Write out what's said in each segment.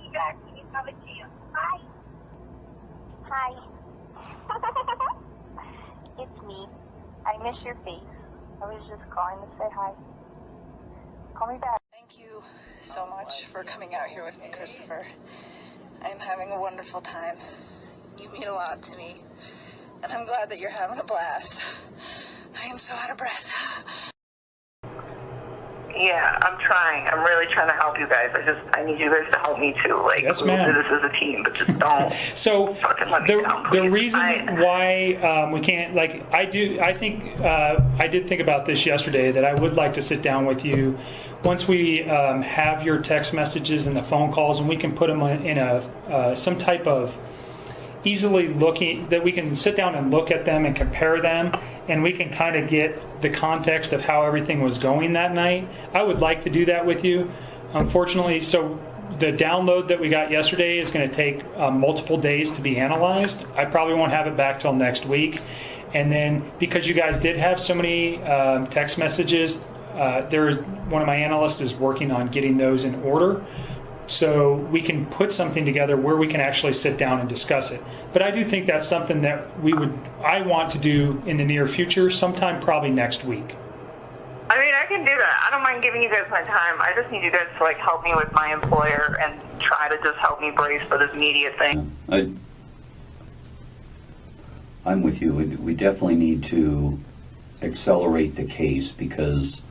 you back when you have a chance. Bye. Hi. It's me. I miss your face. I was just calling to say hi. Call me back. Thank you so much for coming out here with me, Christopher. I am having a wonderful time. You mean a lot to me, and I'm glad that you're having a blast. I am so out of breath. Yeah, I'm trying. I'm really trying to help you guys. I need you guys to help me too. Like, Yes, we'll ma'am. do this as a team, but just don't So fucking let me down, the please. reason why we can't, like, I did think about this yesterday, that I would like to sit down with you once we have your text messages and the phone calls, and we can put them in a some type of easily looking, that we can sit down and look at them and compare them, and we can kind of get the context of how everything was going that night. I would like to do that with you. Unfortunately, so the download that we got yesterday is going to take multiple days to be analyzed. I probably won't have it back till next week. And then because you guys did have so many text messages, one of my analysts is working on getting those in order, so we can put something together where we can actually sit down and discuss it. But I do think that's something that I want to do in the near future, sometime probably next week. I mean, I can do that. I don't mind giving you guys my time. I just need you guys to, like, help me with my employer and try to just help me brace for this media thing. I'm with you. We definitely need to accelerate the case, because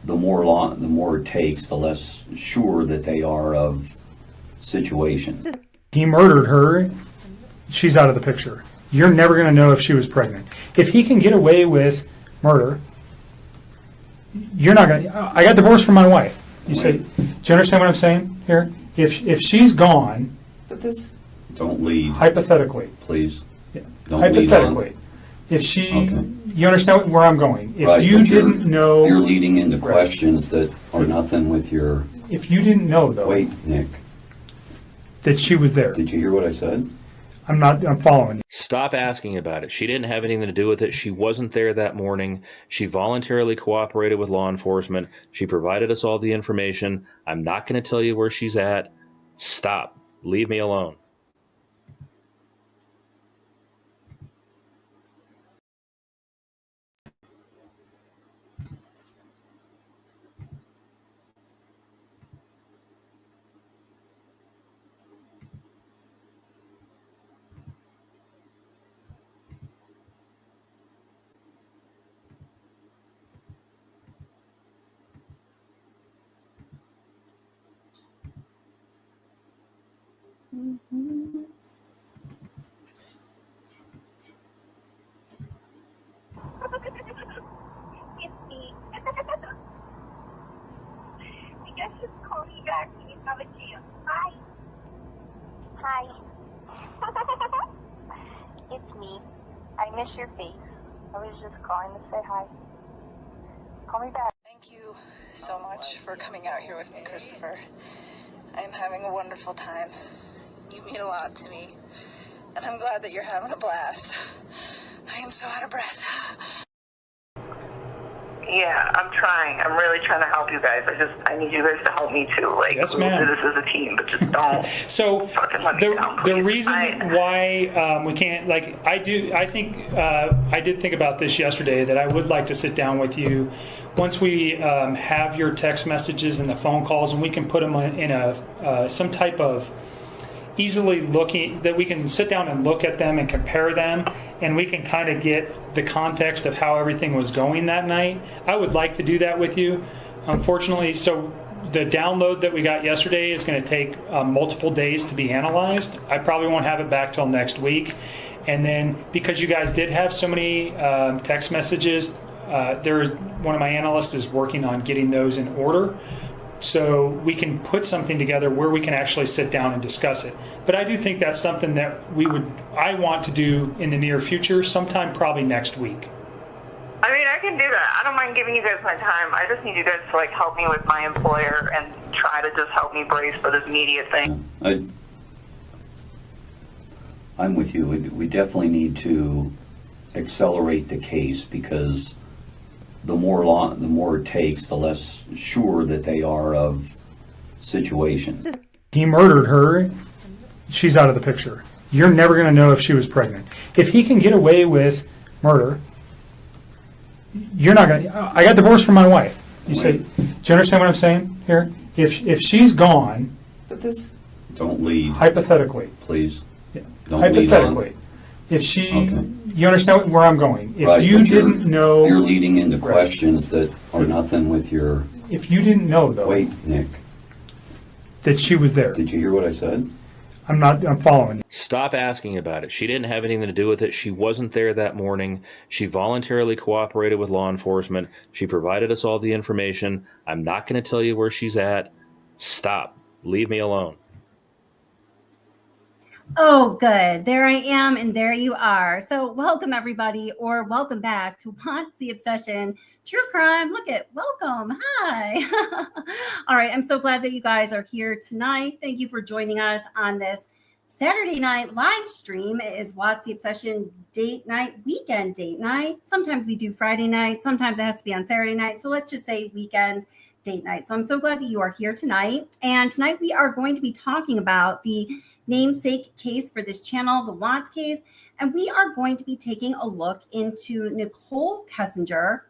the more it takes, the less sure that they are of situations. He murdered her. She's out of the picture. You're never going to know if she was pregnant. If he can get away with murder, you're not going to. I got divorced from my wife. You say, do you understand what I'm saying here? If she's gone, But this, Don't lead, hypothetically, please. yeah, Don't lead hypothetically, on. if she, Okay. you understand where I'm going. If Right, you but you're- didn't know, You're leading into questions that are nothing with your. if you didn't know though Wait, Nick, that she was there, did you hear what I said? I'm following you. Stop asking about it. She didn't have anything to do with it. She wasn't there that morning. She voluntarily cooperated with law enforcement. She provided us all the information. I'm not going to tell you where she's at. Stop. Leave me alone. It's me. You guys just call me back when you have a chance. Bye. Hi. It's me. I miss your face. I was just calling to say hi. Call me back. thank you so much for coming out here with me, Christopher. I am having a wonderful time. You mean a lot to me, and I'm glad that you're having a blast. I am so out of breath. Yeah, I'm trying. I'm really trying to help you guys. I need you guys to help me too. Like, Yes, we'll ma'am. do this as a team, but just don't So fucking let me down, the please. reason why we can't, like, I did think about this yesterday, that I would like to sit down with you once we have your text messages and the phone calls, and we can put them in a some type of easily looking, that we can sit down and look at them and compare them, and we can kind of get the context of how everything was going that night. I would like to do that with you. Unfortunately, so the download that we got yesterday is going to take multiple days to be analyzed. I probably won't have it back till next week. And then because you guys did have so many text messages, one of my analysts is working on getting those in order, so we can put something together where we can actually sit down and discuss it. But I do think that's something that I want to do in the near future, sometime probably next week. I mean, I can do that. I don't mind giving you guys my time. I just need you guys to, like, help me with my employer and try to just help me brace for this media thing. I'm with you. We definitely need to accelerate the case, because the more it takes, the less sure that they are of situations. he murdered her, she's out of the picture. You're never going to know if she was pregnant. If he can get away with murder, you're not going to. I got divorced from my wife. You say, do you understand what I'm saying here? If she's gone, But this, Don't lead, hypothetically, please. yeah, Don't lead hypothetically, on. if she, Okay. you understand where I'm going. If Right, you but you're- didn't know, You're leading into Right. questions that are nothing with your, if you didn't know though wait, Nick, that she was there, did you hear what I said? I'm following you. Stop asking about it. She didn't have anything to do with it. She wasn't there that morning. She voluntarily cooperated with law enforcement. She provided us all the information. I'm not going to tell you where she's at. Stop. Leave me alone. Oh, good. There I am, and there you are. So welcome, everybody, or welcome back to What's the Obsession? True Crime. Look at, welcome. Hi. All right. I'm so glad that you guys are here tonight. Thank you for joining us on this Saturday night live stream. It is What's the Obsession date night, weekend date night. Sometimes we do Friday night. Sometimes it has to be on Saturday night. So let's just say weekend date night. So I'm so glad that you are here tonight. And tonight we are going to be talking about the namesake case for this channel, the Watts case. And we are going to be taking a look into Nichol Kessinger,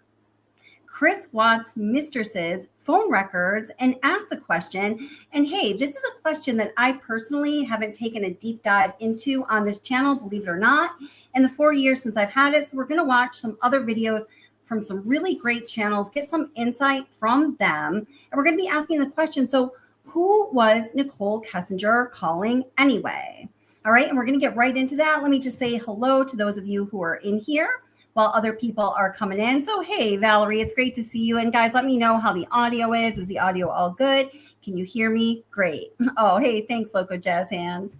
Chris Watts' mistresses' phone records, and ask the question. And hey, this is a question that I personally haven't taken a deep dive into on this channel, believe it or not, in the 4 years since I've had it. So we're going to watch some other videos from some really great channels, get some insight from them. And we're going to be asking the question, so who was Nichol Kessinger calling anyway? All right, and we're going to get right into that. Let me just say hello to those of you who are in here while other people are coming in. So, hey, Valerie, it's great to see you. And guys, let me know how the audio is. Is the audio all good? Can you hear me? Great. Oh, hey, thanks, Loco Jazz Hands.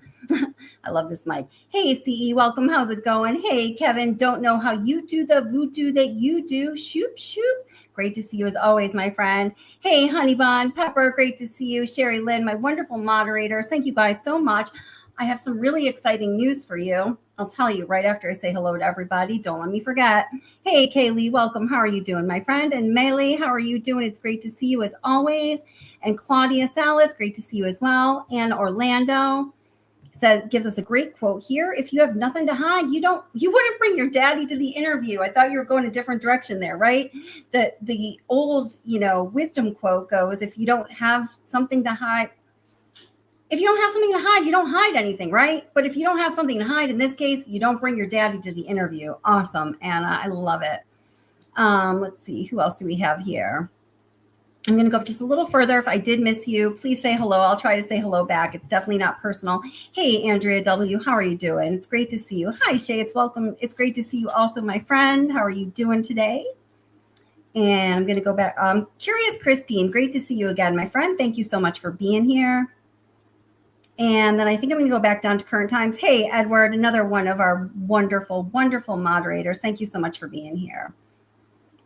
I love this mic. Hey, CE, welcome. How's it going? Hey, Kevin, don't know how you do the voodoo that you do. Shoop, shoop. Great to see you as always, my friend. Hey, Honey Bun, Pepper, great to see you. Sherry Lynn, my wonderful moderators. Thank you guys so much. I have some really exciting news for you. I'll tell you right after I say hello to everybody. Don't let me forget. Hey, Kaylee, welcome. How are you doing, my friend? And Melee, how are you doing? It's great to see you as always. And Claudia Salas, great to see you as well. And Orlando gives us a great quote here. If you have nothing to hide, you wouldn't bring your daddy to the interview. I thought you were going a different direction there, right? The old, wisdom quote goes, if you don't have something to hide, you don't hide anything, right? But if you don't have something to hide, in this case, you don't bring your daddy to the interview. Awesome, Anna. I love it. Let's see. Who else do we have here? I'm going to go up just a little further. If I did miss you, please say hello. I'll try to say hello back. It's definitely not personal. Hey, Andrea W., how are you doing? It's great to see you. Hi, Shay. It's welcome. It's great to see you also, my friend. How are you doing today? And I'm going to go back. Curious Christine, great to see you again, my friend. Thank you so much for being here. And then I think I'm going to go back down to current times. Hey, Edward, another one of our wonderful, wonderful moderators. Thank you so much for being here.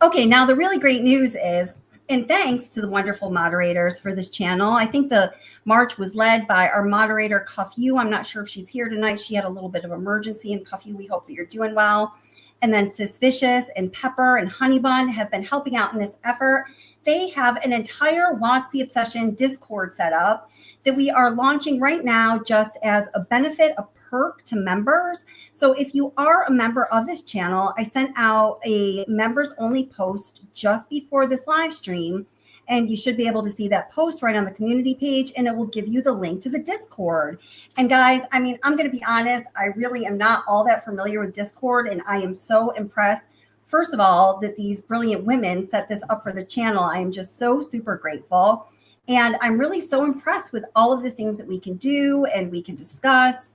Okay, now the really great news is, and thanks to the wonderful moderators for this channel. I think the march was led by our moderator, Cuff You. I'm not sure if she's here tonight. She had a little bit of emergency, and Cuff You, we hope that you're doing well. And then Sis Vicious and Pepper and Honey Bun have been helping out in this effort. They have an entire What's the Obsession Discord set up that we are launching right now just as a benefit, a perk to members. So if you are a member of this channel, I sent out a members only post just before this live stream, and you should be able to see that post right on the community page, and it will give you the link to the Discord. And guys, I mean, I'm going to be honest, I really am not all that familiar with Discord, and I am so impressed. First of all, that these brilliant women set this up for the channel. I am just so super grateful. And I'm really so impressed with all of the things that we can do and we can discuss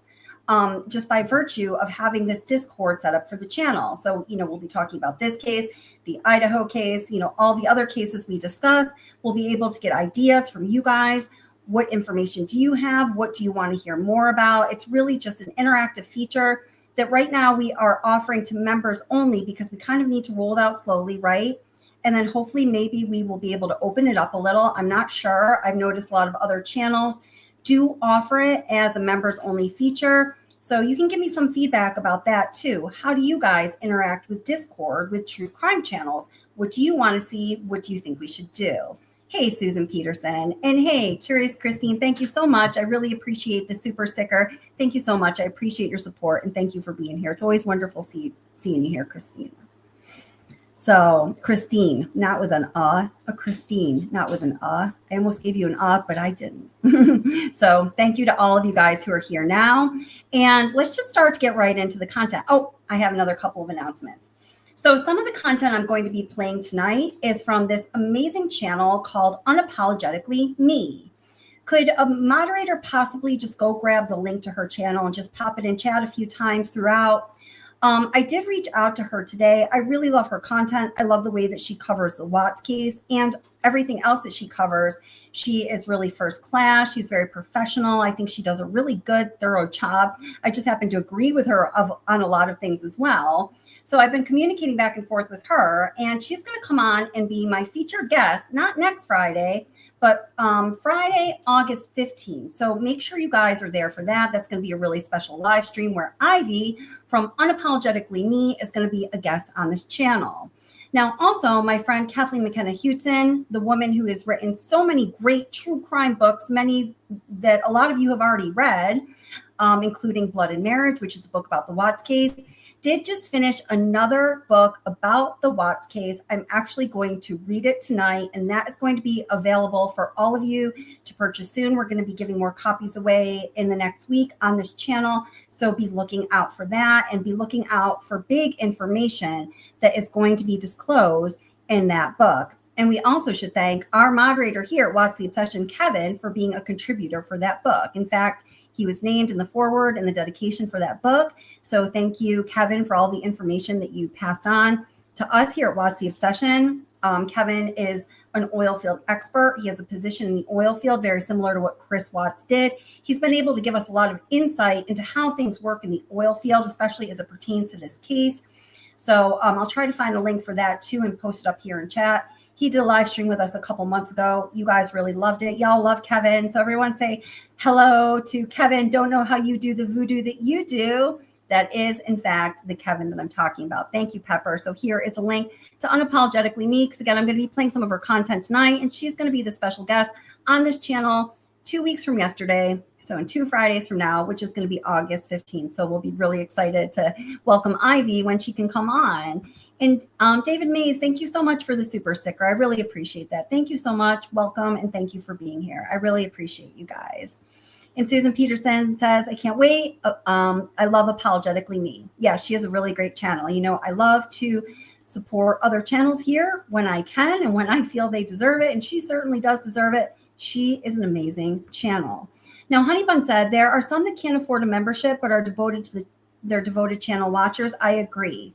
just by virtue of having this Discord set up for the channel. So, we'll be talking about this case, the Idaho case, all the other cases we discuss. We'll be able to get ideas from you guys. What information do you have? What do you want to hear more about? It's really just an interactive feature that right now we are offering to members only because we kind of need to roll it out slowly, right? And then hopefully maybe we will be able to open it up a little. I'm not sure. I've noticed a lot of other channels do offer it as a members only feature. So you can give me some feedback about that too. How do you guys interact with Discord, with true crime channels? What do you want to see? What do you think we should do? Hey, Susan Peterson. And hey, Curious Christine, thank you so much. I really appreciate the super sticker. Thank you so much. I appreciate your support and thank you for being here. It's always wonderful seeing you here, Christine. So Christine, not with an a Christine, not with an I almost gave you an but I didn't. So thank you to all of you guys who are here now. And let's just start to get right into the content. Oh, I have another couple of announcements. So some of the content I'm going to be playing tonight is from this amazing channel called Unapologetically Me. Could a moderator possibly just go grab the link to her channel and just pop it in chat a few times throughout? I did reach out to her today. I really love her content. I love the way that she covers the Watts case and everything else that she covers. She is really first class. She's very professional. I think she does a really good, thorough job. I just happen to agree with her on a lot of things as well. So I've been communicating back and forth with her, and she's going to come on and be my featured guest, not next Friday, but Friday, August 15th. So make sure you guys are there for that. That's going to be a really special live stream where Ivy from Unapologetically Me is going to be a guest on this channel. Now, also, my friend Kathleen McKenna Hewson, the woman who has written so many great true crime books, many that a lot of you have already read, including Blood and Marriage, which is a book about the Watts case, did just finish another book about the Watts case. I'm actually going to read it tonight, and that is going to be available for all of you to purchase soon. We're going to be giving more copies away in the next week on this channel, so be looking out for that and be looking out for big information that is going to be disclosed in that book. And we also should thank our moderator here at Watts the Obsession, Kevin, for being a contributor for that book. In fact, he was named in the foreword and the dedication for that book. So thank you, Kevin, for all the information that you passed on to us here at Watts the Obsession. Kevin is an oil field expert. He has a position in the oil field, very similar to what Chris Watts did. He's been able to give us a lot of insight into how things work in the oil field, especially as it pertains to this case. So I'll try to find the link for that too and post it up here in chat. He did a live stream with us a couple months ago. You guys really loved it. Y'all love Kevin. So everyone say hello to Kevin. Don't know how you do the voodoo that you do. That is, in fact, the Kevin that I'm talking about. Thank you, Pepper. So here is a link to Unapologetically Me, because again, I'm going to be playing some of her content tonight, and she's going to be the special guest on this channel 2 weeks from yesterday. So in 2 Fridays from now, which is going to be August 15th. So we'll be really excited to welcome Ivy when she can come on. And David Mays, thank you so much for the super sticker. I really appreciate that. Thank you so much. Welcome, and thank you for being here. I really appreciate you guys. And Susan Peterson says, I can't wait. I love Apologetically Me. Yeah, she has a really great channel. You know, I love to support other channels here when I can and when I feel they deserve it. And she certainly does deserve it. She is an amazing channel. Now, Honey Bun said, there are some that can't afford a membership but are devoted to their devoted channel watchers. I agree.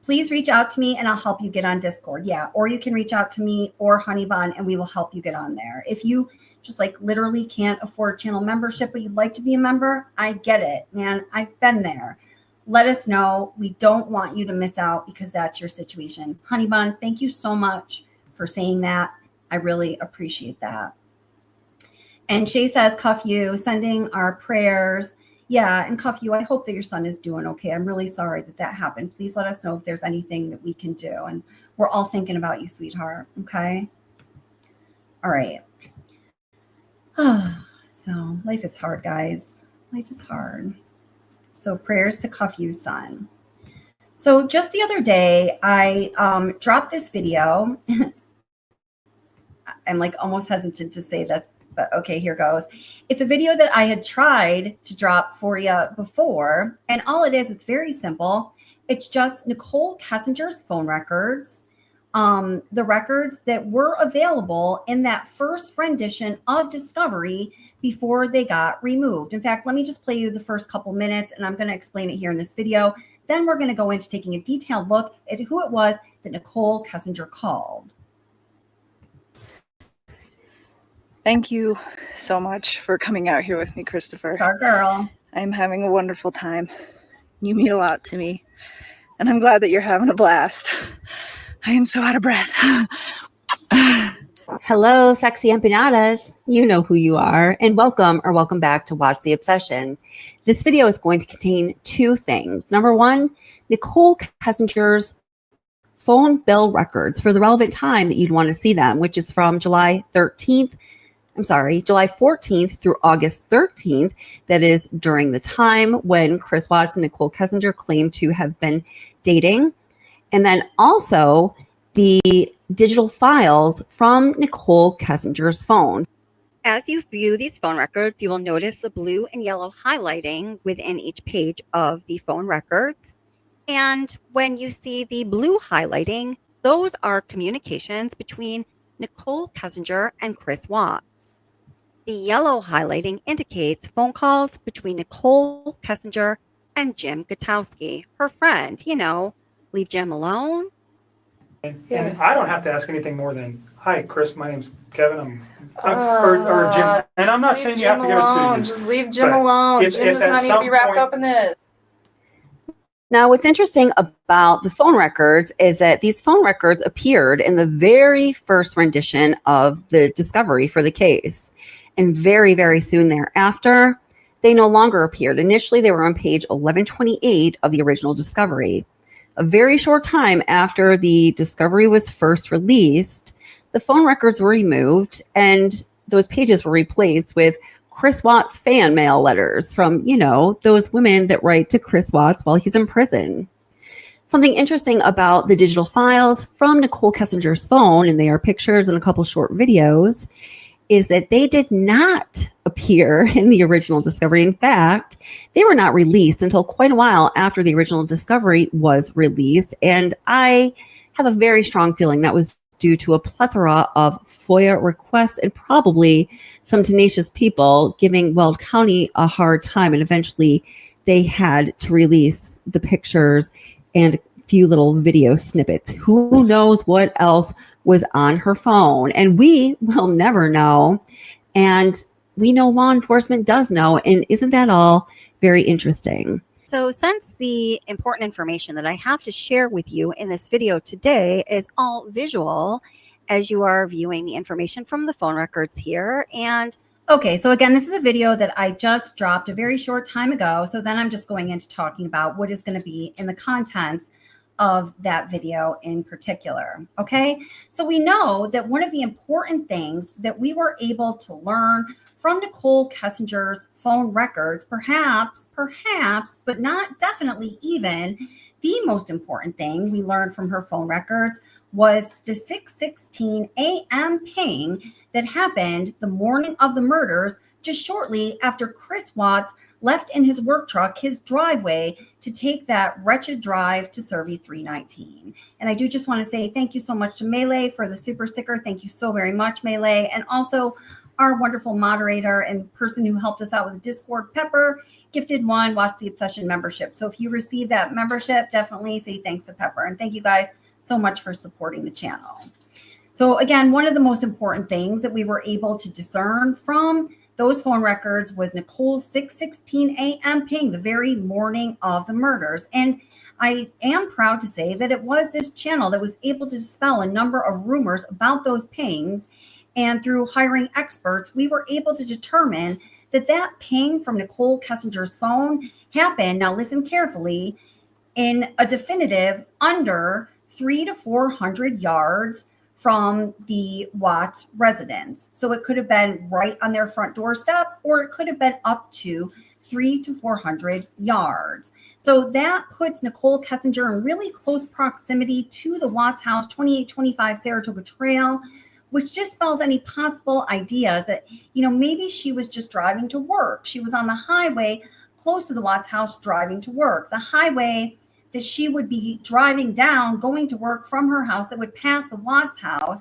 Please reach out to me and I'll help you get on Discord. Yeah, or you can reach out to me or Honey Bun and we will help you get on there. If you just like literally can't afford channel membership, but you'd like to be a member, I get it, man. I've been there. Let us know. We don't want you to miss out because that's your situation. Honey Bun, thank you so much for saying that. I really appreciate that. And Shay says, Cuff you, sending our prayers. Yeah, and Cuff you, I hope that your son is doing okay. I'm really sorry that that happened. Please let us know if there's anything that we can do. And we're all thinking about you, sweetheart. Okay? All right. So life is hard, guys. Life is hard. So prayers to Cuff you, son. So just the other day, I dropped this video. I'm like almost hesitant to say this, but okay, here goes. It's a video that I had tried to drop for you before. And all it is, it's very simple. It's just Nichol Kessinger's phone records, the records that were available in that first rendition of Discovery before they got removed. In fact, let me just play you the first couple minutes and I'm going to explain it here in this video. Then we're going to go into taking a detailed look at who it was that Nichol Kessinger called. Thank you so much for coming out here with me, Christopher. Our girl. I'm having a wonderful time. You mean a lot to me, and I'm glad that you're having a blast. I am so out of breath. Hello, sexy empanadas. You know who you are, and welcome or welcome back to Watts the Obsession. This video is going to contain two things. Number one, Nichol Kessinger's phone bill records for the relevant time that you'd want to see them, which is from July 14th through August 13th. That is during the time when Chris Watts and Nichol Kessinger claim to have been dating. And then also the digital files from Nichol Kessinger's phone. As you view these phone records, you will notice the blue and yellow highlighting within each page of the phone records. And when you see the blue highlighting, those are communications between Nichol Kessinger and Chris Watts. The yellow highlighting indicates phone calls between Nichol Kessinger and Jim Gutowski, her friend. You know, leave Jim alone. And I don't have to ask anything more than, "Hi, Chris. My name's Kevin. Or Jim." And I'm not saying you have to give it to you. Just leave Jim alone. Jim does not need to be wrapped up in this. Now, what's interesting about the phone records is that these phone records appeared in the very first rendition of the discovery for the case. And very, very soon thereafter, they no longer appeared. Initially, they were on page 1128 of the original discovery. A very short time after the discovery was first released, the phone records were removed and those pages were replaced with Chris Watts fan mail letters from, you know, those women that write to Chris Watts while he's in prison. Something interesting about the digital files from Nichol Kessinger's phone, and they are pictures and a couple short videos, is that they did not appear in the original discovery. In fact, they were not released until quite a while after the original discovery was released. And I have a very strong feeling that was due to a plethora of FOIA requests and probably some tenacious people giving Weld County a hard time. And eventually they had to release the pictures and a few little video snippets. Who knows what else was on her phone? And we will never know. And we know law enforcement does know. And isn't that all very interesting? So since the important information that I have to share with you in this video today is all visual, as you are viewing the information from the phone records here. And okay, so again, this is a video that I just dropped a very short time ago. So then I'm just going into talking about what is going to be in the contents of that video in particular. Okay, so we know that one of the important things that we were able to learn from Nichol Kessinger's phone records, perhaps, but not definitely even, the most important thing we learned from her phone records was the 6:16 a.m. ping that happened the morning of the murders, just shortly after Chris Watts left in his work truck, his driveway, to take that wretched drive to Survey 319. And I do just want to say thank you so much to Melee for the super sticker. Thank you so very much, Melee. And also our wonderful moderator and person who helped us out with the Discord, Pepper, gifted one Watch the Obsession membership. So if you receive that membership, definitely say thanks to Pepper. And thank you guys so much for supporting the channel. So again, one of the most important things that we were able to discern from those phone records was Nichole's 6:16 a.m. ping the very morning of the murders. And I am proud to say that it was this channel that was able to dispel a number of rumors about those pings. And through hiring experts, we were able to determine that that ping from Nichol Kessinger's phone happened, now listen carefully, in a definitive under 300 to 400 yards from the Watts residence. So it could have been right on their front doorstep, or it could have been up to 300 to 400 yards. So that puts Nichol Kessinger in really close proximity to the Watts house, 2825 Saratoga Trail, which dispels any possible ideas that, you know, maybe she was just driving to work. She was on the highway close to the Watts house driving to work. The highway that she would be driving down, going to work from her house that would pass the Watts house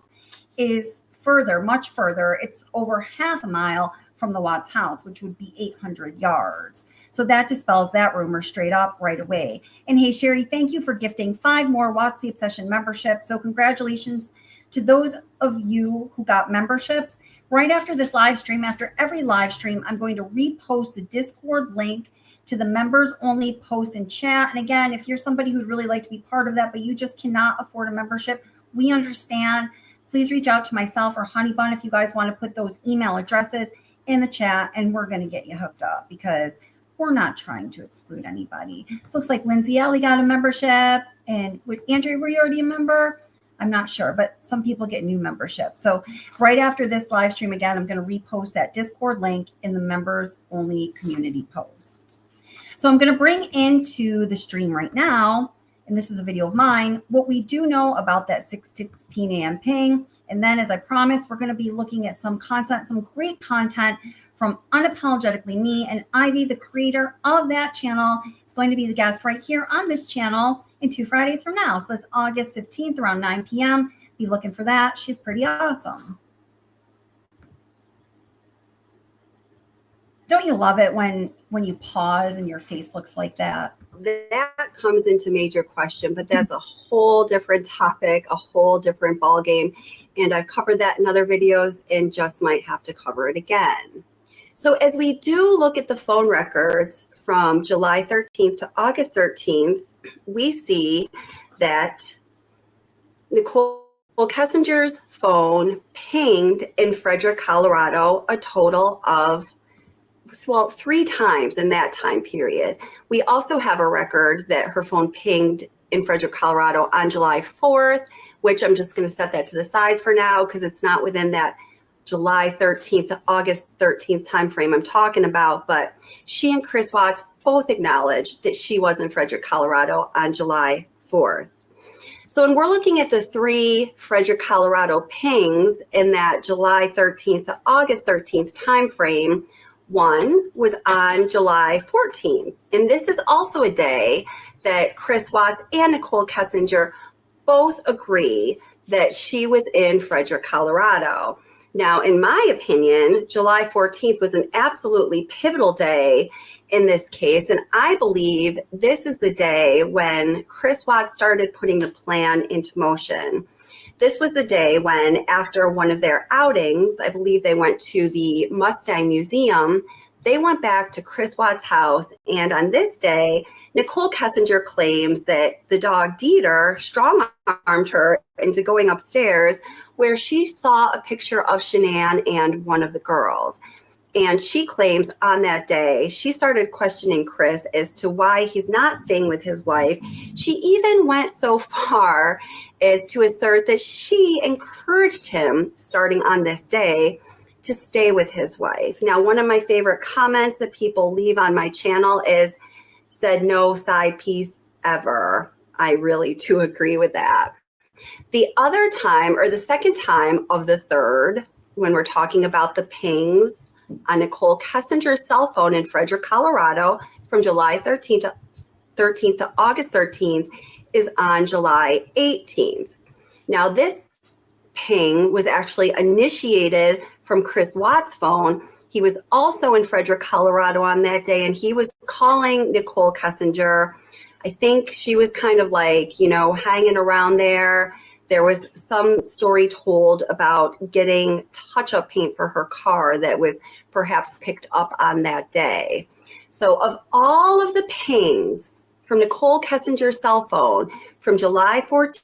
is further, much further. It's over half a mile from the Watts house, which would be 800 yards. So that dispels that rumor straight up right away. And hey, Sherry, thank you for gifting 5 more Watts the Obsession memberships. So congratulations to those of you who got memberships. Right after this live stream, after every live stream, I'm going to repost the Discord link to the members only post and chat. And again, if you're somebody who'd really like to be part of that, but you just cannot afford a membership, we understand. Please reach out to myself or Honey Bun if you guys want to put those email addresses in the chat, and we're going to get you hooked up, because We're not trying to exclude anybody. This looks like Lindsay Alley got a membership. And Andrea, were you already a member? I'm not sure, but some people get new membership. So right after this live stream, again, I'm going to repost that Discord link in the members only community post. So I'm going to bring into the stream right now, and this is a video of mine, what we do know about that 6:16 a.m. ping. And then, as I promised, we're going to be looking at some content, some great content from Unapologetically Me. And Ivy, the creator of that channel, is going to be the guest right here on this channel in 2 Fridays from now. So it's August 15th around 9 p.m. Be looking for that. She's pretty awesome. Don't you love it when you pause and your face looks like that? That comes into major question, but that's a whole different topic, a whole different ballgame. And I've covered that in other videos and just might have to cover it again. So as we do look at the phone records from July 13th to August 13th, we see that Nichol Kessinger's phone pinged in Frederick, Colorado, a total of 3 times in that time period. We also have a record that her phone pinged in Frederick, Colorado on July 4th, which I'm just going to set that to the side for now because it's not within that July 13th to August 13th timeframe I'm talking about. But she and Chris Watts both acknowledged that she was in Frederick, Colorado on July 4th. So when we're looking at the 3 Frederick, Colorado pings in that July 13th to August 13th timeframe, one was on July 14th. And this is also a day that Chris Watts and Nichol Kessinger both agree that she was in Frederick, Colorado. Now, in my opinion, July 14th was an absolutely pivotal day in this case. And I believe this is the day when Chris Watts started putting the plan into motion. This was the day when, after one of their outings, I believe they went to the Mustang Museum, they went back to Chris Watts' house. And on this day, Nichol Kessinger claims that the dog Dieter strong-armed her into going upstairs where she saw a picture of Shanann and one of the girls. And she claims on that day, she started questioning Chris as to why he's not staying with his wife. She even went so far as to assert that she encouraged him, starting on this day, to stay with his wife. Now, one of my favorite comments that people leave on my channel is, said no side piece ever. I really do agree with that. The other time, or the second time of the third, when we're talking about the pings on Nichol Kessinger's cell phone in Frederick, Colorado, from July 13th to August 13th, is on July 18th. Now, this ping was actually initiated from Chris Watts' phone. He was also in Frederick, Colorado on that day, and he was calling Nichol Kessinger. I think she was kind of like, hanging around there. There was some story told about getting touch-up paint for her car that was perhaps picked up on that day. So of all of the pings from Nichol Kessinger's cell phone from July 14th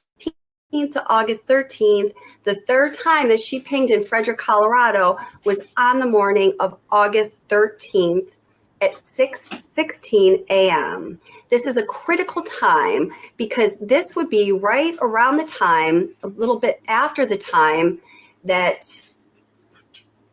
to August 13th, the third time that she pinged in Frederick, Colorado was on the morning of August 13th at 6:16 a.m. This is a critical time because this would be right around the time, a little bit after the time that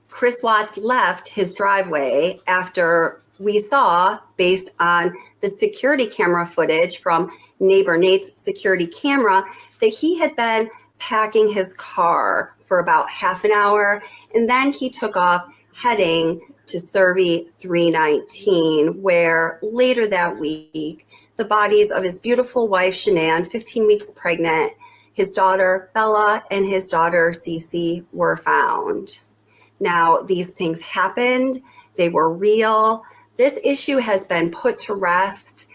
Chris Watts left his driveway after we saw, based on the security camera footage from neighbor Nate's security camera, that he had been packing his car for about half an hour, and then he took off heading to Survey 319, where later that week, the bodies of his beautiful wife, Shanann, 15 weeks pregnant, his daughter, Bella, and his daughter, Cece, were found. Now, these pings happened. They were real. This issue has been put to rest,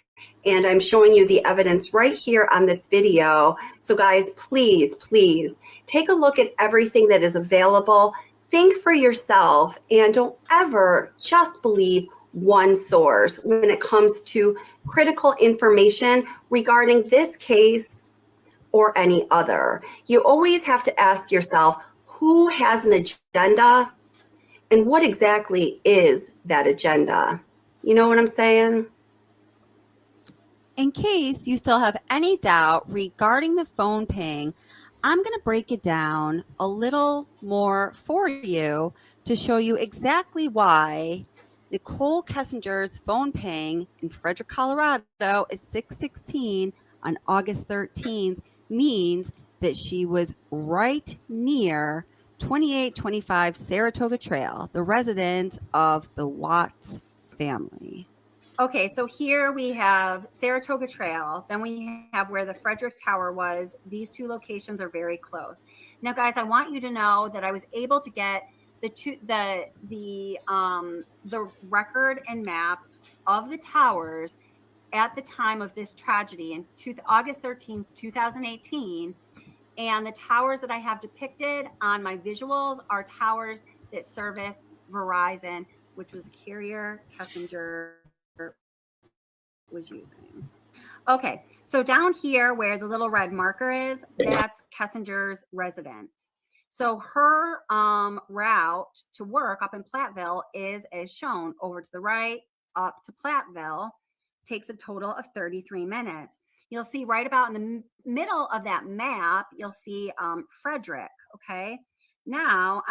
and I'm showing you the evidence right here on this video. So guys, please, please take a look at everything that is available. Think for yourself, and don't ever just believe one source when it comes to critical information regarding this case or any other. You always have to ask yourself, who has an agenda and what exactly is that agenda? You know what I'm saying? In case you still have any doubt regarding the phone ping, I'm going to break it down a little more for you to show you exactly why Nichol Kessinger's phone ping in Frederick, Colorado is 6:16 on August 13th means that she was right near 2825 Saratoga Trail, the residence of the Watts family. Okay, so here we have Saratoga Trail. Then we have where the Frederick Tower was. These two locations are very close. Now, guys, I want you to know that I was able to get the record and maps of the towers at the time of this tragedy in August 13th, 2018. And the towers that I have depicted on my visuals are towers that service Verizon, which was a carrier Kessinger was using. Okay, so down here where the little red marker is, that's Kessinger's residence. So her route to work up in Platteville is as shown. Over to the right, up to Platteville, takes a total of 33 minutes. You'll see right about in the middle of that map, you'll see Frederick, okay? Now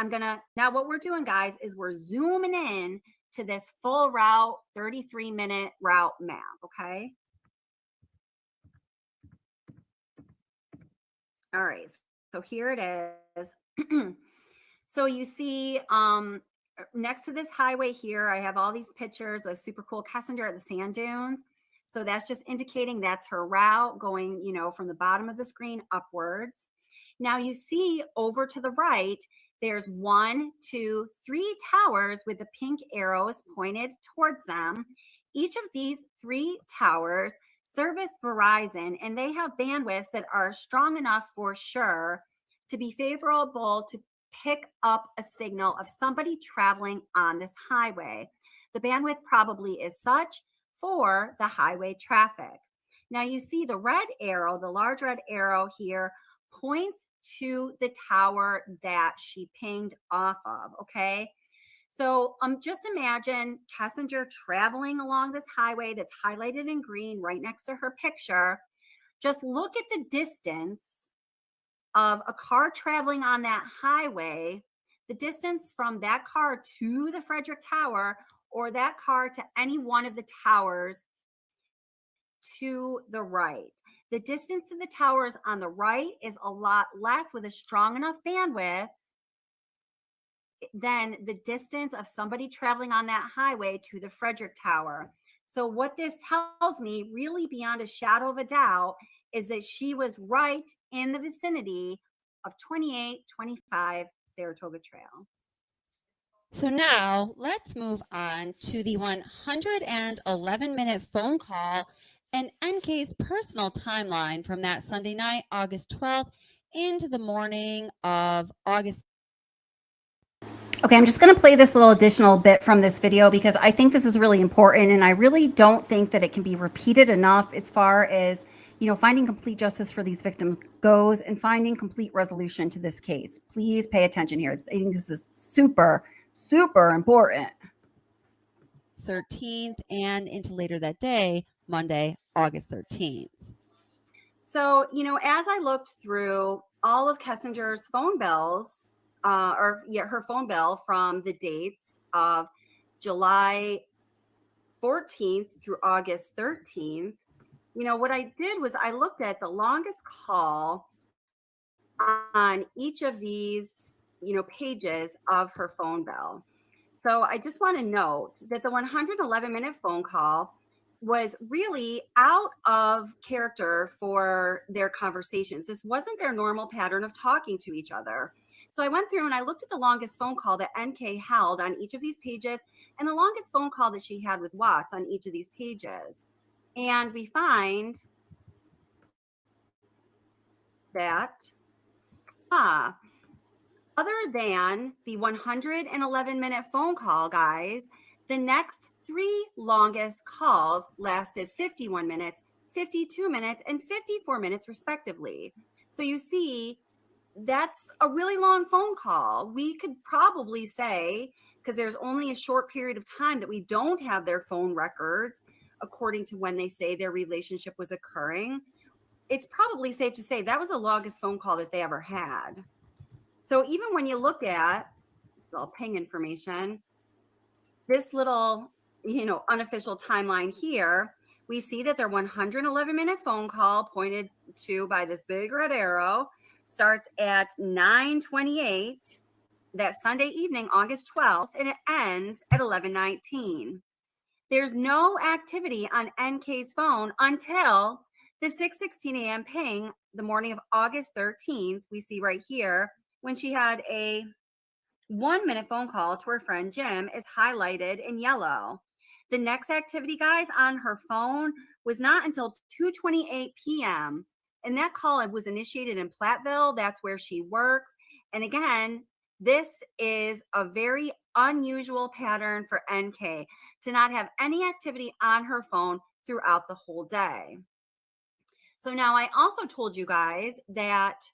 what we're doing, guys, is we're zooming in to this full route, 33-minute route map, okay? All right, so here it is. So you see next to this highway here, I have all these pictures of super cool Kessinger at the sand dunes. So that's just indicating that's her route going, from the bottom of the screen upwards. Now you see over to the right, there's 1, 2, 3 towers with the pink arrows pointed towards them. Each of these 3 towers service Verizon, and they have bandwidths that are strong enough for sure to be favorable to pick up a signal of somebody traveling on this highway. The bandwidth probably is such for the highway traffic. Now you see the red arrow, the large red arrow here points to the tower that she pinged off of, okay? So just imagine Kessinger traveling along this highway that's highlighted in green right next to her picture. Just look at the distance of a car traveling on that highway, the distance from that car to the Frederick Tower or that car to any one of the towers to the right. The distance of the towers on the right is a lot less with a strong enough bandwidth than the distance of somebody traveling on that highway to the Frederick Tower. So what this tells me, really beyond a shadow of a doubt, is that she was right in the vicinity of 2825 Saratoga Trail. So now let's move on to the 111-minute phone call and NK's personal timeline from that Sunday night, August 12th, into the morning of August. Okay, I'm just going to play this little additional bit from this video because I think this is really important, and I really don't think that it can be repeated enough as far as, finding complete justice for these victims goes and finding complete resolution to this case. Please pay attention here. I think this is super, super important. 13th and into later that day, Monday, August 13th. So, as I looked through all of Kessinger's phone bills, her phone bill from the dates of July 14th through August 13th, what I did was I looked at the longest call on each of these, pages of her phone bill. So I just want to note that the 111-minute phone call was really out of character for their conversations. This wasn't their normal pattern of talking to each other. So I went through and I looked at the longest phone call that NK held on each of these pages and the longest phone call that she had with Watts on each of these pages. And we find that, other than the 111-minute phone call, guys, the next 3 longest calls lasted 51 minutes, 52 minutes, and 54 minutes, respectively. So you see, that's a really long phone call. We could probably say because there's only a short period of time that we don't have their phone records according to when they say their relationship was occurring, it's probably safe to say that was the longest phone call that they ever had. So even when you look at this is all ping information, this little, unofficial timeline here, we see that their 111-minute phone call, pointed to by this big red arrow, starts at 9:28 that Sunday evening, August 12th, and it ends at 11:19. There's no activity on NK's phone until the 6:16 a.m. ping the morning of August 13th, we see right here, when she had a 1-minute phone call to her friend Jim, is highlighted in yellow. The next activity, guys, on her phone was not until 2:28 p.m. And that call was initiated in Platteville. That's where she works. And again, this is a very unusual pattern for NK to not have any activity on her phone throughout the whole day. So now I also told you guys that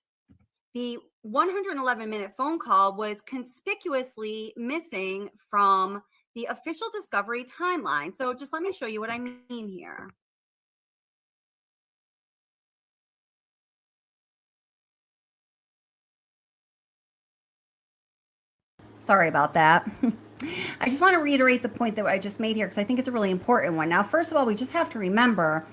the 111-minute phone call was conspicuously missing from the official discovery timeline. So just let me show you what I mean here. Sorry about that. I just want to reiterate the point that I just made here because I think it's a really important one. Now, first of all, we just have to remember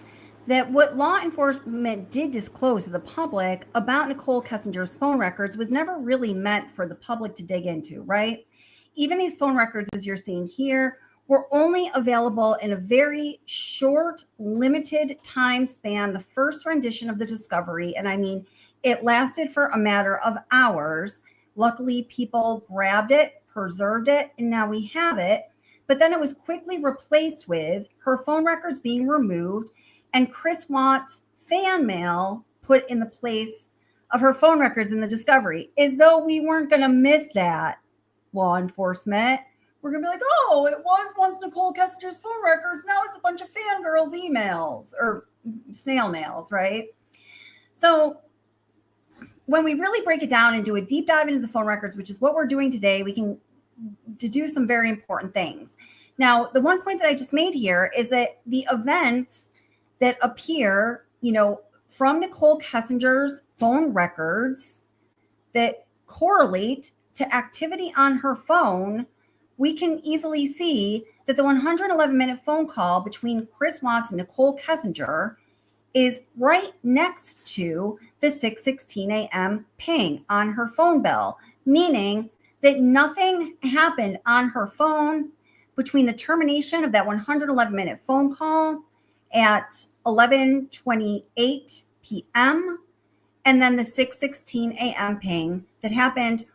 that what law enforcement did disclose to the public about Nichol Kessinger's phone records was never really meant for the public to dig into, right? Even these phone records, as you're seeing here, were only available in a very short, limited time span, the first rendition of the discovery. And I mean, it lasted for a matter of hours. Luckily, people grabbed it, preserved it, and now we have it. But then it was quickly replaced with her phone records being removed and Chris Watt's fan mail put in the place of her phone records in the discovery, as though we weren't going to miss that, law enforcement. We're going to be like, oh, it was once Nichol Kessinger's phone records. Now it's a bunch of fangirls' emails or snail mails, right? So when we really break it down and do a deep dive into the phone records, which is what we're doing today, we can do some very important things. Now, the one point that I just made here is that the events that appear, from Nichol Kessinger's phone records that correlate to activity on her phone, we can easily see that the 111-minute phone call between Chris Watts and Nichol Kessinger is right next to the 6:16 a.m. ping on her phone bill, meaning that nothing happened on her phone between the termination of that 111-minute phone call at 11:28 p.m. and then the 6:16 a.m. ping that happened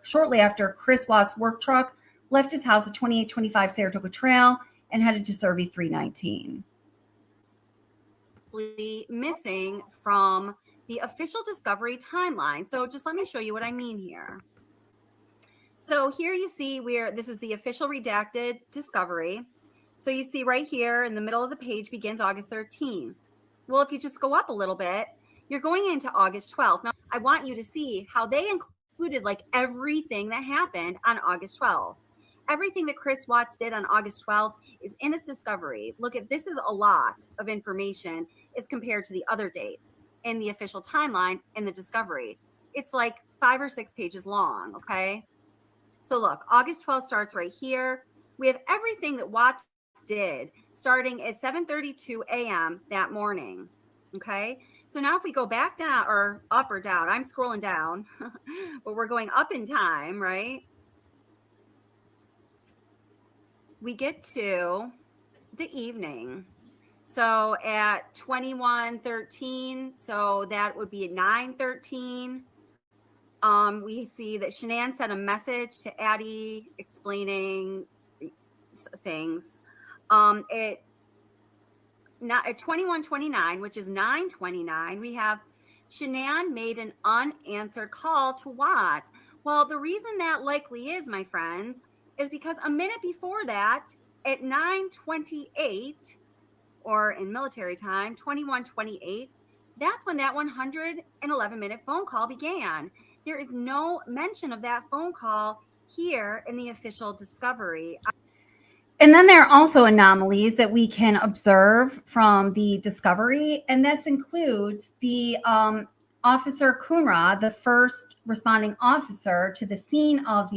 shortly after Chris Watt's work truck left his house at 2825 Saratoga Trail and headed to Survey 319. Missing from the official discovery timeline. So just let me show you what I mean here. So here you see this is the official redacted discovery. So you see right here in the middle of the page begins August 13th. Well, if you just go up a little bit, you're going into August 12th. Now, I want you to see how they included like everything that happened on August 12th. Everything that Chris Watts did on August 12th is in this discovery. Look at this is a lot of information as compared to the other dates in the official timeline in the discovery. It's like 5 or 6 pages long, okay? So look, August 12th starts right here. We have everything that Watts did starting at 7:32 a.m. that morning, okay? So now if we go back down or up or down, I'm scrolling down, but we're going up in time, right? We get to the evening. So at 21:13, so that would be at 9:13. We see that Shanann sent a message to Addie explaining things. At 21:29, which is 9:29, we have Shanann made an unanswered call to Watts. Well, the reason that likely is, my friends, is because a minute before that, at 9:28, or in military time, 21:28, that's when that 111-minute phone call began. There is no mention of that phone call here in the official discovery. And then there are also anomalies that we can observe from the discovery, and this includes the Officer Kunra, the first responding officer to the scene of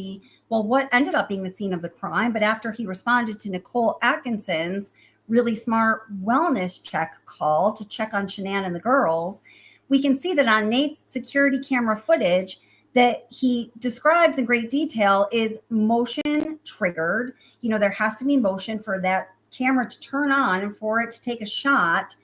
what ended up being the scene of the crime, but after he responded to Nicole Atkinson's really smart wellness check call to check on Shanann and the girls, we can see that on Nate's security camera footage that he describes in great detail is motion triggered. There has to be motion for that camera to turn on and for it to take a shot,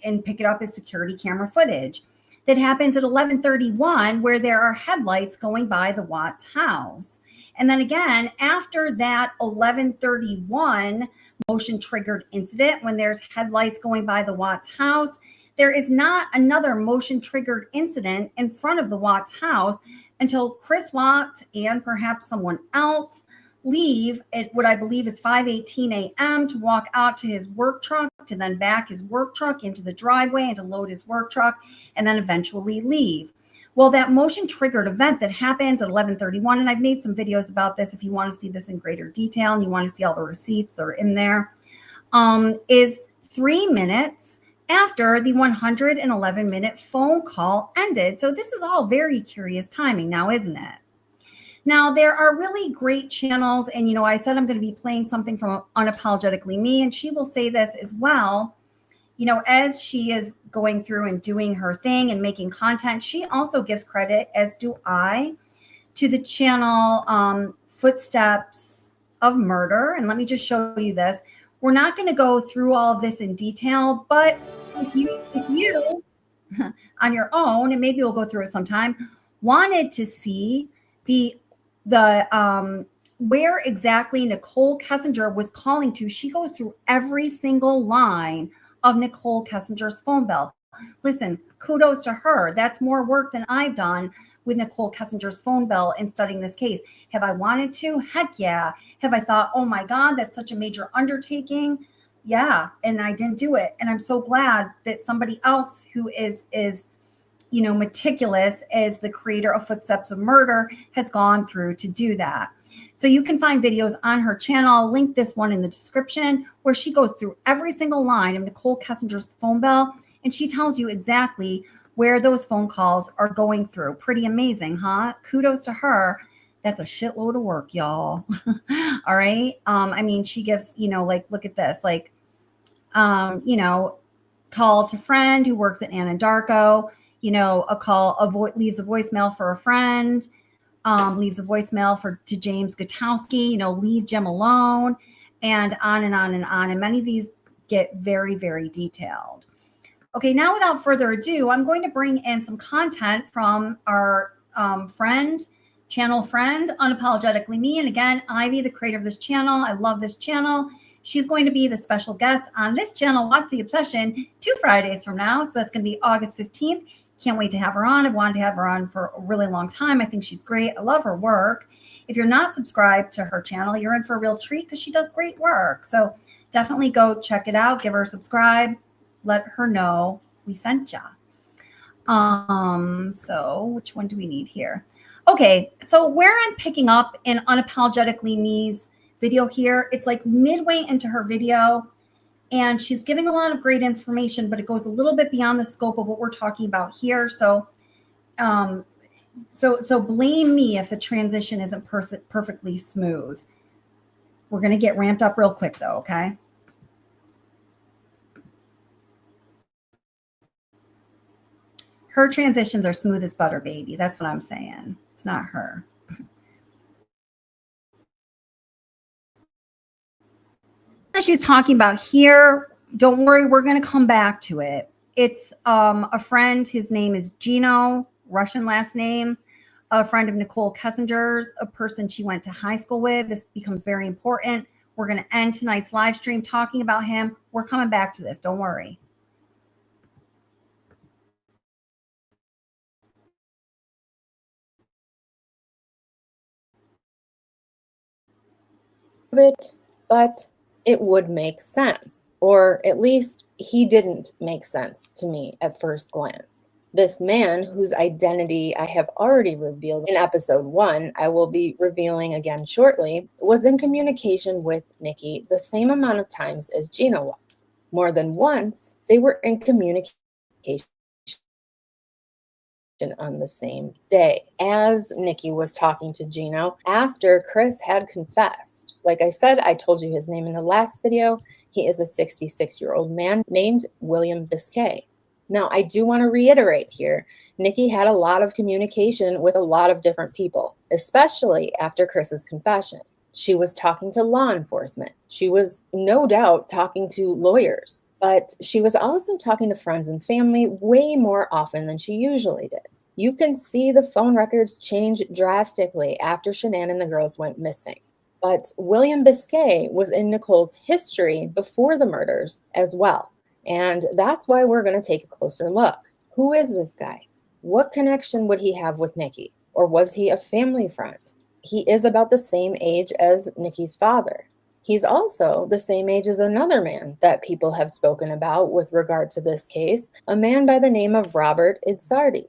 and pick it up as security camera footage. That happens at 11:31, where there are headlights going by the Watts house. And then again, after that 11:31 motion triggered incident, when there's headlights going by the Watts house, there is not another motion triggered incident in front of the Watts house until Chris Watts and perhaps someone else leave at what I believe is 5:18 a.m. to walk out to his work truck, to then back his work truck into the driveway and to load his work truck and then eventually leave. Well, that motion triggered event that happens at 11:31, and I've made some videos about this if you want to see this in greater detail and you want to see all the receipts that are in there, is 3 minutes after the 111-minute phone call ended. So this is all very curious timing now, isn't it? Now, there are really great channels, and, I said I'm going to be playing something from Unapologetically Me, and she will say this as well. As she is going through and doing her thing and making content, she also gives credit, as do I, to the channel Footsteps of Murder. And let me just show you this. We're not going to go through all of this in detail, but if you on your own, and maybe we'll go through it sometime, wanted to see the where exactly Nichol Kessinger was calling to, she goes through every single line of Nichol Kessinger's phone bill. Listen, kudos to her. That's more work than I've done with Nichol Kessinger's phone bill in studying this case. Have I wanted to? Heck yeah. Have I thought, oh my God, that's such a major undertaking? Yeah, and I didn't do it. And I'm so glad that somebody else who is meticulous as the creator of Footsteps of Murder has gone through to do that. So you can find videos on her channel. I'll link this one in the description, where she goes through every single line of Nichol Kessinger's phone bill, and she tells you exactly where those phone calls are going through. Pretty amazing, huh? Kudos to her. That's a shitload of work, y'all. All right. She gives, look at this, call to friend who works at Anadarko, leaves a voicemail for a friend, leaves a voicemail to James Gutowski, leave Jim alone, and on and on and on. And many of these get very, very detailed. Okay, now without further ado, I'm going to bring in some content from our channel friend, Unapologetically Me. And again, Ivy, the creator of this channel. I love this channel. She's going to be the special guest on this channel, Watch the Obsession, 2 Fridays from now. So that's going to be August 15th. Can't wait to have her on. I've wanted to have her on for a really long time. I think she's great. I love her work. If you're not subscribed to her channel, you're in for a real treat because she does great work. So definitely go check it out. Give her a subscribe. Let her know we sent ya. So which one do we need here? Okay, so where I'm picking up in Unapologetically Me's video here, it's like midway into her video, and she's giving a lot of great information, but it goes a little bit beyond the scope of what we're talking about here. So blame me if the transition isn't perfectly smooth. We're going to get ramped up real quick though, okay? Her transitions are smooth as butter, baby. That's what I'm saying. It's not her. She's talking about here, don't worry, we're going to come back to it. It's a friend. His name is Gino, Russian last name, a friend of Nichol Kessinger's, a person she went to high school with. This becomes very important. We're going to end tonight's live stream talking about him. We're coming back to this. Don't worry. But it would make sense, or at least he didn't make sense to me at first glance. This man, whose identity I have already revealed in episode 1, I will be revealing again shortly, was in communication with Nikki the same amount of times as Gino was. More than once, they were in communication on the same day, as Nikki was talking to Gino after Chris had confessed. Like I said, I told you his name in the last video. He is a 66-year-old man named William Biscay. Now, I do want to reiterate here, Nikki had a lot of communication with a lot of different people, especially after Chris's confession. She was talking to law enforcement. She was no doubt talking to lawyers, but she was also talking to friends and family way more often than she usually did. You can see the phone records change drastically after Shanann and the girls went missing. But William Biscay was in Nicole's history before the murders as well. And that's why we're going to take a closer look. Who is this guy? What connection would he have with Nikki? Or was he a family friend? He is about the same age as Nikki's father. He's also the same age as another man that people have spoken about with regard to this case, a man by the name of Robert Idsardi.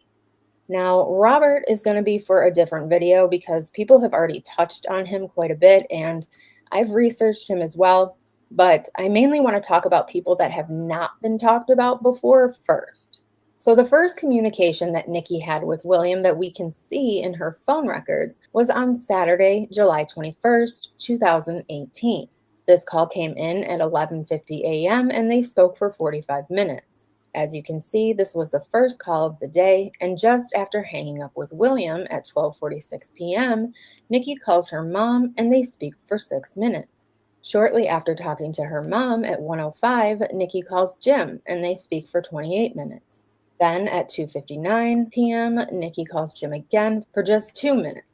Now, Robert is going to be for a different video because people have already touched on him quite a bit, and I've researched him as well, but I mainly want to talk about people that have not been talked about before first. So the first communication that Nikki had with William that we can see in her phone records was on Saturday, July 21st, 2018. This call came in at 11:50 a.m. and they spoke for 45 minutes. As you can see, this was the first call of the day, and just after hanging up with William at 12:46 p.m., Nikki calls her mom and they speak for 6 minutes. Shortly after talking to her mom at 1:05, Nikki calls Jim and they speak for 28 minutes. Then at 2:59 p.m., Nikki calls Jim again for just 2 minutes.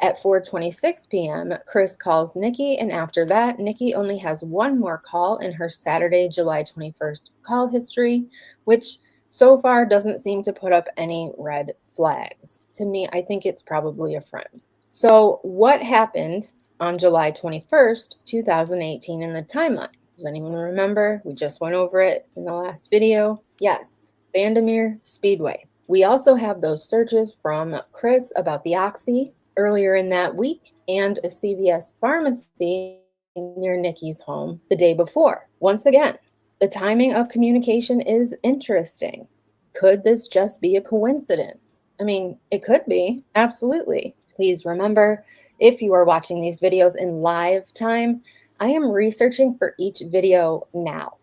At 4:26 p.m., Chris calls Nikki, and after that, Nikki only has one more call in her Saturday, July 21st call history, which so far doesn't seem to put up any red flags. To me, I think it's probably a friend. So what happened on July 21st, 2018 in the timeline? Does anyone remember? We just went over it in the last video. Yes, Vandermeer Speedway. We also have those searches from Chris about the Oxy earlier in that week and a CVS pharmacy near Nikki's home the day before. Once again, the timing of communication is interesting. Could this just be a coincidence? I mean, it could be, absolutely. Please remember, if you are watching these videos in live time, I am researching for each video now.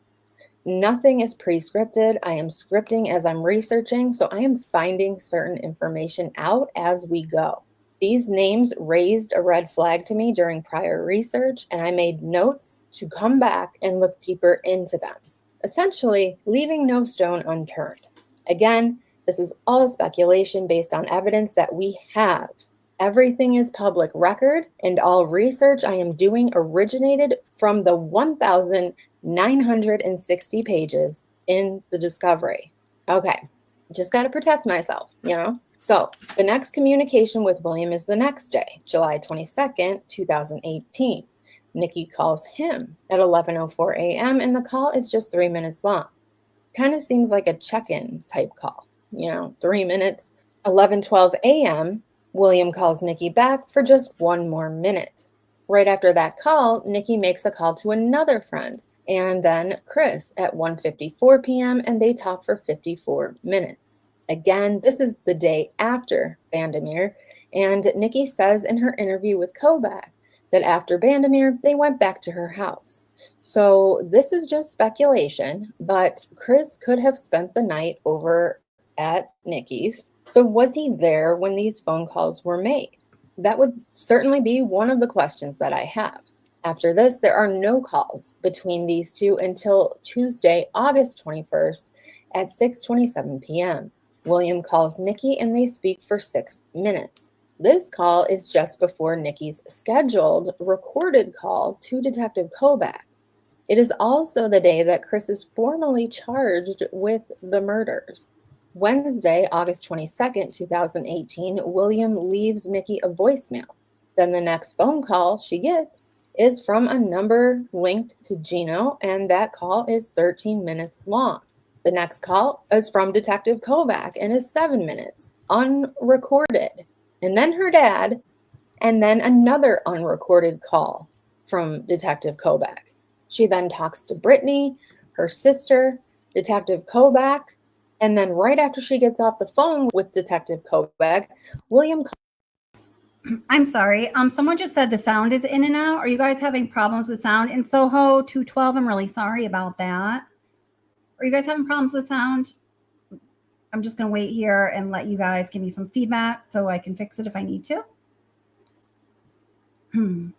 Nothing is pre-scripted. I am scripting as I'm researching, so I am finding certain information out as we go. These names raised a red flag to me during prior research, and I made notes to come back and look deeper into them, essentially leaving no stone unturned. Again, this is all speculation based on evidence that we have. Everything is public record, and all research I am doing originated from the 1,960 pages in the discovery. Okay, just got to protect myself, you know? So the next communication with William is the next day, July 22nd, 2018. Nikki calls him at 11:04 a.m. and the call is just 3 minutes long. Kind of seems like a check-in type call, 3 minutes. 11:12 a.m., William calls Nikki back for just 1 more minute. Right after that call, Nikki makes a call to another friend and then Chris at 1:54 p.m. and they talk for 54 minutes. Again, this is the day after Vandermeer, and Nikki says in her interview with Kobach that after Vandermeer, they went back to her house. So this is just speculation, but Chris could have spent the night over at Nikki's. So was he there when these phone calls were made? That would certainly be one of the questions that I have. After this, there are no calls between these two until Tuesday, August 21st at 6:27 p.m. William calls Nikki and they speak for 6 minutes. This call is just before Nikki's scheduled recorded call to Detective Kobach. It is also the day that Chris is formally charged with the murders. Wednesday, August 22nd, 2018, William leaves Nikki a voicemail. Then the next phone call she gets is from a number linked to Gino, and that call is 13 minutes long. The next call is from Detective Kovac and is 7 minutes, unrecorded. And then her dad, and then another unrecorded call from Detective Kovac. She then talks to Brittany, her sister, Detective Kovac, and then right after she gets off the phone with Detective Kovac, William... I'm sorry. Someone just said the sound is in and out. Are you guys having problems with sound in Soho 212? I'm really sorry about that. Are you guys having problems with sound? I'm just going to wait here and let you guys give me some feedback so I can fix it if I need to. Let's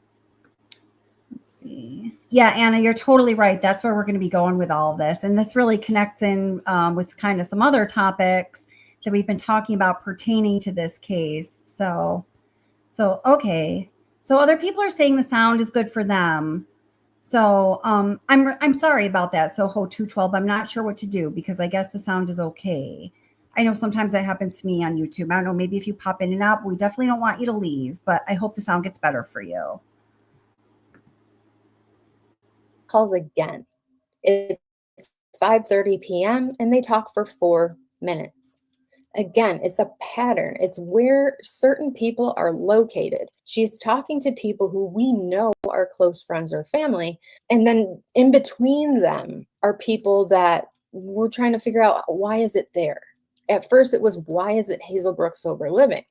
see. Yeah, Anna, you're totally right. That's where we're going to be going with all of this. And this really connects in with kind of some other topics that we've been talking about pertaining to this case. So okay. So other people are saying the sound is good for them. So I'm sorry about that. Soho 212. I'm not sure what to do because I guess the sound is okay. I know sometimes that happens to me on YouTube. I don't know, maybe if you pop in and out, but we definitely don't want you to leave, but I hope the sound gets better for you. Calls again. It's 5:30 p.m. and they talk for 4 minutes. Again, it's a pattern. It's where certain people are located. She's talking to people who we know are close friends or family. And then in between them are people that we're trying to figure out, why is it there? At first it was, why is it Hazelbrook Sober Living?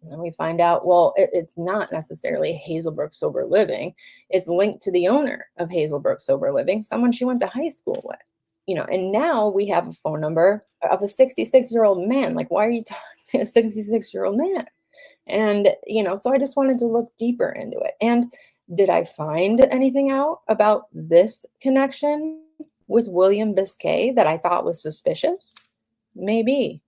And then we find out, well, it's not necessarily Hazelbrook Sober Living. It's linked to the owner of Hazelbrook Sober Living, someone she went to high school with. You know, and now we have a phone number of a 66-year-old man. Like, why are you talking to a 66-year-old man? And, you know, so I just wanted to look deeper into it. And did I find anything out about this connection with William Biscay that I thought was suspicious? Maybe.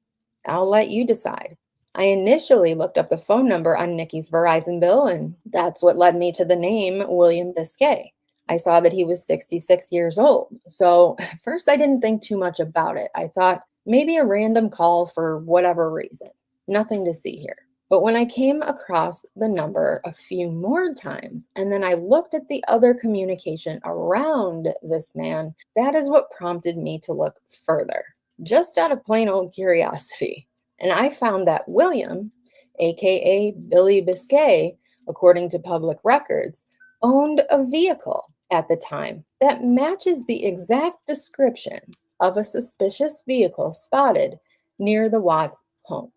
I'll let you decide. I initially looked up the phone number on Nikki's Verizon bill, and that's what led me to the name William Biscay. I saw that he was 66 years old. So at first I didn't think too much about it. I thought maybe a random call for whatever reason. Nothing to see here. But when I came across the number a few more times, and then I looked at the other communication around this man, that is what prompted me to look further, just out of plain old curiosity. And I found that William, aka Billy Biscay, according to public records, owned a vehicle at the time that matches the exact description of a suspicious vehicle spotted near the Watts home.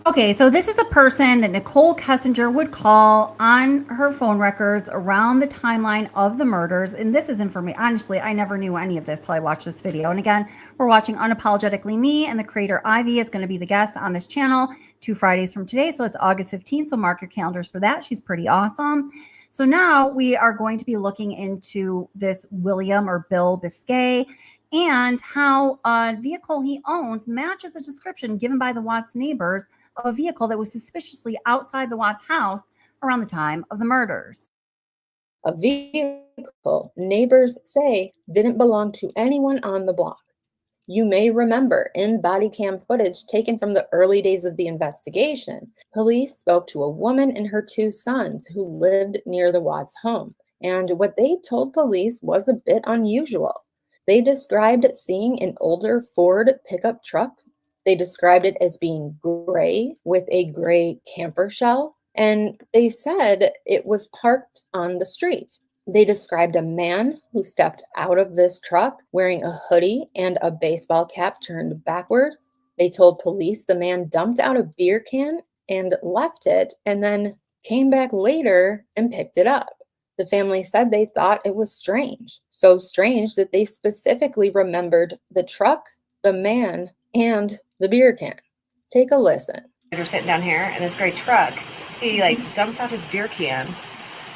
Okay, so this is a person that Nichol Kessinger would call on her phone records around the timeline of the murders. And this is information. Honestly, I never knew any of this till I watched this video. And again, we're watching Unapologetically Me, and the creator Ivy is going to be the guest on this channel 2 Fridays from today. So it's August 15th. So mark your calendars for that. She's pretty awesome. So now we are going to be looking into this William or Bill Biscay and how a vehicle he owns matches a description given by the Watts neighbors of a vehicle that was suspiciously outside the Watts house around the time of the murders. A vehicle neighbors say didn't belong to anyone on the block. You may remember in body cam footage taken from the early days of the investigation, police spoke to a woman and her 2 sons who lived near the Watts home. And what they told police was a bit unusual. They described seeing an older Ford pickup truck. They described it as being gray with a gray camper shell. And they said it was parked on the street. They described a man who stepped out of this truck wearing a hoodie and a baseball cap turned backwards. They told police the man dumped out a beer can and left it and then came back later and picked it up. The family said they thought it was strange. So strange that they specifically remembered the truck, the man, and the beer can. Take a listen. We're sitting down here in this great truck. He dumps out his beer can.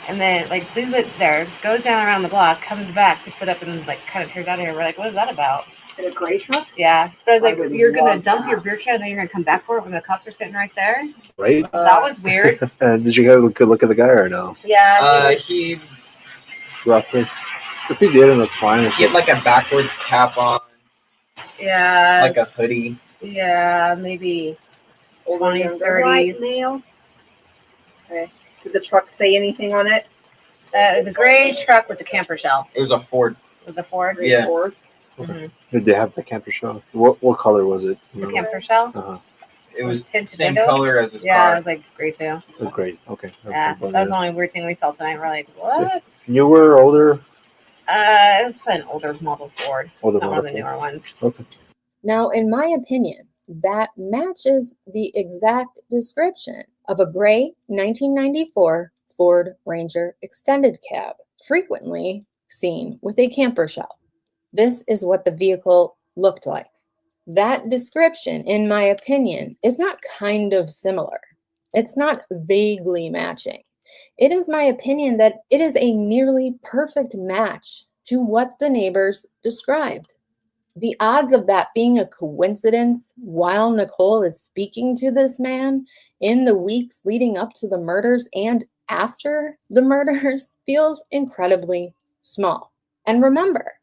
And then, leaves it there, goes down around the block, comes back, picks it up, and, kind of tears out of here. We're like, what is that about? In a gray truck? Yeah. So I was like, you're going to dump your beer can, and then you're going to come back for it when the cops are sitting right there? Right. That was weird. Did you have a good look at the guy or no? Yeah. He... Roughly. If he did, that's fine. He had, a backwards cap on. Yeah. Like a hoodie. Yeah, maybe 20s, 30s. White male? Okay. Did the truck say anything on it? It was a gray truck with a camper shell. It was a Ford. It was a Ford? Yeah. Ford. Did they have the camper shell? What color was it? The camper shell? Uh-huh. It was tinted same windows? color as his Yeah, car. it was like gray too. It was great. Okay. Yeah, that was the only weird thing we saw tonight. We're like, what? Newer, older? It was an older model Ford. Older Not one of the model newer ones. Okay. Now, in my opinion, that matches the exact description of a gray 1994 Ford Ranger extended cab, frequently seen with a camper shell. This is what the vehicle looked like. That description, in my opinion, is not kind of similar. It's not vaguely matching. It is my opinion that it is a nearly perfect match to what the neighbors described. The odds of that being a coincidence while Nichol is speaking to this man in the weeks leading up to the murders and after the murders feels incredibly small. And remember,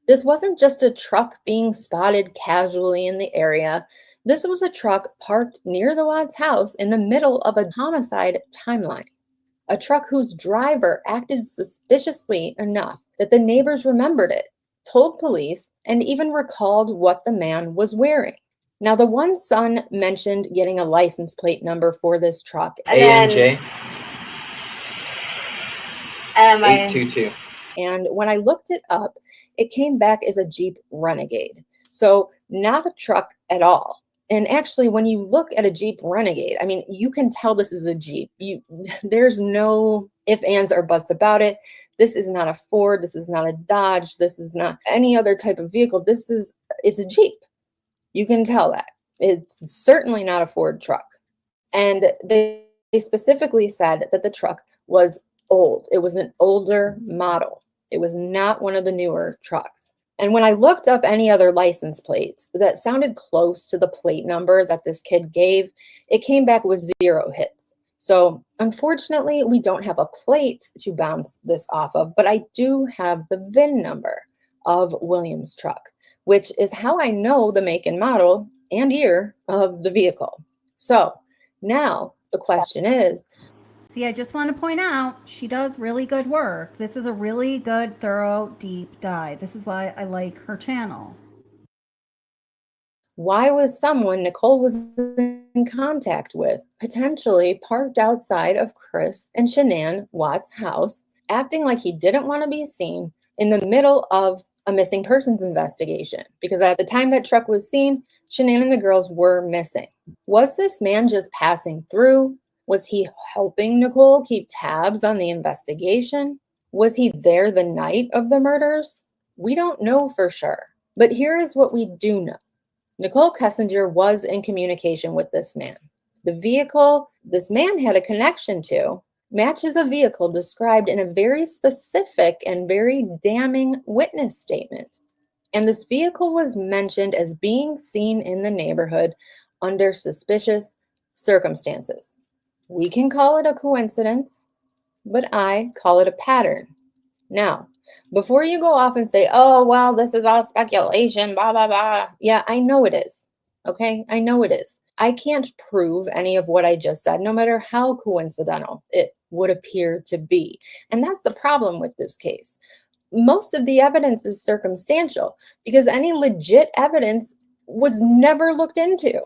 this wasn't just a truck being spotted casually in the area. This was a truck parked near the Watts house in the middle of a homicide timeline. A truck whose driver acted suspiciously enough that the neighbors remembered it, told police, and even recalled what the man was wearing. Now, the one son mentioned getting a license plate number for this truck. AMJ 822. And when I looked it up, it came back as a Jeep Renegade. So not a truck at all. And actually, when you look at a Jeep Renegade, I mean, you can tell this is a Jeep. There's no ifs, ands, or buts about it. This is not a Ford. This is not a Dodge. This is not any other type of vehicle. It's a Jeep. You can tell that. It's certainly not a Ford truck. And they specifically said that the truck was old. It was an older model. It was not one of the newer trucks. And when I looked up any other license plates that sounded close to the plate number that this kid gave, it came back with 0 hits. So unfortunately, we don't have a plate to bounce this off of, but I do have the VIN number of Williams' truck, which is how I know the make and model and year of the vehicle. So now the question is, See, I just want to point out, she does really good work. This is a really good, thorough, deep dive. This is why I like her channel. why was someone Nichol was in contact with potentially parked outside of Chris and Shanann Watts' house, acting like he didn't want to be seen in the middle of a missing persons investigation? Because at the time that truck was seen, Shanann and the girls were missing. Was this man just passing through? Was he helping Nichol keep tabs on the investigation? Was he there the night of the murders? We don't know for sure. But here is what we do know. Nichol Kessinger was in communication with this man. The vehicle this man had a connection to matches a vehicle described in a very specific and very damning witness statement. And this vehicle was mentioned as being seen in the neighborhood under suspicious circumstances. We can call it a coincidence, but I call it a pattern. Now, before you go off and say, oh, well, this is all speculation, blah, blah, blah. Yeah, I know it is. Okay, I know it is. I can't prove any of what I just said, no matter how coincidental it would appear to be. And that's the problem with this case. Most of the evidence is circumstantial because any legit evidence was never looked into.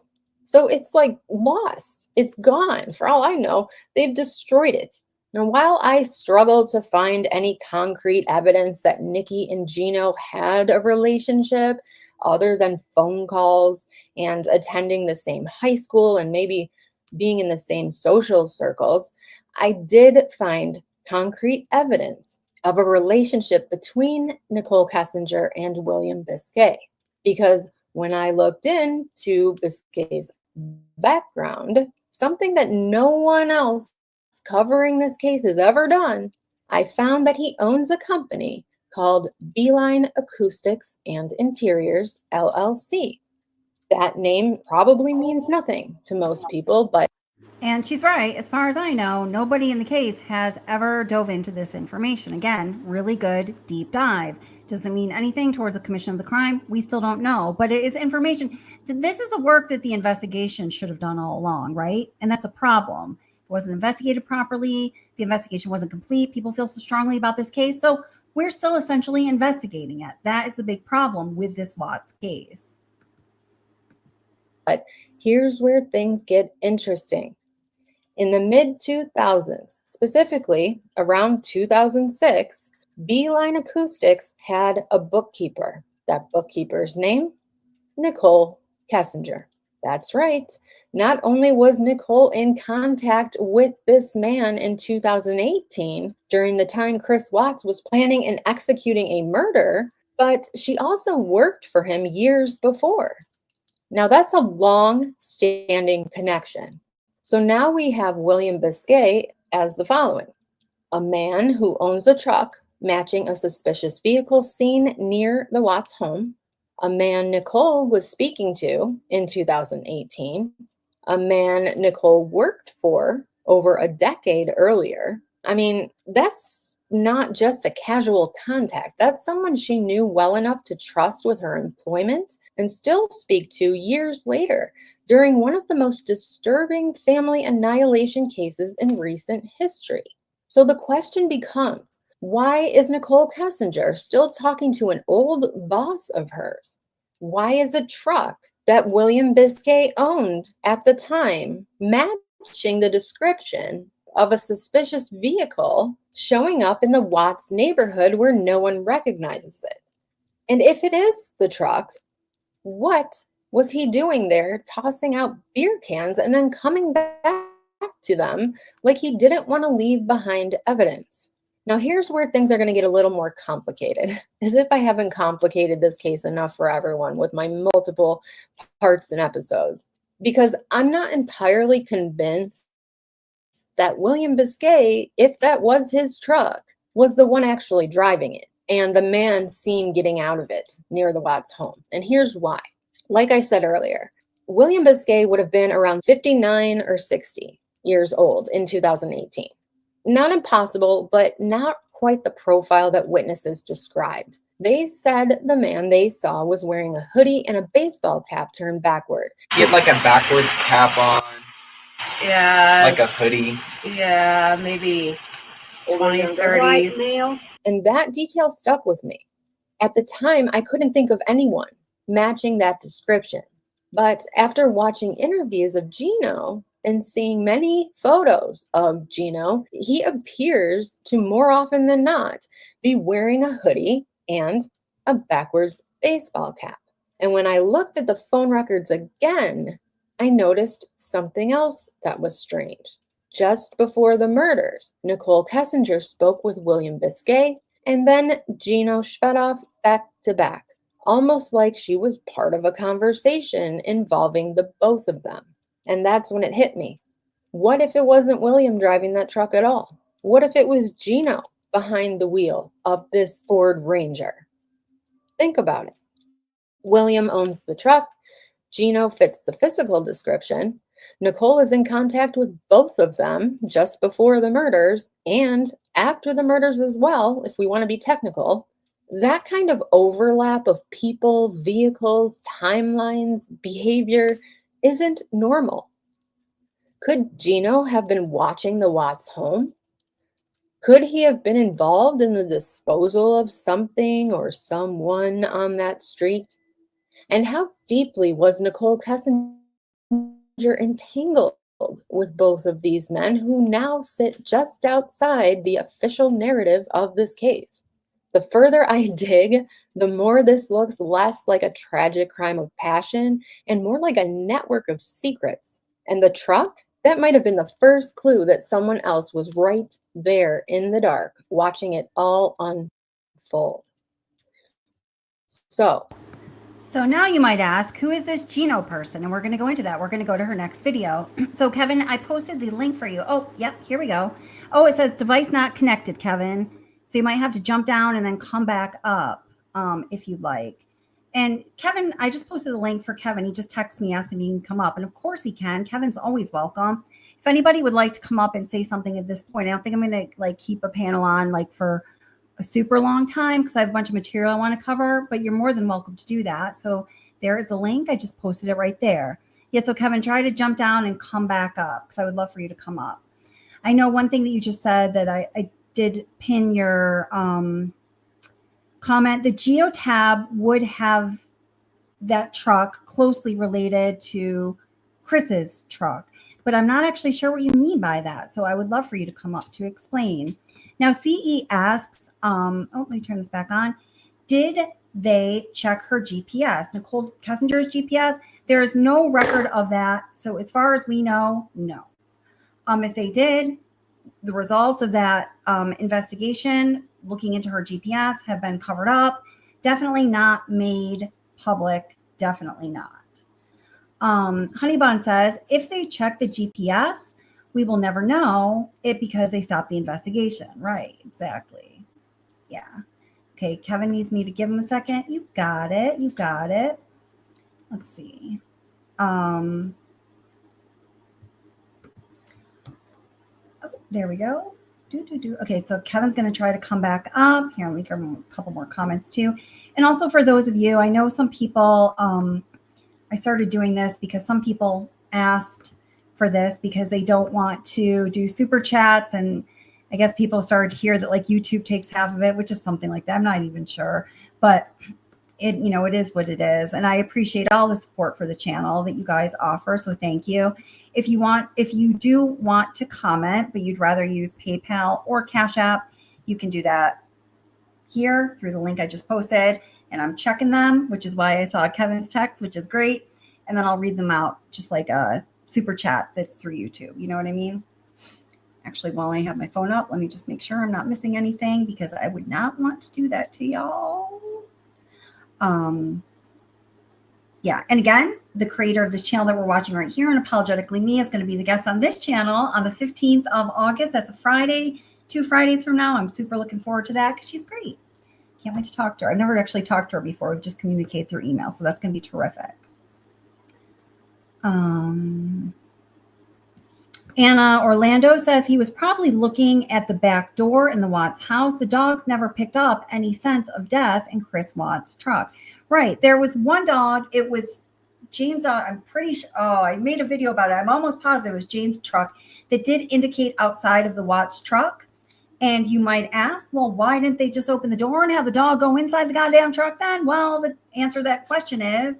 So it's like lost. It's gone. For all I know, they've destroyed it. Now, while I struggle to find any concrete evidence that Nikki and Gino had a relationship other than phone calls and attending the same high school and maybe being in the same social circles, I did find concrete evidence of a relationship between Nichol Kessinger and William Biscay. Because when I looked into Biscay's background, something that no one else covering this case has ever done, I found that he owns a company called Beeline Acoustics and Interiors, LLC. That name probably means nothing to most people, but... And she's right. As far as I know, nobody in the case has ever dove into this information. Again, really good deep dive. Doesn't mean anything towards the commission of the crime. We still don't know, but it is information. This is the work that the investigation should have done all along, right? And that's a problem. It wasn't investigated properly. The investigation wasn't complete. People feel so strongly about this case. So We're still essentially investigating it. That is the big problem with this Watts case. But here's where things get interesting. In the mid-2000s, specifically around 2006, Beeline Acoustics had a bookkeeper. That bookkeeper's name? Nichol Kessinger. That's right. Not only was Nichol in contact with this man in 2018, during the time Chris Watts was planning and executing a murder, but she also worked for him years before. Now that's a long-standing connection. So now we have William Biscay as the following: a man who owns a truck matching a suspicious vehicle seen near the Watts home, a man Nichol was speaking to in 2018, a man Nichol worked for over a decade earlier. I mean, that's not just a casual contact. That's someone she knew well enough to trust with her employment and still speak to years later during one of the most disturbing family annihilation cases in recent history. So the question becomes, why is Nichol Kessinger still talking to an old boss of hers? Why is a truck that William Biscay owned at the time matching the description of a suspicious vehicle showing up in the Watts neighborhood where no one recognizes it? And if it is the truck, what was he doing there, tossing out beer cans and then coming back to them like he didn't want to leave behind evidence? Now, here's where things are going to get a little more complicated, as if I haven't complicated this case enough for everyone with my multiple parts and episodes, because I'm not entirely convinced that William Biscay, if that was his truck, was the one actually driving it and the man seen getting out of it near the Watts home. And here's why. Like I said earlier, William Biscay would have been around 59 or 60 years old in 2018. Not impossible, but not quite the profile that witnesses described. They said the man they saw was wearing a hoodie and a baseball cap turned backward. He had like a backwards cap on, Yeah. like a hoodie. Yeah, maybe 20, 30. Male. And that detail stuck with me. At the time, I couldn't think of anyone matching that description. But after watching interviews of Gino and seeing many photos of Gino, he appears to more often than not be wearing a hoodie and a backwards baseball cap. And when I looked at the phone records again, I noticed something else that was strange. Just before the murders, Nichol Kessinger spoke with William Biscay and then Gino Shvedov back to back, almost like she was part of a conversation involving the both of them. And that's when it hit me. What if it wasn't William driving that truck at all? What if it was Gino behind the wheel of this Ford Ranger? Think about it. William owns the truck. Gino fits the physical description. Nichol is in contact with both of them just before the murders and after the murders as well, if we want to be technical. That kind of overlap of people, vehicles, timelines, behavior isn't normal. Could Gino have been watching the Watts home? Could he have been involved in the disposal of something or someone on that street? And how deeply was Nichol Kessinger entangled with both of these men who now sit just outside the official narrative of this case? The further I dig, the more this looks less like a tragic crime of passion and more like a network of secrets. And the truck? That might have been the first clue that someone else was right there in the dark, watching it all unfold. So now you might ask, who is this Gino person? And we're going to go into that. We're going to go to her next video. So Kevin, I posted the link for you. Oh, yep, here we go. Oh, it says device not connected, Kevin. So you might have to jump down and then come back up if you'd like. And Kevin, I just posted the link for Kevin. He just texted me asking me he can come up. And of course he can. Kevin's always welcome. If anybody would like to come up and say something at this point, I don't think I'm going to keep a panel on for a super long time because I have a bunch of material I want to cover, but you're more than welcome to do that. So there is a link. I just posted it right there. Yeah, so Kevin, try to jump down and come back up because I would love for you to come up. I know one thing that you just said that I did pin your comment, the geotab would have that truck closely related to Chris's truck, but I'm not actually sure what you mean by that. So I would love for you to come up to explain. Now, CE asks, let me turn this back on. Did they check her GPS? Nichol Kessinger's GPS? There is no record of that. So as far as we know, no. If they did, the results of that investigation looking into her GPS have been covered up. Definitely not made public. Definitely not. Honeybun says, if they check the GPS, we will never know it because they stopped the investigation. Right, exactly. Yeah. Okay, Kevin needs me to give him a second. You got it. You got it. Let's see. Oh, there we go. Okay, so Kevin's going to try to come back up. Here, let me give him a couple more comments too. And also for those of you, I know some people, I started doing this because some people asked for this because they don't want to do super chats. And I guess people started to hear that like YouTube takes half of it, which is something like that. I'm not even sure, but it, you know, it is what it is. And I appreciate all the support for the channel that you guys offer. So thank you. If you do want to comment, but you'd rather use PayPal or Cash App, you can do that here through the link I just posted. And I'm checking them, which is why I saw Kevin's text, which is great. And then I'll read them out just like a super chat that's through YouTube. You know what I mean? Actually, while I have my phone up, let me just make sure I'm not missing anything because I would not want to do that to y'all. Yeah. And again, the creator of this channel that we're watching right here, Unapologetically Me, is going to be the guest on this channel on the 15th of August. That's a Friday, 2 Fridays from now. I'm super looking forward to that because she's great. Can't wait to talk to her. I've never actually talked to her before. We've just communicated through email. So that's going to be terrific. Anna Orlando says he was probably looking at the back door in the Watts house. The dogs never picked up any sense of death in Chris Watts' truck. Right. There was one dog. It was Jane's dog. I'm pretty sure. Oh, I made a video about it. I'm almost positive it was Jane's truck that did indicate outside of the Watts truck. And you might ask, well, why didn't they just open the door and have the dog go inside the goddamn truck then? Well, the answer to that question is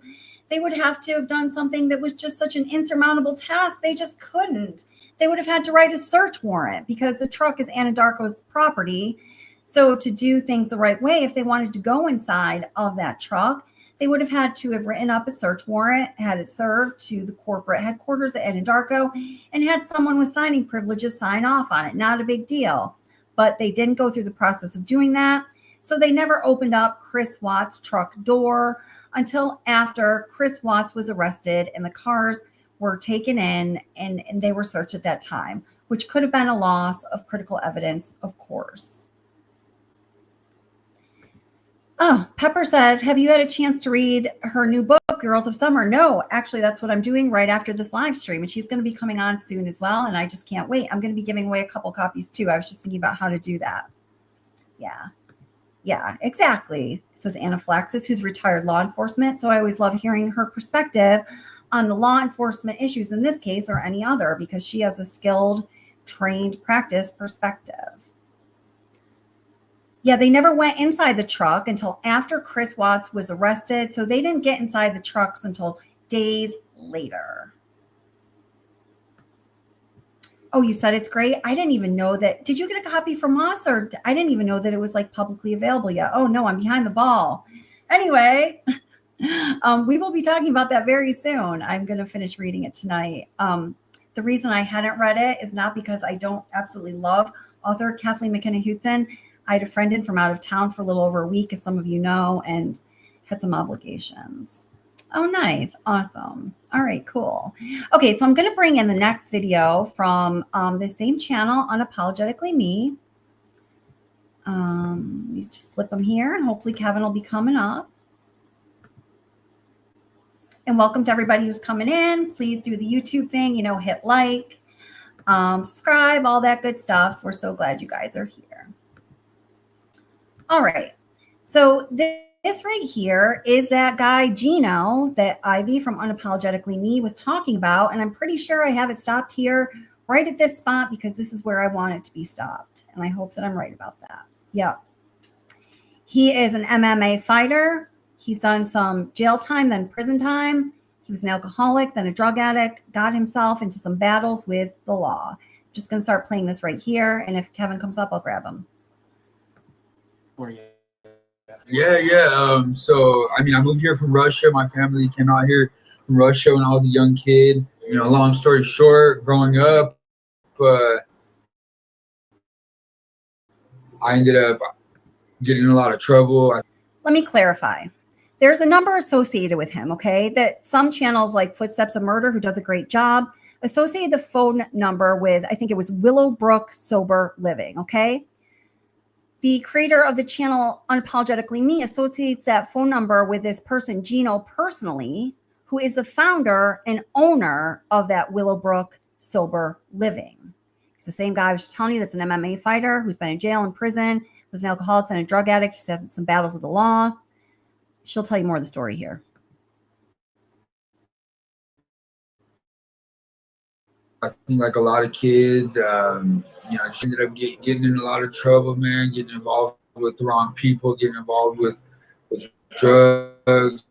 they would have to have done something that was just such an insurmountable task. They just couldn't. They would have had to write a search warrant because the truck is Anadarko's property. So to do things the right way, if they wanted to go inside of that truck, they would have had to have written up a search warrant, had it served to the corporate headquarters at Anadarko, and had someone with signing privileges sign off on it. Not a big deal. But they didn't go through the process of doing that. So they never opened up Chris Watts' truck door until after Chris Watts was arrested and the cars were taken in and they were searched at that time, which could have been a loss of critical evidence, of course. Oh, Pepper says, have you had a chance to read her new book, Girls of Summer? No, actually, that's what I'm doing right after this live stream. And she's going to be coming on soon as well. And I just can't wait. I'm going to be giving away a couple copies too. I was just thinking about how to do that. Yeah, exactly. Says Anaphylaxis, who's retired law enforcement. So I always love hearing her perspective on the law enforcement issues in this case or any other, because she has a skilled, trained practice perspective. Yeah, they never went inside the truck until after Chris Watts was arrested. So they didn't get inside the trucks until days later. Oh, you said it's great. I didn't even know that. Did you get a copy from us? Or I didn't even know that it was like publicly available yet. Oh no, I'm behind the ball. Anyway, we will be talking about that very soon. I'm going to finish reading it tonight. The reason I hadn't read it is not because I don't absolutely love author Kathleen McKenna-Hudson. I had a friend in from out of town for a little over a week, as some of you know, and had some obligations. Oh, nice. Awesome. All right, cool. Okay, so I'm going to bring in the next video from the same channel, Unapologetically Me. You just flip them here, and hopefully Kevin will be coming up. And welcome to everybody who's coming in. Please do the YouTube thing, you know, hit like, subscribe, all that good stuff. We're so glad you guys are here. All right, so this right here is that guy, Gino, that Ivy from Unapologetically Me was talking about. And I'm pretty sure I have it stopped here right at this spot because this is where I want it to be stopped. And I hope that I'm right about that. Yeah. He is an MMA fighter. He's done some jail time, then prison time. He was an alcoholic, then a drug addict, got himself into some battles with the law. I'm just going to start playing this right here. And if Kevin comes up, I'll grab him. Yeah. So, I mean, I moved here from Russia. My family came out here from Russia when I was a young kid. You know, long story short, growing up, I ended up getting in a lot of trouble. Let me clarify. There's a number associated with him, okay? That some channels like Footsteps of Murder, who does a great job, associate the phone number with, I think it was Willowbrook Sober Living, okay? The creator of the channel Unapologetically Me associates that phone number with this person, Gino, personally, who is the founder and owner of that Willowbrook Sober Living. He's the same guy I was just telling you that's an MMA fighter who's been in jail and prison, was an alcoholic, then a drug addict. He's had some battles with the law. She'll tell you more of the story here. I think like a lot of kids, you know, just ended up getting in a lot of trouble, man, getting involved with the wrong people, getting involved with drugs,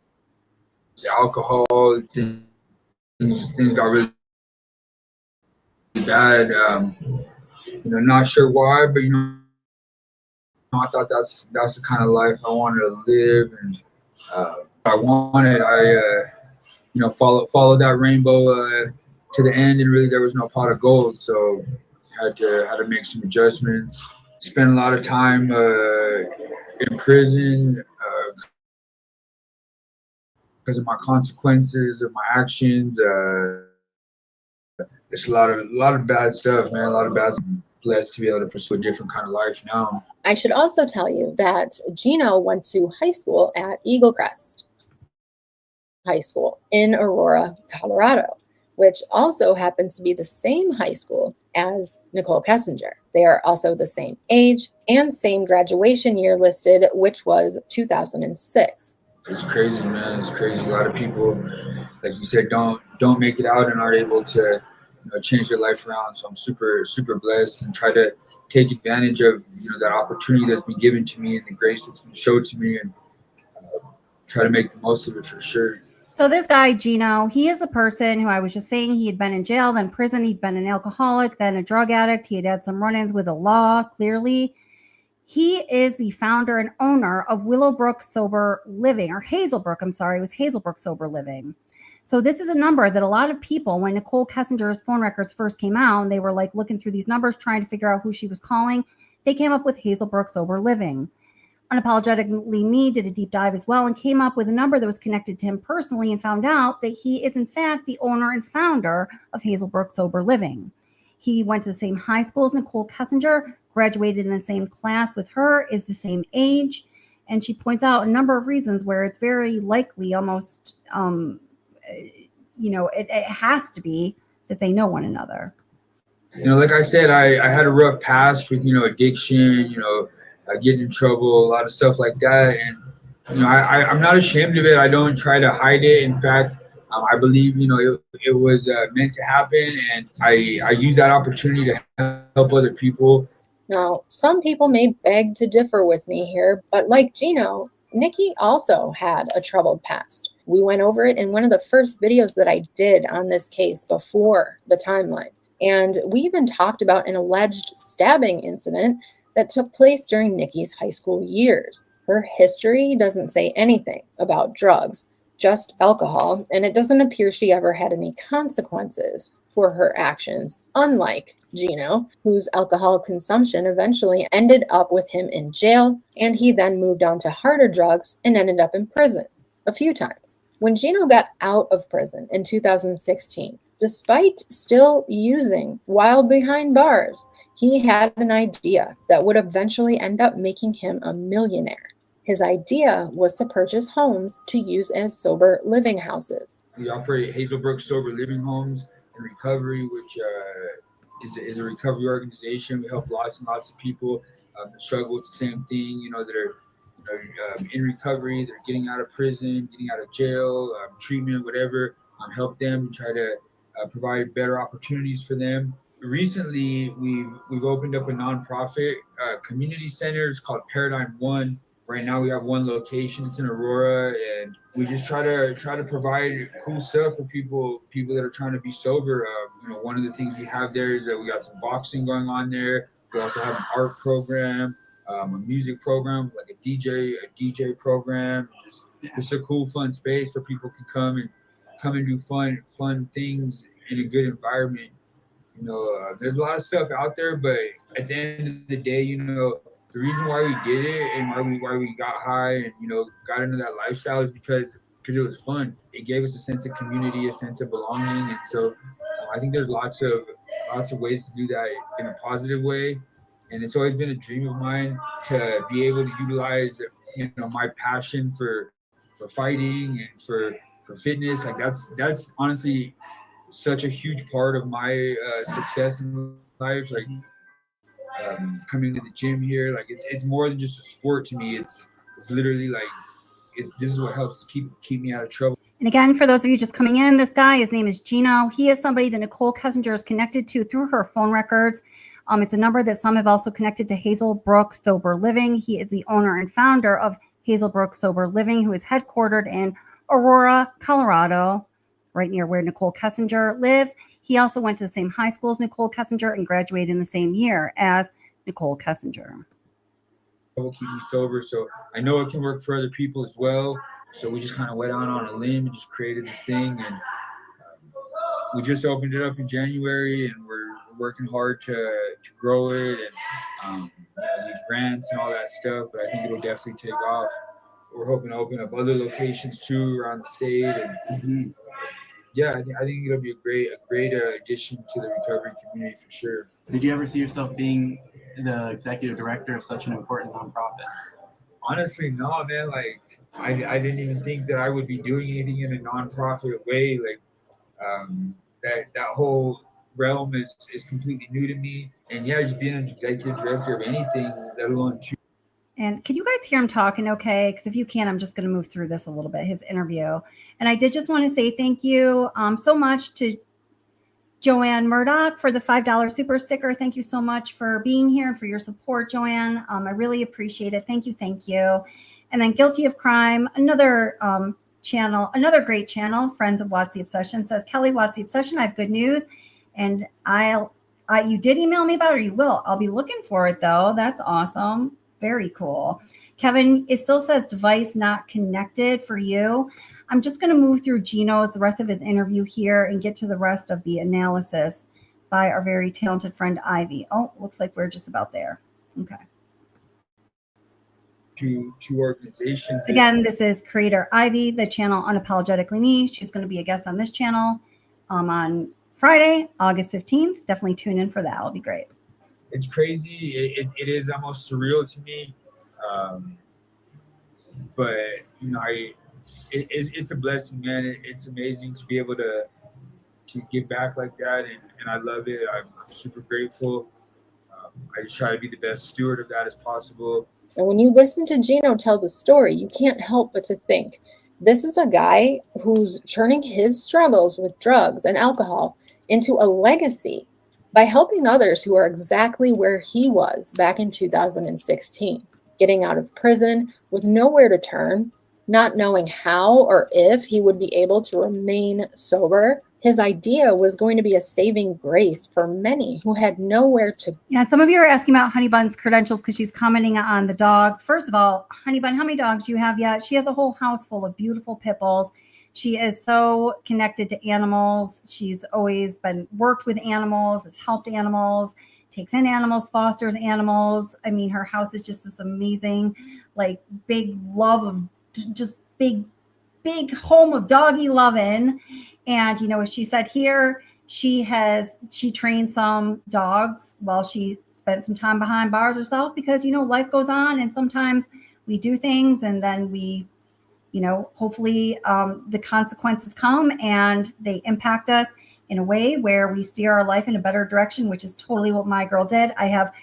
alcohol, things got really bad. You know, not sure why, but you know, I thought that's the kind of life I wanted to live, and you know, follow that rainbow to the end, and really there was no pot of gold, so had to make some adjustments. Spent a lot of time in prison because of my consequences of my actions. It's a lot of bad stuff, man. A lot of bad stuff. Blessed to be able to pursue a different kind of life now. I should also tell you that Gino went to high school at Eagle Crest High School in Aurora, Colorado, which also happens to be the same high school as Nichol Kessinger. They are also the same age and same graduation year listed, which was 2006. It's crazy, man. It's crazy. A lot of people, like you said, don't make it out and are able to, you know, change their life around. So I'm super blessed and try to take advantage of, you know, that opportunity that's been given to me and the grace that's been showed to me, and try to make the most of it for sure. So this guy, Gino, he is a person who I was just saying he had been in jail, then prison. He'd been an alcoholic, then a drug addict. He had had some run-ins with the law, clearly. He is the founder and owner of Willowbrook Sober Living, or Hazelbrook, I'm sorry, it was Hazelbrook Sober Living. So this is a number that a lot of people, when Nichol Kessinger's phone records first came out, and they were like looking through these numbers, trying to figure out who she was calling, they came up with Hazelbrook Sober Living. Unapologetically Me did a deep dive as well and came up with a number that was connected to him personally, and found out that he is in fact the owner and founder of Hazelbrook Sober Living. He went to the same high school as Nichol Kessinger, graduated in the same class with her, is the same age, and she points out a number of reasons where it's very likely, almost, you know, it has to be that they know one another. You know, like I said, I had a rough past with, you know, addiction, you know, getting in trouble, a lot of stuff like that. And, you know, I'm not ashamed of it. I don't try to hide it. In fact, I believe, you know, it was meant to happen. And I use that opportunity to help other people. Now, some people may beg to differ with me here, but like Gino, Nikki also had a troubled past. We went over it in one of the first videos that I did on this case before the timeline. And we even talked about an alleged stabbing incident that took place during Nikki's high school years. Her history doesn't say anything about drugs, just alcohol, and it doesn't appear she ever had any consequences for her actions, unlike Gino, whose alcohol consumption eventually ended up with him in jail, and he then moved on to harder drugs and ended up in prison a few times. When Gino got out of prison in 2016, despite still using while behind bars, he had an idea that would eventually end up making him a millionaire. His idea was to purchase homes to use as sober living houses. We operate Hazelbrook Sober Living Homes and Recovery, which is a recovery organization. We help lots and lots of people that struggle with the same thing, you know, that are in recovery, they're getting out of prison, getting out of jail, treatment, whatever. Help them, try to provide better opportunities for them. Recently, we've opened up a nonprofit community center. It's called Paradigm One. Right now we have one location. It's in Aurora, and we just try to provide cool stuff for people that are trying to be sober. One of the things we have there is that we got some boxing going on there. We also have an art program, a music program, like a DJ program. Just a cool, fun space where people can come and do fun things in a good environment. There's a lot of stuff out there, but at the end of the day, the reason why we did it and why we got high and got into that lifestyle is because it was fun. It gave us a sense of community, a sense of belonging, and so I think there's lots of ways to do that in a positive way. And it's always been a dream of mine to be able to utilize my passion for fighting and for fitness. Like that's honestly such a huge part of my success in life. Like coming to the gym here, like it's more than just a sport to me. It's literally like this is what helps keep me out of trouble. And again, for those of you just coming in, this guy, his name is Gino. He is somebody that Nichol Kessinger is connected to through her phone records. It's a number that some have also connected to Hazelbrook Sober Living. He is the owner and founder of Hazelbrook Sober Living, who is headquartered in Aurora, Colorado, right near where Nichol Kessinger lives. He also went to the same high school as Nichol Kessinger and graduated in the same year as Nichol Kessinger. Will keep me sober, so I know it can work for other people as well. So we just kind of went out on a limb and just created this thing, and we just opened it up in January, and we're working hard to grow it and need grants and all that stuff. But I think it'll definitely take off. We're hoping to open up other locations too around the state, and yeah, I think it'll be a great addition to the recovery community for sure. Did you ever see yourself being the executive director of such an important nonprofit? Honestly, no, man. Like I didn't even think that I would be doing anything in a nonprofit way. Like that whole realm is completely new to me. And yeah, just being an executive director of anything, let alone two. And can you guys hear him talking okay? Because if you can, I'm just going to move through this a little bit, his interview. And I did just want to say thank you so much to Joanne Murdoch for the $5 super sticker. Thank you so much for being here and for your support, Joanne. I really appreciate it. Thank you. Thank you. And then Guilty of Crime, another channel, another great channel, Friends of Watts the Obsession, says, Kelly, Watts the Obsession, I have good news. And you did email me about it, or you will. I'll be looking for it, though. That's awesome. Very cool. Kevin, it still says device not connected for you. I'm just going to move through the rest of his interview here and get to the rest of the analysis by our very talented friend, Ivy. Oh, looks like we're just about there. Okay. Two organizations. Again, this is creator Ivy, the channel Unapologetically Me. She's going to be a guest on this channel on Friday, August 15th. Definitely tune in for that. It'll be great. It's crazy. It is almost surreal to me. But, it's a blessing, man. It's amazing to be able to give back like that. And I love it. I'm super grateful. I just try to be the best steward of that as possible. And when you listen to Gino tell the story, you can't help but to think, this is a guy who's turning his struggles with drugs and alcohol into a legacy by helping others who are exactly where he was back in 2016, getting out of prison with nowhere to turn, not knowing how or if he would be able to remain sober. His idea was going to be a saving grace for many who had nowhere to. Yeah, some of you are asking about Honey Bun's credentials because she's commenting on the dogs. First of all, Honey Bun, how many dogs do you have yet? She has a whole house full of beautiful pit bulls. She is so connected to animals. She's always been worked with animals, has helped animals, takes in animals, fosters animals. I mean, her house is just this amazing, like big love of just big home of doggy loving. And, as she said here, she trained some dogs while she spent some time behind bars herself because, life goes on and sometimes we do things and then we, hopefully the consequences come and they impact us in a way where we steer our life in a better direction, which is totally what my girl did. I have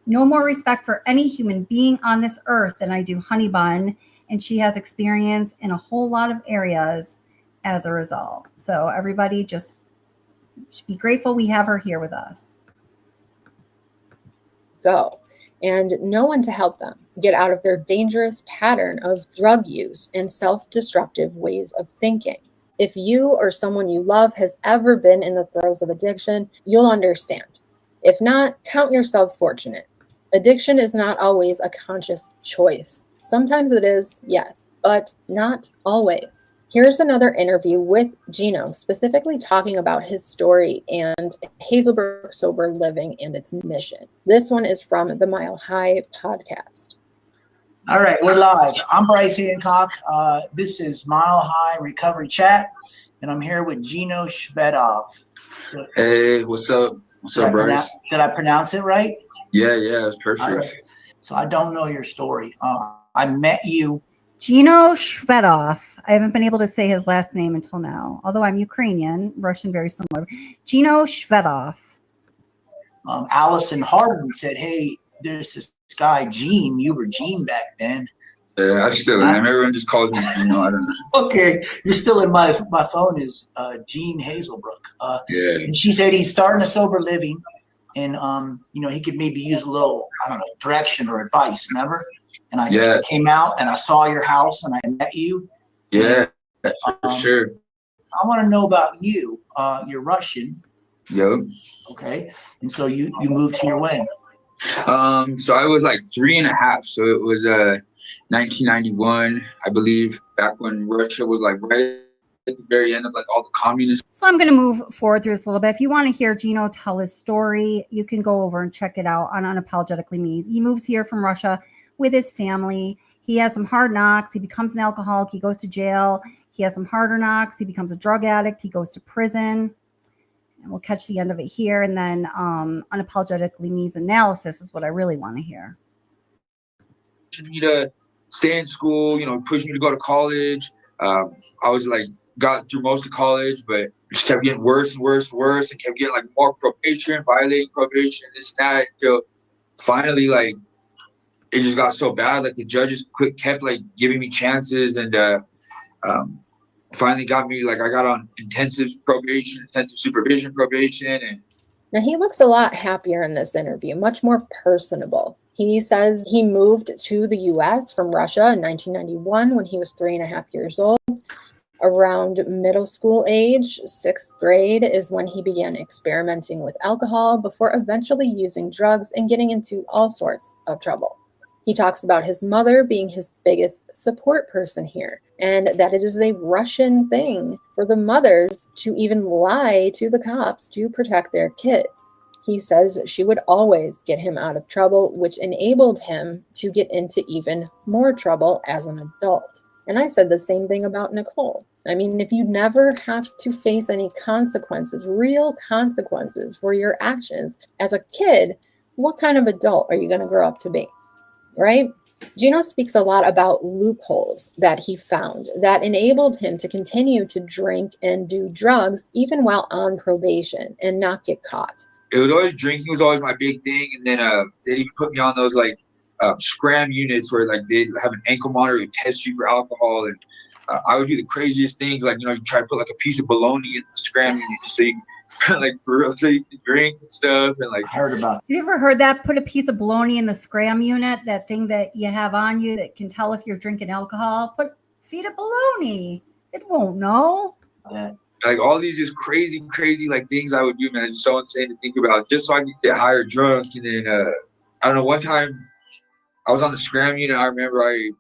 no more respect for any human being on this earth than I do Honey Bun. And she has experience in a whole lot of areas as a result. So everybody just should be grateful we have her here with us. Go. and no one to help them get out of their dangerous pattern of drug use and self-destructive ways of thinking. If you or someone you love has ever been in the throes of addiction, you'll understand. If not, count yourself fortunate. Addiction is not always a conscious choice. Sometimes it is, yes, but not always. Here's another interview with Gino, specifically talking about his story and Hazelbrook Sober Living and its mission. This one is from the Mile High podcast. All right, we're live. I'm Bryce Hancock. This is Mile High Recovery Chat, and I'm here with Gino Shvedov. Hey, what's up? What's up, Bryce? Did I pronounce it right? Yeah, it's perfect. All right. So I don't know your story. I met you. Gino Shvedov. I haven't been able to say his last name until now, although I'm Ukrainian, Russian, very similar. Gino Shvedov. Allison Harden said, hey, there's this guy, Gene. You were Gene back then. Yeah, I still am. Everyone just calls me Gino. I don't know. Okay, you're still in my phone is Gene Hazelbrook. Yeah. And she said he's starting a sober living, and he could maybe use a little, I don't know, direction or advice. Remember? And I came out and I saw your house and I met you. Yeah, for sure. I want to know about you. You're Russian. Yep. Okay. And so you moved here when? So I was like 3.5. So it was 1991, I believe, back when Russia was like right at the very end of like all the communists. So I'm going to move forward through this a little bit. If you want to hear Gino tell his story, you can go over and check it out on Unapologetically Me. He moves here from Russia with his family. He has some hard knocks. He becomes an alcoholic. He goes to jail. He has some harder knocks. He becomes a drug addict. He goes to prison. And we'll catch the end of it here. And then Unapologetically Me's analysis is what I really want to hear. Me to stay in school, pushed me to go to college. I was like, got through most of college, but just kept getting worse and worse and worse, and kept getting like more probation, violating probation, this and that, until finally, like, it just got so bad. Like the judges kept like giving me chances, and finally got me, like, I got on intensive supervision probation. And now he looks a lot happier in this interview, much more personable. He says he moved to the U.S. from Russia in 1991 when he was 3.5 years old. Around middle school age, 6th grade, is when he began experimenting with alcohol before eventually using drugs and getting into all sorts of trouble. He talks about his mother being his biggest support person here, and that it is a Russian thing for the mothers to even lie to the cops to protect their kids. He says she would always get him out of trouble, which enabled him to get into even more trouble as an adult. And I said the same thing about Nichol. I mean, if you never have to face any consequences, real consequences for your actions as a kid, what kind of adult are you going to grow up to be? Right? Gino speaks a lot about loopholes that he found that enabled him to continue to drink and do drugs even while on probation and not get caught. It was always drinking was always my big thing, and then they even put me on those like scram units where like they have an ankle monitor to test you for alcohol, and I would do the craziest things, like you try to put like a piece of bologna in the scram unit just so you like for real, so you can drink and stuff. And like, I heard about. Have you ever heard that? Put a piece of bologna in the scram unit, that thing that you have on you that can tell if you're drinking alcohol. Feed it bologna. It won't know. Yeah. Like all these just crazy like things I would do, man. It's so insane to think about, just so I could get high or drunk. And then I don't know, one time I was on the scram unit. I remember I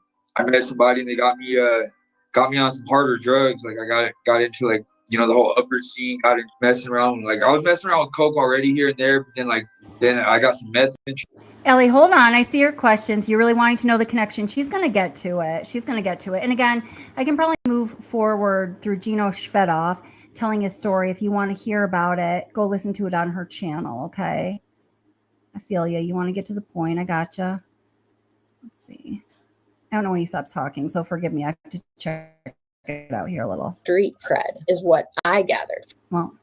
met somebody and they got me on some harder drugs. Like I got into like, the whole upper scene, got into messing around. Like I was messing around with coke already here and there, but then I got some meth. Ellie, hold on. I see your questions. You're really wanting to know the connection. She's going to get to it. And again, I can probably move forward through Gino Shvedov telling his story. If you want to hear about it, go listen to it on her channel, okay? I feel you. You want to get to the point. I gotcha. Let's see. I don't know when he stops talking, so forgive me. I have to check it out here a little. Street cred is what I gathered. Well,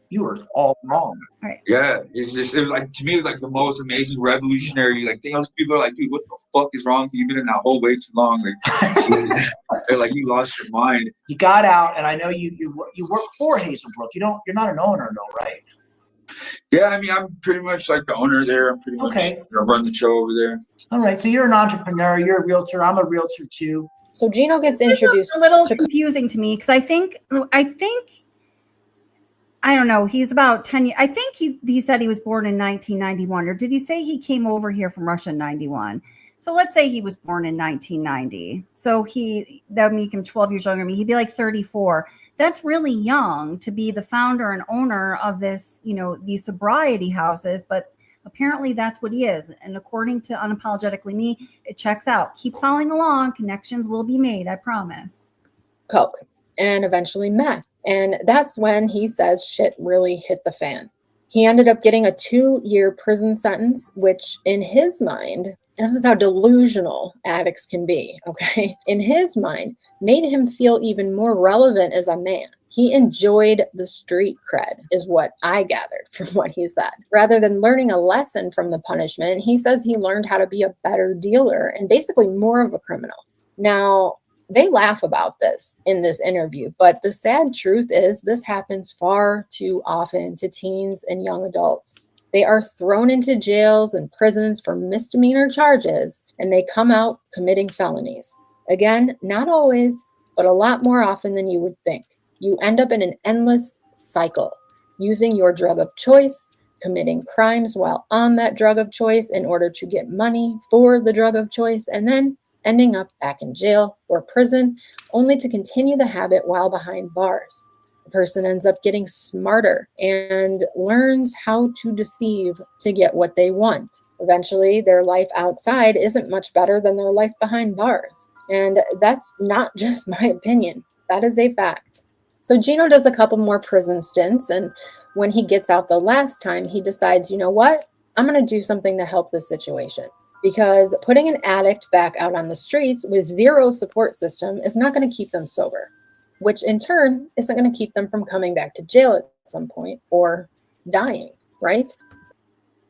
you were all wrong. All right. Yeah, it was like, to me, it was like the most amazing, revolutionary like thing. People are like, dude, what the fuck is wrong with you? You've been in that hole way too long. Like, they're like, you lost your mind. You got out, and I know you work for Hazelbrook. You're not an owner, though, right? Yeah, I mean, I'm pretty much like the owner there. I'm pretty much run the show over there. All right, so you're an entrepreneur, you're a realtor, I'm a realtor too. So Gino gets introduced. A little confusing to me because I think I don't know. He's about 10 years. I think he said he was born in 1991, or did he say he came over here from Russia in 91? So let's say he was born in 1990. So that would make him 12 years younger than me. He'd be like 34. That's really young to be the founder and owner of this, these sobriety houses. But apparently that's what he is. And according to Unapologetically Me, it checks out. Keep following along. Connections will be made. I promise. Coke and eventually meth. And that's when he says shit really hit the fan. He ended up getting a 2-year prison sentence, which in his mind, this is how delusional addicts can be, okay? In his mind, made him feel even more relevant as a man. He enjoyed the street cred, is what I gathered from what he said. Rather than learning a lesson from the punishment, he says he learned how to be a better dealer and basically more of a criminal. Now, they laugh about this in this interview, but the sad truth is this happens far too often to teens and young adults. They are thrown into jails and prisons for misdemeanor charges, and they come out committing felonies. Again, not always, but a lot more often than you would think. You end up in an endless cycle, using your drug of choice, committing crimes while on that drug of choice in order to get money for the drug of choice, and then ending up back in jail or prison, only to continue the habit while behind bars. The person ends up getting smarter and learns how to deceive to get what they want. Eventually, their life outside isn't much better than their life behind bars. And that's not just my opinion. That is a fact. So Gino does a couple more prison stints, and when he gets out the last time, he decides, you know what? I'm going to do something to help this situation. Because putting an addict back out on the streets with zero support system is not going to keep them sober, which in turn isn't going to keep them from coming back to jail at some point or dying, right?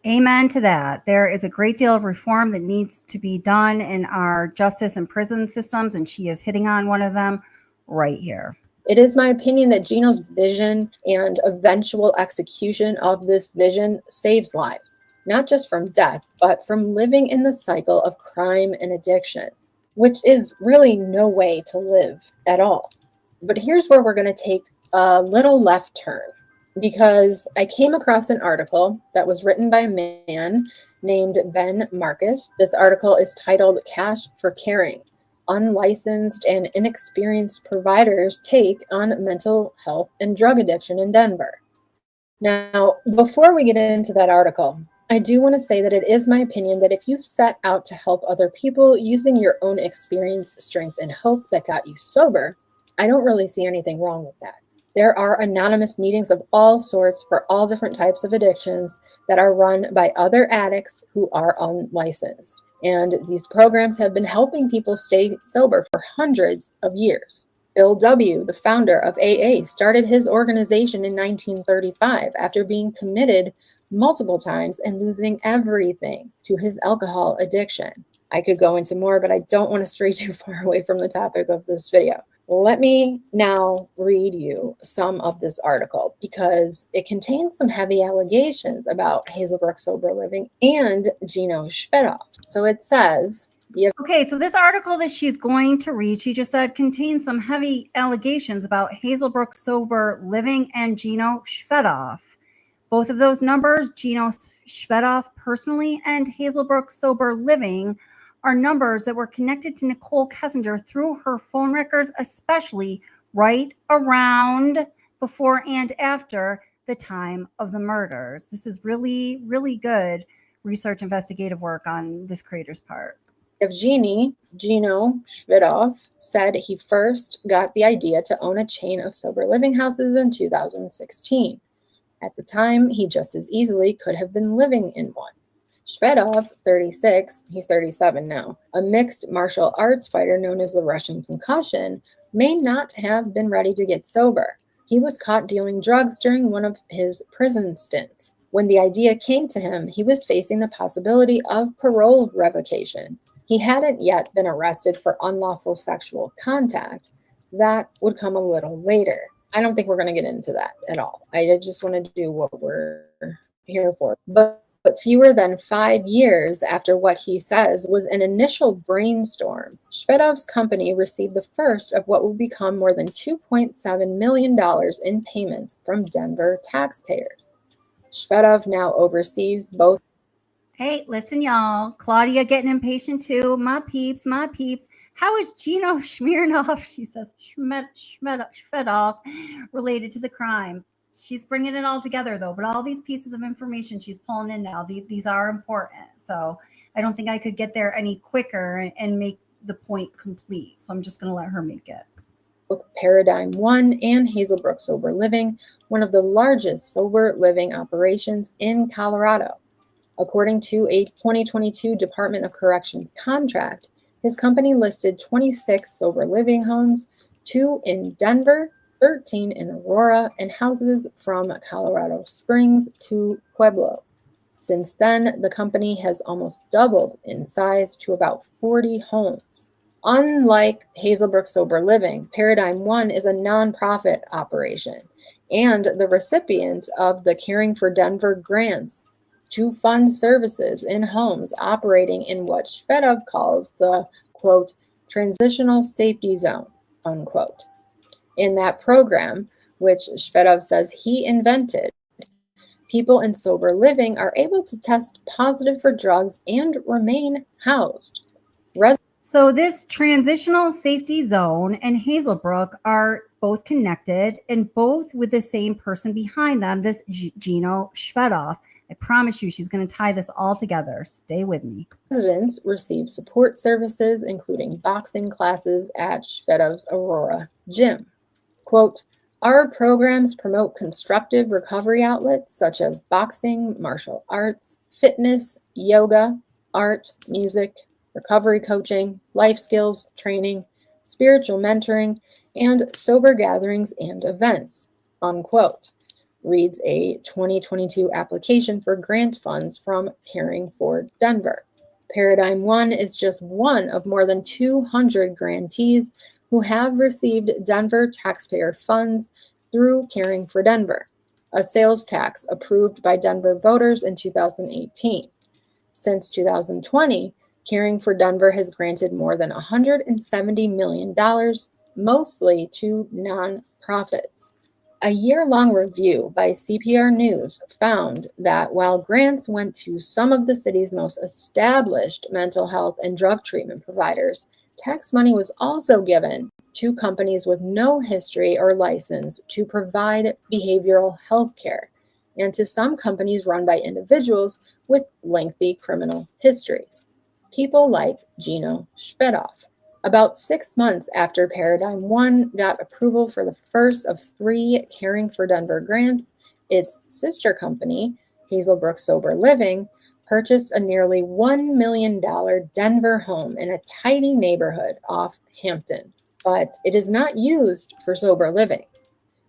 Amen to that. There is a great deal of reform that needs to be done in our justice and prison systems, and she is hitting on one of them right here. It is my opinion that Gino's vision and eventual execution of this vision saves lives. Not just from death, but from living in the cycle of crime and addiction, which is really no way to live at all. But here's where we're going to take a little left turn, because I came across an article that was written by a man named Ben Marcus. This article is titled "Cash for Caring: Unlicensed and Inexperienced Providers Take on Mental Health and Drug Addiction in Denver." Now, before we get into that article, I do want to say that it is my opinion that if you've set out to help other people using your own experience, strength, and hope that got you sober, I don't really see anything wrong with that. There are anonymous meetings of all sorts for all different types of addictions that are run by other addicts who are unlicensed. And these programs have been helping people stay sober for hundreds of years. Bill W., the founder of AA, started his organization in 1935 after being committed multiple times and losing everything to his alcohol addiction. I could go into more, but I don't want to stray too far away from the topic of this video. Let me now read you some of this article because it contains some heavy allegations about Hazelbrook Sober Living and Gino Shvedov. So it says, okay, so this article that she's going to read, she just said, contains some heavy allegations about Hazelbrook Sober Living and Gino Shvedov. Both of those numbers, Gino Shvedov personally and Hazelbrook Sober Living, are numbers that were connected to Nichol Kessinger through her phone records, especially right around before and after the time of the murders. This is really, really good research investigative work on this creator's part. Gino Shvedov said he first got the idea to own a chain of sober living houses in 2016. At the time, he just as easily could have been living in one. Shvedov, 36, he's 37 now, a mixed martial arts fighter known as the Russian Concussion, may not have been ready to get sober. He was caught dealing drugs during one of his prison stints. When the idea came to him, he was facing the possibility of parole revocation. He hadn't yet been arrested for unlawful sexual contact. That would come a little later. I don't think we're going to get into that at all. I just want to do what we're here for. But fewer than 5 years after what he says was an initial brainstorm, Shvedov's company received the first of what will become more than $2.7 million in payments from Denver taxpayers. Shvedov now oversees both. Hey, listen, y'all. Claudia getting impatient too. My peeps, my peeps. How is Gino Shvedov, she says, Shvedov, related to the crime? She's bringing it all together, though. But all these pieces of information she's pulling in now, these are important. So I don't think I could get there any quicker and make the point complete. So I'm just going to let her make it. Both Paradigm One and Hazelbrook Sober Living, one of the largest sober living operations in Colorado. According to a 2022 Department of Corrections contract, his company listed 26 sober living homes, 2 in Denver, 13 in Aurora, and houses from Colorado Springs to Pueblo. Since then, the company has almost doubled in size to about 40 homes. Unlike Hazelbrook Sober Living, Paradigm One is a nonprofit operation and the recipient of the Caring for Denver grants to fund services in homes operating in what Shvedov calls the, quote, transitional safety zone, unquote. In that program, which Shvedov says he invented, people in sober living are able to test positive for drugs and remain housed. So this transitional safety zone and Hazelbrook are both connected and both with the same person behind them, this Gino Shvedov. I promise you she's going to tie this all together. Stay with me. Residents receive support services, including boxing classes at Shvedov's Aurora gym. Quote, our programs promote constructive recovery outlets such as boxing, martial arts, fitness, yoga, art, music, recovery coaching, life skills training, spiritual mentoring, and sober gatherings and events, unquote, reads a 2022 application for grant funds from Caring for Denver. Paradigm One is just one of more than 200 grantees who have received Denver taxpayer funds through Caring for Denver, a sales tax approved by Denver voters in 2018. Since 2020, Caring for Denver has granted more than $170 million, mostly to nonprofits. A year-long review by CPR News found that while grants went to some of the city's most established mental health and drug treatment providers, tax money was also given to companies with no history or license to provide behavioral health care, and to some companies run by individuals with lengthy criminal histories. People like Gino Shvedov. About 6 months after Paradigm One got approval for the first of 3 Caring for Denver grants, its sister company, Hazelbrook Sober Living, purchased a nearly $1 million Denver home in a tidy neighborhood off Hampton, but it is not used for sober living.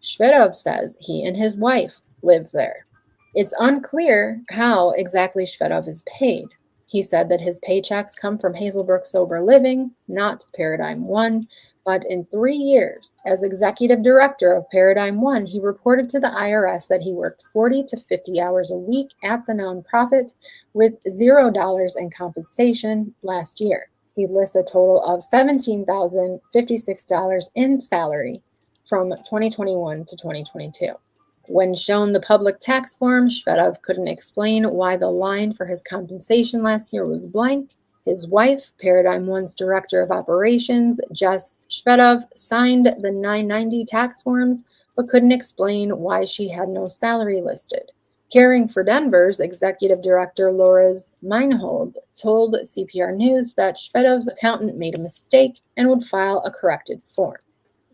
Shvedov says he and his wife live there. It's unclear how exactly Shvedov is paid. He said that his paychecks come from Hazelbrook Sober Living, not Paradigm One, but in 3 years as executive director of Paradigm One, he reported to the IRS that he worked 40 to 50 hours a week at the nonprofit with $0 in compensation last year. He lists a total of $17,056 in salary from 2021 to 2022. When shown the public tax form, Shvedov couldn't explain why the line for his compensation last year was blank. His wife, Paradigm One's director of operations, Jess Shvedov, signed the 990 tax forms, but couldn't explain why she had no salary listed. Caring for Denver's executive director, Laura Meinhold, told CPR News that Shvedov's accountant made a mistake and would file a corrected form.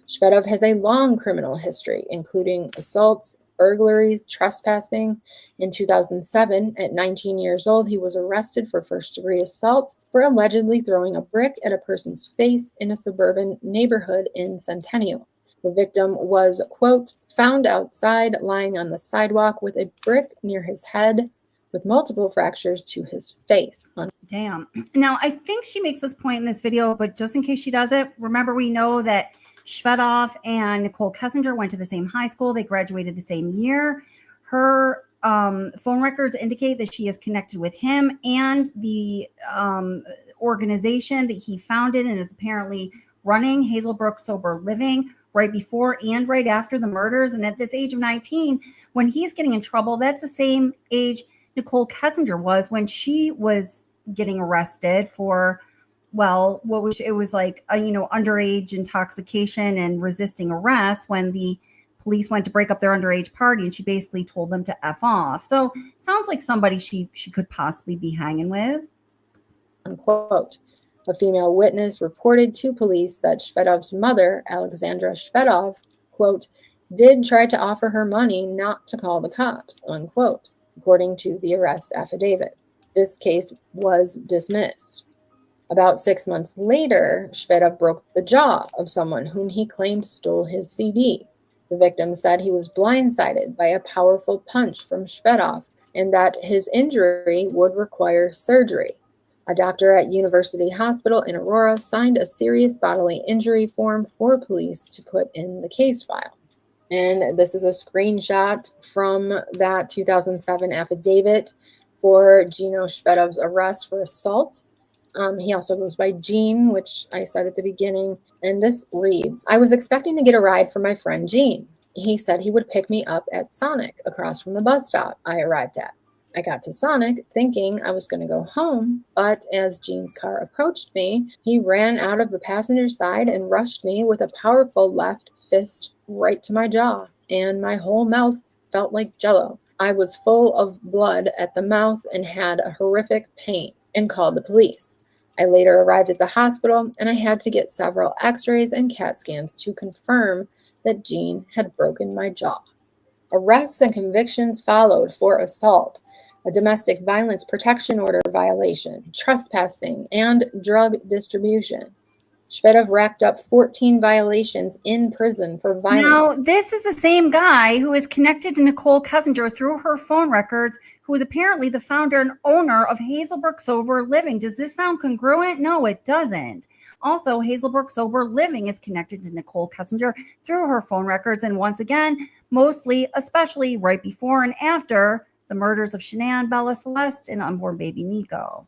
Shvedov has a long criminal history, including assaults, burglaries, trespassing. In 2007, at 19 years old, he was arrested for first-degree assault for allegedly throwing a brick at a person's face in a suburban neighborhood in Centennial. The victim was, quote, found outside lying on the sidewalk with a brick near his head with multiple fractures to his face. Damn. Now, I think she makes this point in this video, but just in case she doesn't, remember we know that Shvedov and Nichol Kessinger went to the same high school. They graduated the same year. Her phone records indicate that she is connected with him and the organization that he founded and is apparently running, Hazelbrook Sober Living, right before and right after the murders. And at this age of 19, when he's getting in trouble, that's the same age Nichol Kessinger was when she was getting arrested for, well, what was it was like underage intoxication and resisting arrest when the police went to break up their underage party, and she basically told them to F off. So sounds like somebody she could possibly be hanging with. Unquote. A female witness reported to police that Shvedov's mother, Alexandra Shvedov, quote, did try to offer her money not to call the cops, unquote, according to the arrest affidavit. This case was dismissed. About 6 months later, Shvedov broke the jaw of someone whom he claimed stole his CD. The victim said he was blindsided by a powerful punch from Shvedov and that his injury would require surgery. A doctor at University Hospital in Aurora signed a serious bodily injury form for police to put in the case file. And this is a screenshot from that 2007 affidavit for Gino Shvedov's arrest for assault. He also goes by Gene, which I said at the beginning. And this reads, I was expecting to get a ride from my friend Gene. He said he would pick me up at Sonic across from the bus stop I arrived at. I got to Sonic thinking I was going to go home, but as Gene's car approached me, he ran out of the passenger side and rushed me with a powerful left fist right to my jaw, and my whole mouth felt like jello. I was full of blood at the mouth and had a horrific pain and called the police. I later arrived at the hospital and I had to get several x-rays and CAT scans to confirm that Gene had broken my jaw. Arrests and convictions followed for assault, a domestic violence protection order violation, trespassing, and drug distribution. Shvedov racked up 14 violations in prison for violence. Now, this is the same guy who is connected to Nichol Kessinger through her phone records, who is apparently the founder and owner of Hazelbrook Sober Living. Does this sound congruent? No, it doesn't. Also, Hazelbrook Sober Living is connected to Nichol Kessinger through her phone records. And once again, mostly, especially right before and after the murders of Shanann, Bella Celeste, and unborn baby Nico.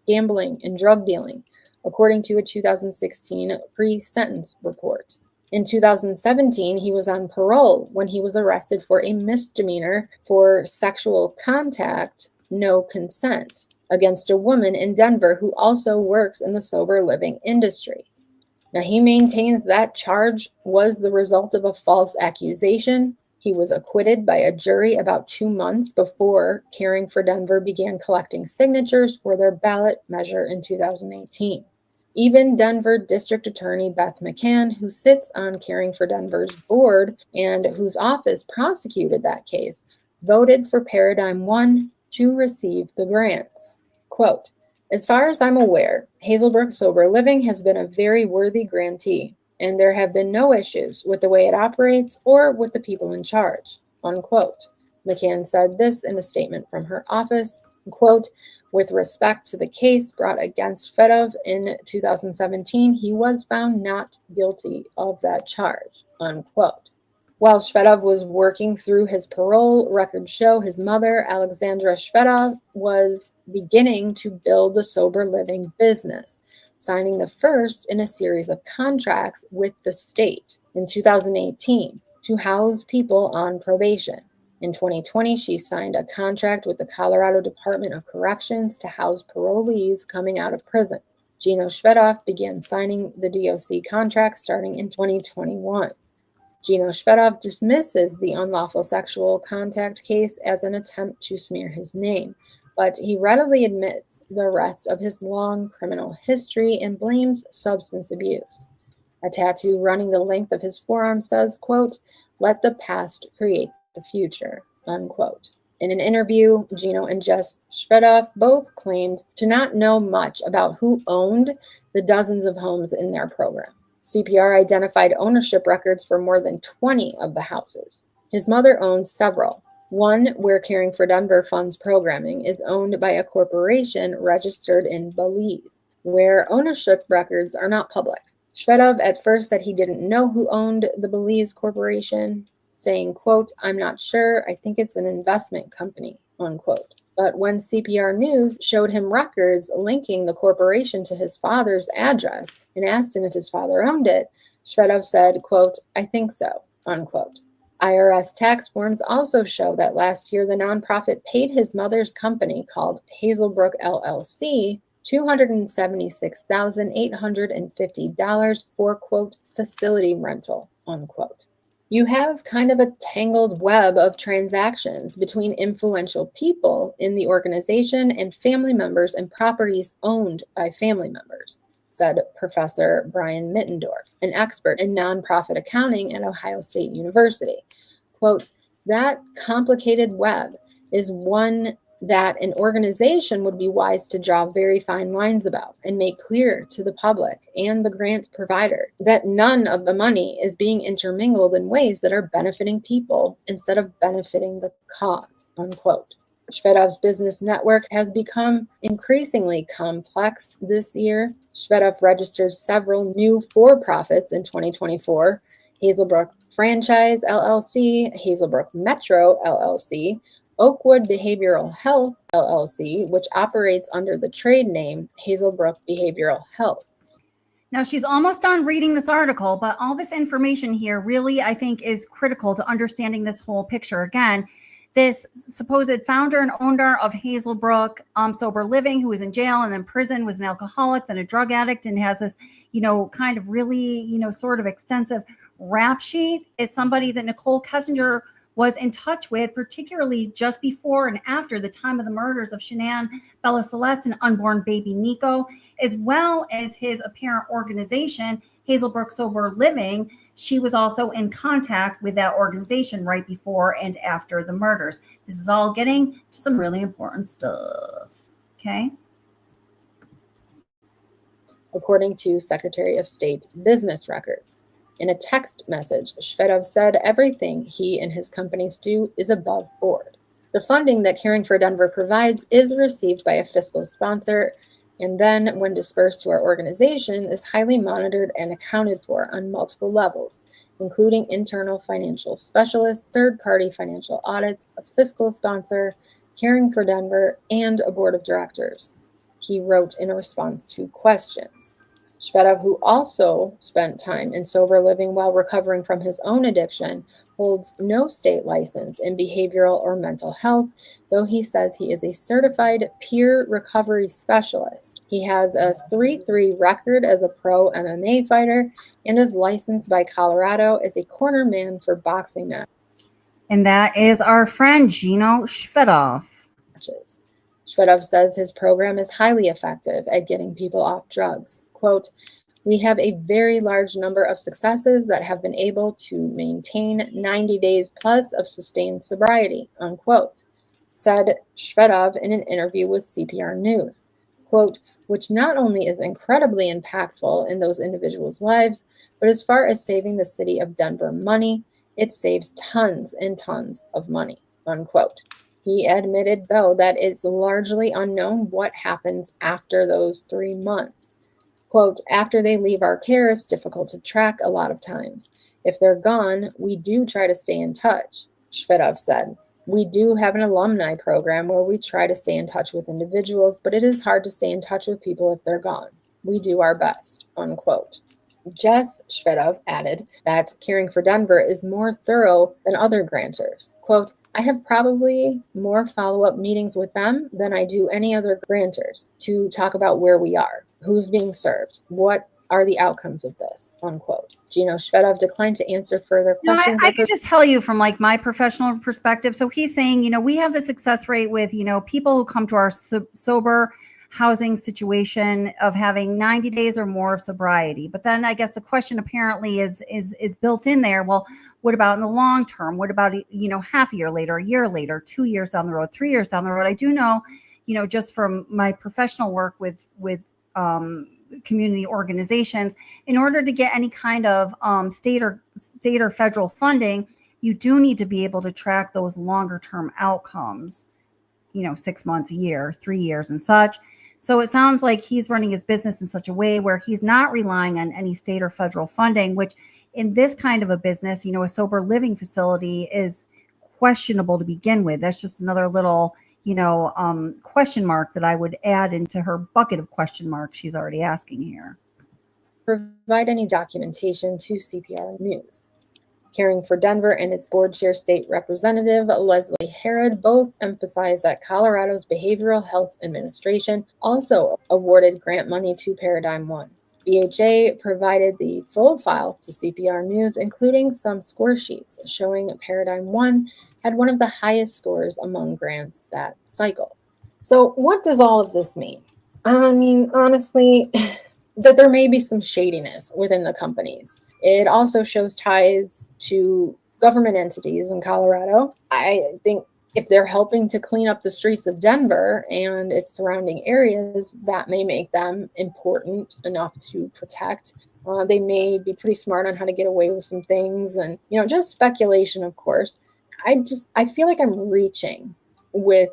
Gambling and drug dealing, according to a 2016 pre-sentence report. In 2017, he was on parole when he was arrested for a misdemeanor for sexual contact, no consent, against a woman in Denver who also works in the sober living industry. Now, he maintains that charge was the result of a false accusation. He was acquitted by a jury about 2 months before Caring for Denver began collecting signatures for their ballot measure in 2018. Even Denver District Attorney Beth McCann, who sits on Caring for Denver's board and whose office prosecuted that case, voted for Paradigm 1 to receive the grants. Quote, as far as I'm aware, Hazelbrook Sober Living has been a very worthy grantee, and there have been no issues with the way it operates or with the people in charge, unquote. McCann said this in a statement from her office, quote, with respect to the case brought against Shvedov in 2017, he was found not guilty of that charge, unquote. While Shvedov was working through his parole, records show his mother, Alexandra Shvedov, was beginning to build the sober living business, signing the first in a series of contracts with the state in 2018 to house people on probation. In 2020, she signed a contract with the Colorado Department of Corrections to house parolees coming out of prison. Gino Shvedov began signing the DOC contract starting in 2021. Gino Shvedov dismisses the unlawful sexual contact case as an attempt to smear his name, but he readily admits the rest of his long criminal history and blames substance abuse. A tattoo running the length of his forearm says, quote, let the past create the future, unquote. In an interview, Gino and Jess Shvedov both claimed to not know much about who owned the dozens of homes in their program. CPR identified ownership records for more than 20 of the houses. His mother owns several. One, where Caring for Denver funds programming, is owned by a corporation registered in Belize, where ownership records are not public. Shvedov at first said he didn't know who owned the Belize corporation. saying, quote, "I'm not sure. I think it's an investment company," unquote. But when CPR News showed him records linking the corporation to his father's address and asked him if his father owned it, Shvedov said, quote, "I think so," unquote. IRS tax forms also show that last year the nonprofit paid his mother's company called Hazelbrook LLC $276,850 for, quote, "facility rental," unquote. You have kind of a tangled web of transactions between influential people in the organization and family members and properties owned by family members, said Professor Brian Mittendorf, an expert in nonprofit accounting at Ohio State University. Quote, "That complicated web is one that an organization would be wise to draw very fine lines about and make clear to the public and the grant provider that none of the money is being intermingled in ways that are benefiting people instead of benefiting the cause," unquote. Shvedov's business network has become increasingly complex this year. Shvedov registered several new for-profits in 2024, Hazelbrook Franchise LLC, Hazelbrook Metro LLC, Oakwood Behavioral Health LLC, which operates under the trade name Hazelbrook Behavioral Health. Now, she's almost done reading this article, but all this information here really, I think, is critical to understanding this whole picture. Again, this supposed founder and owner of Hazelbrook Sober Living, who was in jail and then prison, was an alcoholic, then a drug addict, and has this, kind of really, sort of extensive rap sheet, is somebody that Nichol Kessinger was in touch with, particularly just before and after the time of the murders of Shanann, Bella Celeste, and unborn baby Nico, as well as his apparent organization, Hazelbrook Sober Living. She was also in contact with that organization right before and after the murders. This is all getting to some really important stuff. Okay. According to Secretary of State business records. In a text message, Shvedov said everything he and his companies do is above board. The funding that Caring for Denver provides is received by a fiscal sponsor, and then, when dispersed to our organization, is highly monitored and accounted for on multiple levels, including internal financial specialists, third-party financial audits, a fiscal sponsor, Caring for Denver, and a board of directors, he wrote in response to questions. Shvedov, who also spent time in sober living while recovering from his own addiction, holds no state license in behavioral or mental health, though he says he is a certified peer recovery specialist. He has a 3-3 record as a pro MMA fighter and is licensed by Colorado as a cornerman for boxing matches. And that is our friend Gino Shvedov. Shvedov says his program is highly effective at getting people off drugs. Quote, "We have a very large number of successes that have been able to maintain 90 days plus of sustained sobriety," unquote, said Shvedov in an interview with CPR News. Quote, "Which not only is incredibly impactful in those individuals' lives, but as far as saving the city of Denver money, it saves tons and tons of money," unquote. He admitted, though, that it's largely unknown what happens after those 3 months. Quote, "After they leave our care, it's difficult to track a lot of times. If they're gone, we do try to stay in touch," Shvedov said. "We do have an alumni program where we try to stay in touch with individuals, but it is hard to stay in touch with people if they're gone. We do our best," unquote. Jess Shvedov added that Caring for Denver is more thorough than other grantors. Quote, "I have probably more follow-up meetings with them than I do any other grantors to talk about where we are, who's being served, what are the outcomes of this," unquote. Gino Shvedov declined to answer further questions. I can just tell you from my professional perspective. So he's saying, we have the success rate with, people who come to our sober housing situation of having 90 days or more of sobriety. But then I guess the question apparently is built in there. Well, what about in the long term? What about, half a year later, a year later, 2 years down the road, 3 years down the road? I do know, just from my professional work with community organizations, in order to get any kind of state or federal funding, you do need to be able to track those longer term outcomes, 6 months, a year, 3 years and such. So it sounds like he's running his business in such a way where he's not relying on any state or federal funding, which in this kind of a business, a sober living facility is questionable to begin with. That's just another little, question mark that I would add into her bucket of question marks she's already asking here. Provide any documentation to CPR News. Caring for Denver and its board chair state representative Leslie Herod both emphasized that Colorado's Behavioral Health Administration also awarded grant money to Paradigm One. BHA provided the full file to CPR News, including some score sheets showing Paradigm One had one of the highest scores among grants that cycle. So what does all of this mean? I mean, honestly, that there may be some shadiness within the companies. It also shows ties to government entities in Colorado. I think if they're helping to clean up the streets of Denver and its surrounding areas, that may make them important enough to protect. They may be pretty smart on how to get away with some things, and just speculation, of course. I feel like I'm reaching with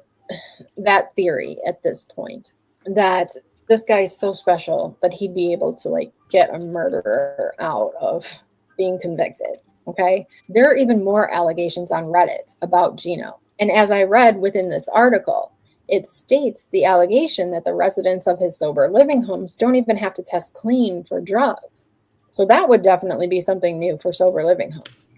that theory at this point, that this guy is so special that he'd be able to get a murderer out of being convicted. Okay. There are even more allegations on Reddit about Gino. And as I read within this article, it states the allegation that the residents of his sober living homes don't even have to test clean for drugs. So that would definitely be something new for sober living homes.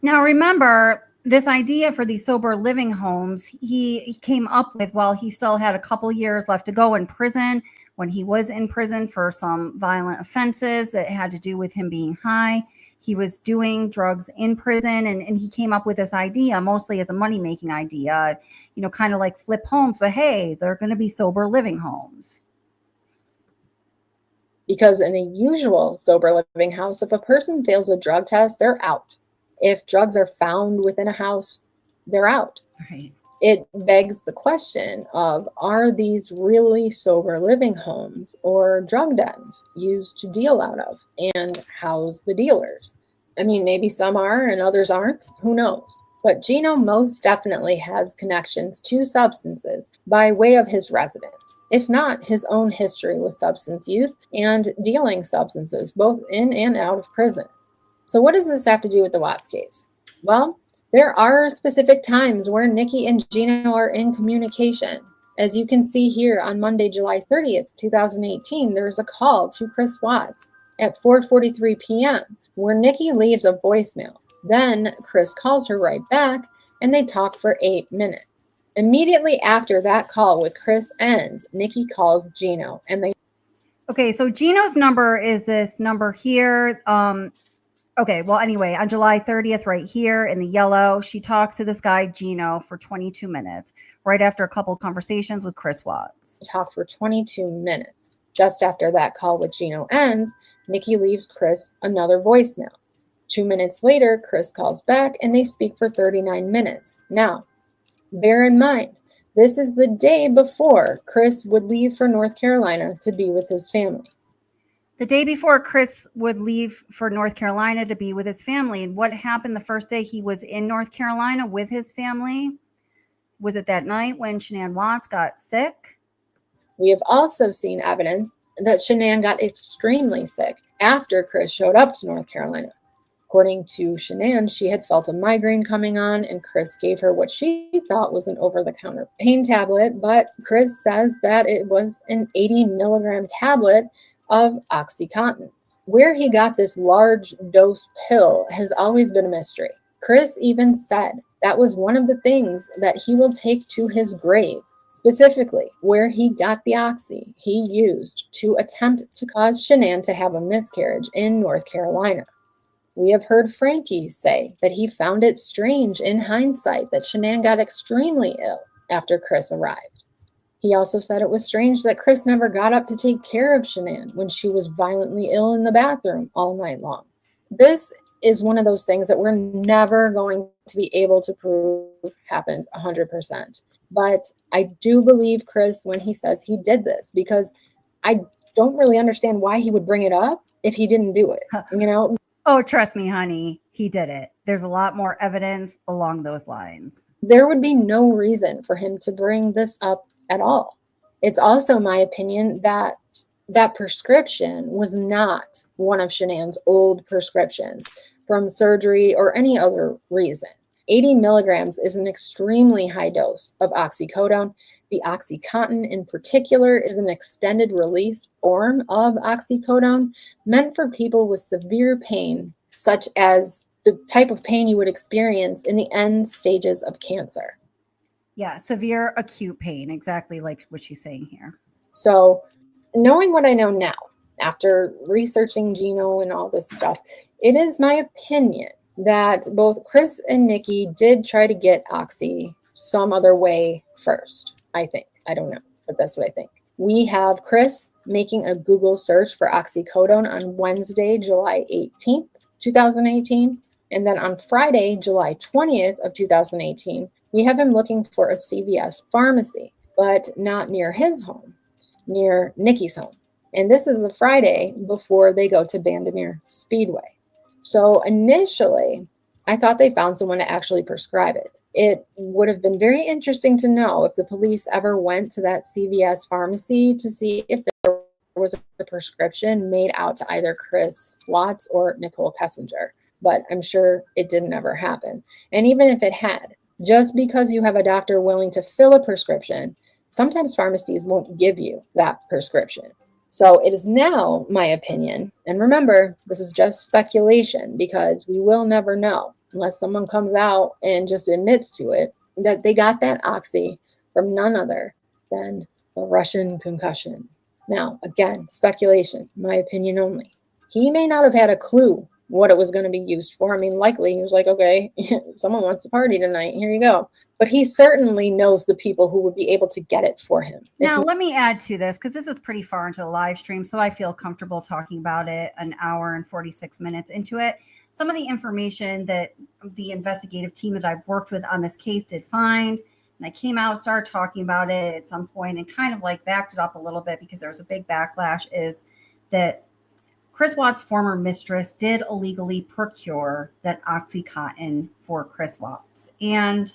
Now, remember, this idea for these sober living homes, he came up with while he still had a couple years left to go in prison, when he was in prison for some violent offenses that had to do with him being high. He was doing drugs in prison, and he came up with this idea mostly as a money-making idea, kind of like flip homes, but hey, they're going to be sober living homes. Because in a usual sober living house, if a person fails a drug test, they're out. If drugs are found within a house, they're out. Right. It begs the question of, are these really sober living homes or drug dens used to deal out of and house the dealers? I mean, maybe some are and others aren't. Who knows? But Gino most definitely has connections to substances by way of his residence, if not his own history with substance use and dealing substances, both in and out of prison. So what does this have to do with the Watts case? Well, there are specific times where Nikki and Gino are in communication. As you can see here on Monday, July 30th, 2018, there's a call to Chris Watts at 4:43 p.m. where Nikki leaves a voicemail. Then Chris calls her right back and they talk for 8 minutes. Immediately after that call with Chris ends, Nikki calls Gino and they... Okay, so Gino's number is this number here. Okay, well, anyway, on July 30th, right here in the yellow, she talks to this guy, Gino, for 22 minutes, right after a couple conversations with Chris Watts. Talk for 22 minutes. Just after that call with Gino ends, Nikki leaves Chris another voicemail. 2 minutes later, Chris calls back and they speak for 39 minutes. Now, bear in mind, this is the day before Chris would leave for North Carolina to be with his family. The day before Chris would leave for North Carolina to be with his family. And what happened the first day he was in North Carolina with his family? Was it that night when Shanann Watts got sick? We have also seen evidence that Shanann got extremely sick after Chris showed up to North Carolina. According to Shanann, she had felt a migraine coming on, and Chris gave her what she thought was an over-the-counter pain tablet, but Chris says that it was an 80-milligram tablet of OxyContin. Where he got this large dose pill has always been a mystery. Chris even said that was one of the things that he will take to his grave, specifically where he got the oxy he used to attempt to cause Shanann to have a miscarriage in North Carolina. We have heard Frankie say that he found it strange in hindsight that Shanann got extremely ill after Chris arrived. He also said it was strange that Chris never got up to take care of Shanann when she was violently ill in the bathroom all night long. This is one of those things that we're never going to be able to prove happened 100%. But I do believe Chris when he says he did this, because I don't really understand why he would bring it up if he didn't do it, you know? Oh, trust me, honey, he did it. There's a lot more evidence along those lines. There would be no reason for him to bring this up at all. It's also my opinion that that prescription was not one of Shanann's old prescriptions from surgery or any other reason. 80 milligrams is an extremely high dose of oxycodone. The OxyContin in particular is an extended release form of oxycodone meant for people with severe pain, such as the type of pain you would experience in the end stages of cancer. Yeah, severe acute pain, exactly like what she's saying here. So knowing what I know now, after researching Gino and all this stuff, it is my opinion that both Chris and Nikki did try to get Oxy some other way first, I think. I don't know, but that's what I think. We have Chris making a Google search for oxycodone on Wednesday, July 18th, 2018. And then on Friday, July 20th of 2018, we have him looking for a CVS pharmacy, but not near his home, near Nikki's home. And this is the Friday before they go to Bandimere Speedway. So initially, I thought they found someone to actually prescribe it. It would have been very interesting to know if the police ever went to that CVS pharmacy to see if there was a prescription made out to either Chris Watts or Nichol Kessinger. But I'm sure it didn't ever happen. And even if it had, just because you have a doctor willing to fill a prescription, sometimes pharmacies won't give you that prescription. So it is now my opinion, and remember, this is just speculation because we will never know unless someone comes out and just admits to it, that they got that Oxy from none other than the Russian concussion. Now, again, speculation, my opinion only. He may not have had a clue what it was going to be used for. I mean, likely he was like, okay, someone wants to party tonight. Here you go. But he certainly knows the people who would be able to get it for him. Now, let me add to this because this is pretty far into the live stream, so I feel comfortable talking about it an hour and 46 minutes into it. Some of the information that the investigative team that I've worked with on this case did find, and I came out, started talking about it at some point and kind of like backed it up a little bit because there was a big backlash, is that Chris Watts' former mistress did illegally procure that OxyContin for Chris Watts. And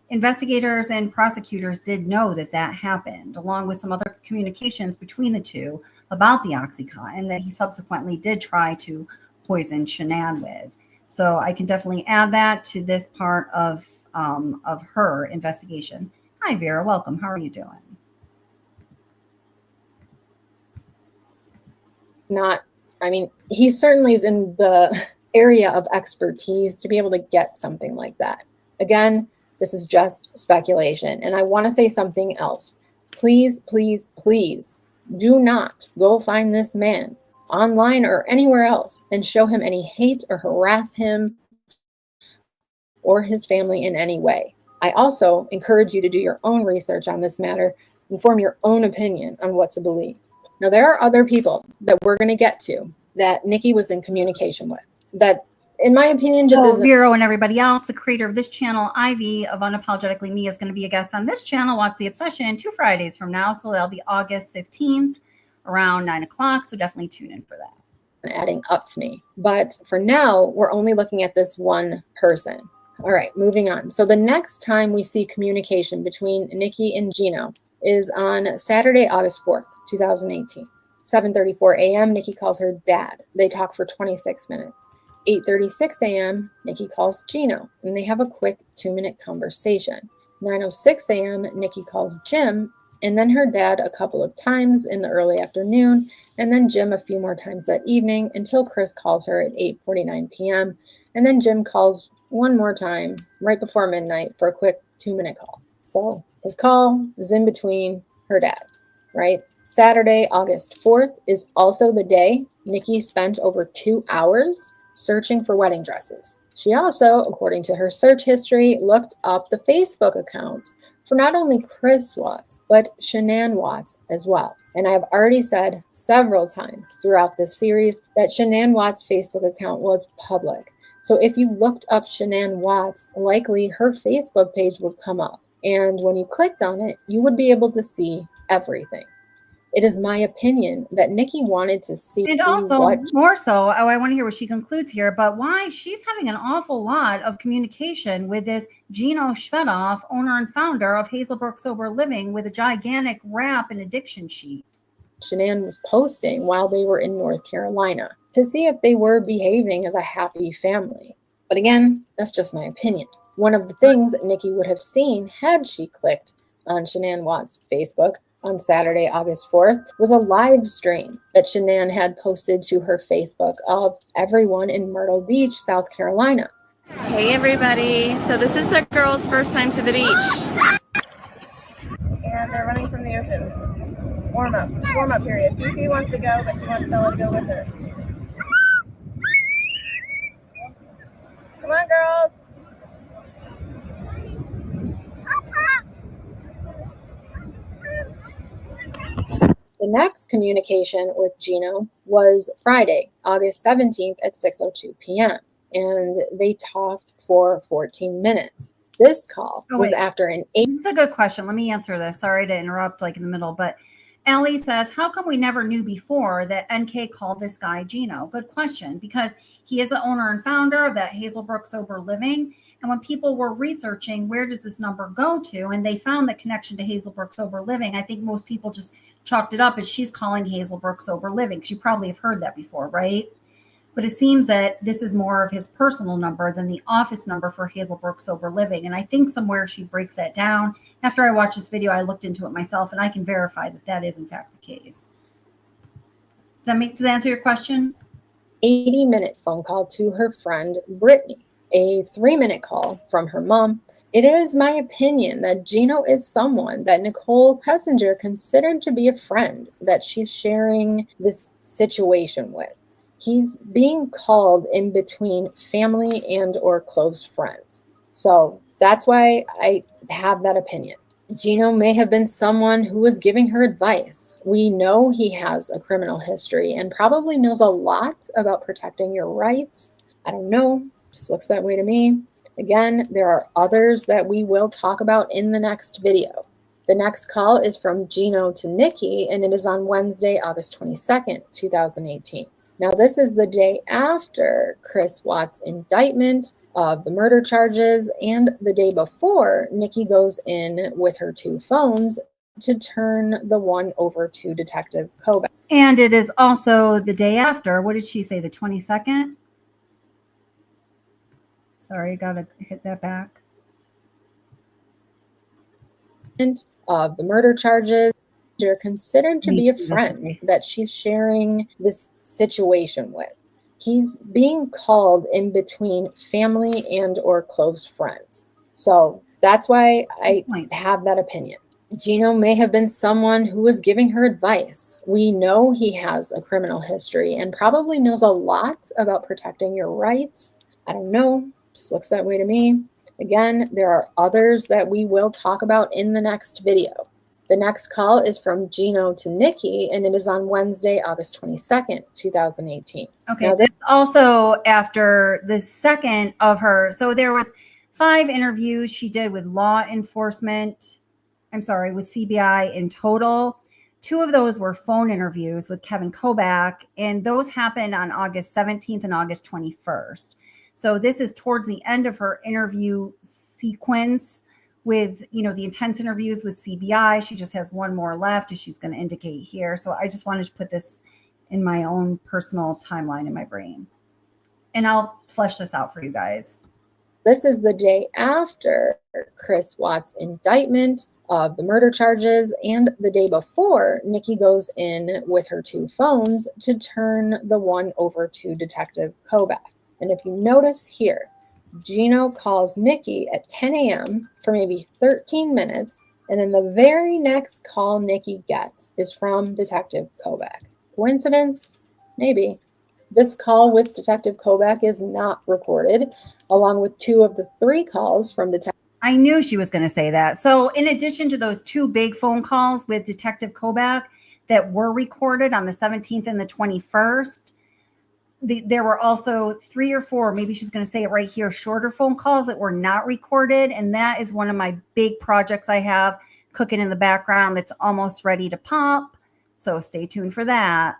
investigators and prosecutors did know that that happened, along with some other communications between the two about the OxyContin that he subsequently did try to poison Shanann with. So I can definitely add that to this part of her investigation. Hi, Vera. Welcome. How are you doing? He certainly is in the area of expertise to be able to get something like that. Again, this is just speculation. And I want to say something else. Please, please, please do not go find this man online or anywhere else and show him any hate or harass him or his family in any way. I also encourage you to do your own research on this matter and form your own opinion on what to believe. Now, there are other people that we're going to get to that Nikki was in communication with that, in my opinion, just isn't. Vero and everybody else, the creator of this channel, Ivy of Unapologetically Me, is going to be a guest on this channel, What's the Obsession, 2 Fridays from now. So that'll be August 15th around 9 o'clock. So definitely tune in for that. Adding up to me. But for now, we're only looking at this one person. All right, moving on. So the next time we see communication between Nikki and Gino is on Saturday, August 4th, 2018. 7:34 a.m., Nikki calls her dad. They talk for 26 minutes. 8:36 a.m., Nikki calls Gino, and they have a quick 2-minute conversation. 9:06 a.m., Nikki calls Jim, and then her dad a couple of times in the early afternoon, and then Jim a few more times that evening until Chris calls her at 8:49 p.m., and then Jim calls one more time right before midnight for a quick 2-minute call. So his call is in between her dad, right? Saturday, August 4th is also the day Nikki spent over 2 hours searching for wedding dresses. She also, according to her search history, looked up the Facebook accounts for not only Chris Watts, but Shanann Watts as well. And I have already said several times throughout this series that Shanann Watts' Facebook account was public. So if you looked up Shanann Watts, likely her Facebook page would come up. And when you clicked on it, you would be able to see everything. It is my opinion that Nikki wanted to see. And also, more so, I want to hear what she concludes here, but why she's having an awful lot of communication with this Gino Shvedov, owner and founder of Hazelbrook Sober Living, with a gigantic rap and addiction sheet. Shanann was posting while they were in North Carolina to see if they were behaving as a happy family. But again, that's just my opinion. One of the things that Nikki would have seen had she clicked on Shanann Watts' Facebook on Saturday, August 4th, was a live stream that Shanann had posted to her Facebook of everyone in Myrtle Beach, South Carolina. Hey everybody, so this is the girls' first time to the beach. And they're running from the ocean. Warm up period. Fifi wants to go, but she wants Bella to go with her. Come on girls. The next communication with Gino was Friday, August 17th at 6:02 p.m. and they talked for 14 minutes. This call was after an 8. This is a good question. Let me answer this. Sorry to interrupt like in the middle, but Allie says, how come we never knew before that NK called this guy Gino? Good question, because he is the owner and founder of that Hazelbrook Sober Living. And when people were researching, where does this number go to? And they found the connection to Hazelbrook Sober Living. I think most people just chalked it up as she's calling Hazelbrook Sober Living, because you probably have heard that before, right? But it seems that this is more of his personal number than the office number for Hazelbrook Sober Living. And I think somewhere she breaks that down. After I watched this video, I looked into it myself, and I can verify that that is in fact the case. Does that answer your question? 80-minute phone call to her friend, Brittany. A 3-minute call from her mom. It is my opinion that Gino is someone that Nichol Kessinger considered to be a friend that she's sharing this situation with. He's being called in between family and or close friends. So that's why I have that opinion. Gino may have been someone who was giving her advice. We know he has a criminal history and probably knows a lot about protecting your rights. I don't know, just looks that way to me. Again, there are others that we will talk about in the next video. The next call is from Gino to Nikki, and it is on Wednesday, August 22nd, 2018. Now, this is the day after Chris Watts' indictment of the murder charges and the day before Nikki goes in with her 2 phones to turn the one over to Detective Kobach. And it is also the day after, what did she say, the 22nd? Sorry, gotta hit that back. Of the murder charges, they're considered to be a friend that she's sharing this situation with. He's being called in between family and or close friends. So that's why I have that opinion. Gino may have been someone who was giving her advice. We know he has a criminal history and probably knows a lot about protecting your rights. I don't know, just looks that way to me. Again, there are others that we will talk about in the next video. The next call is from Gino to Nikki, and it is on Wednesday, August 22nd, 2018. Okay, now, that's also after the second of her. So there was 5 interviews she did with law enforcement. I'm sorry, with CBI in total. 2 of those were phone interviews with Kevin Kobach, and those happened on August 17th and August 21st. So this is towards the end of her interview sequence with, you know, the intense interviews with CBI. She just has 1 more left, as she's going to indicate here. So I just wanted to put this in my own personal timeline in my brain. And I'll flesh this out for you guys. This is the day after Chris Watts' indictment of the murder charges and the day before Nikki goes in with her 2 phones to turn the one over to Detective Kobach. And if you notice here, Gino calls Nikki at 10 a.m. for maybe 13 minutes, and then the very next call Nikki gets is from Detective Kobach. Coincidence? Maybe. This call with Detective Kobach is not recorded, along with 2 of the 3 calls from Detective. I knew she was going to say that. So in addition to those 2 big phone calls with Detective Kobach that were recorded on the 17th and the 21st, there were also 3 or 4, maybe she's going to say it right here, shorter phone calls that were not recorded. And that is one of my big projects I have cooking in the background that's almost ready to pop. So stay tuned for that.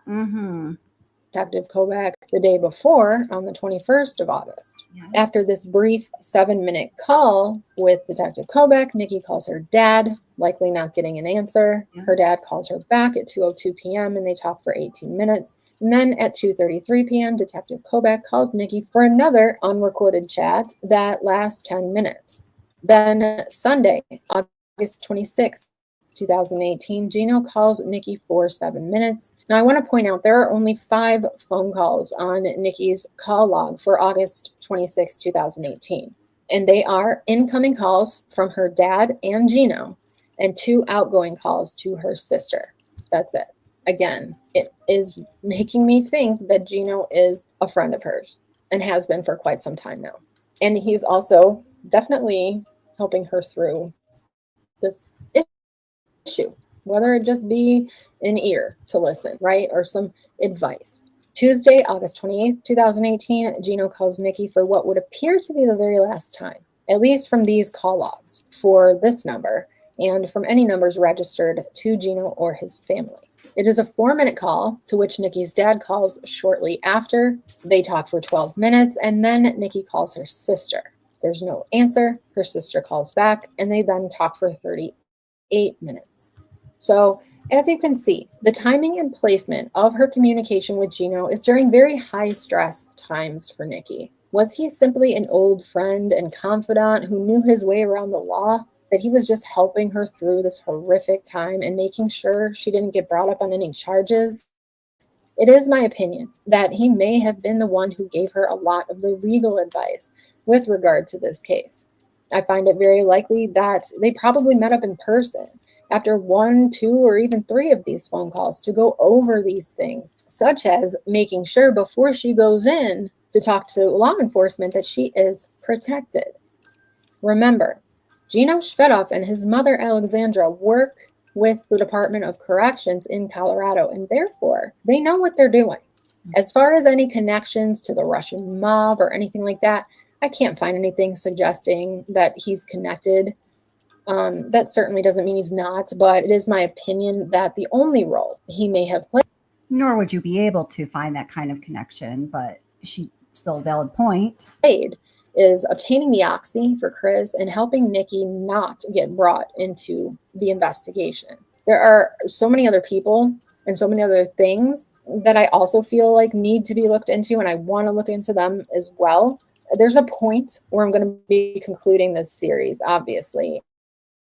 Detective Kobach the day before on the 21st of August. After this brief 7-minute call with Detective Kobach, Nikki calls her dad, likely not getting an answer. Her dad calls her back at 2:02 p.m. and they talk for 18 minutes. And then at 2:33 p.m., Detective Kobach calls Nikki for another unrecorded chat that lasts 10 minutes. Then Sunday, August 26th, 2018, Gino calls Nikki for 7 minutes. Now, I want to point out there are only 5 phone calls on Nikki's call log for August 26, 2018. And they are incoming calls from her dad and Gino and 2 outgoing calls to her sister. That's it. Again, it is making me think that Gino is a friend of hers and has been for quite some time now. And he's also definitely helping her through this issue, whether it just be an ear to listen, right? Or some advice. Tuesday, August 28th, 2018, Gino calls Nikki for what would appear to be the very last time, at least from these call logs for this number and from any numbers registered to Gino or his family. It is a 4-minute call to which Nikki's dad calls shortly after. They talk for 12 minutes and then Nikki calls her sister. There's no answer. Her sister calls back and they then talk for 38 minutes. So as you can see, the timing and placement of her communication with Gino is during very high stress times for Nikki. Was he simply an old friend and confidant who knew his way around the law? That he was just helping her through this horrific time and making sure she didn't get brought up on any charges? It is my opinion that he may have been the one who gave her a lot of the legal advice with regard to this case. I find it very likely that they probably met up in person after 1, 2, or even 3 of these phone calls to go over these things, such as making sure before she goes in to talk to law enforcement that she is protected. Remember, Gino Shvedov and his mother Alexandra work with the Department of Corrections in Colorado, and therefore they know what they're doing. As far as any connections to the Russian mob or anything like that, I can't find anything suggesting that he's connected. That certainly doesn't mean he's not, but it is my opinion that the only role he may have played. Nor would you be able to find that kind of connection, but she still a valid point. Is obtaining the oxy for Chris and helping Nikki not get brought into the investigation. There are so many other people and so many other things that I also feel like need to be looked into, and I want to look into them as well. There's a point where I'm going to be concluding this series, obviously,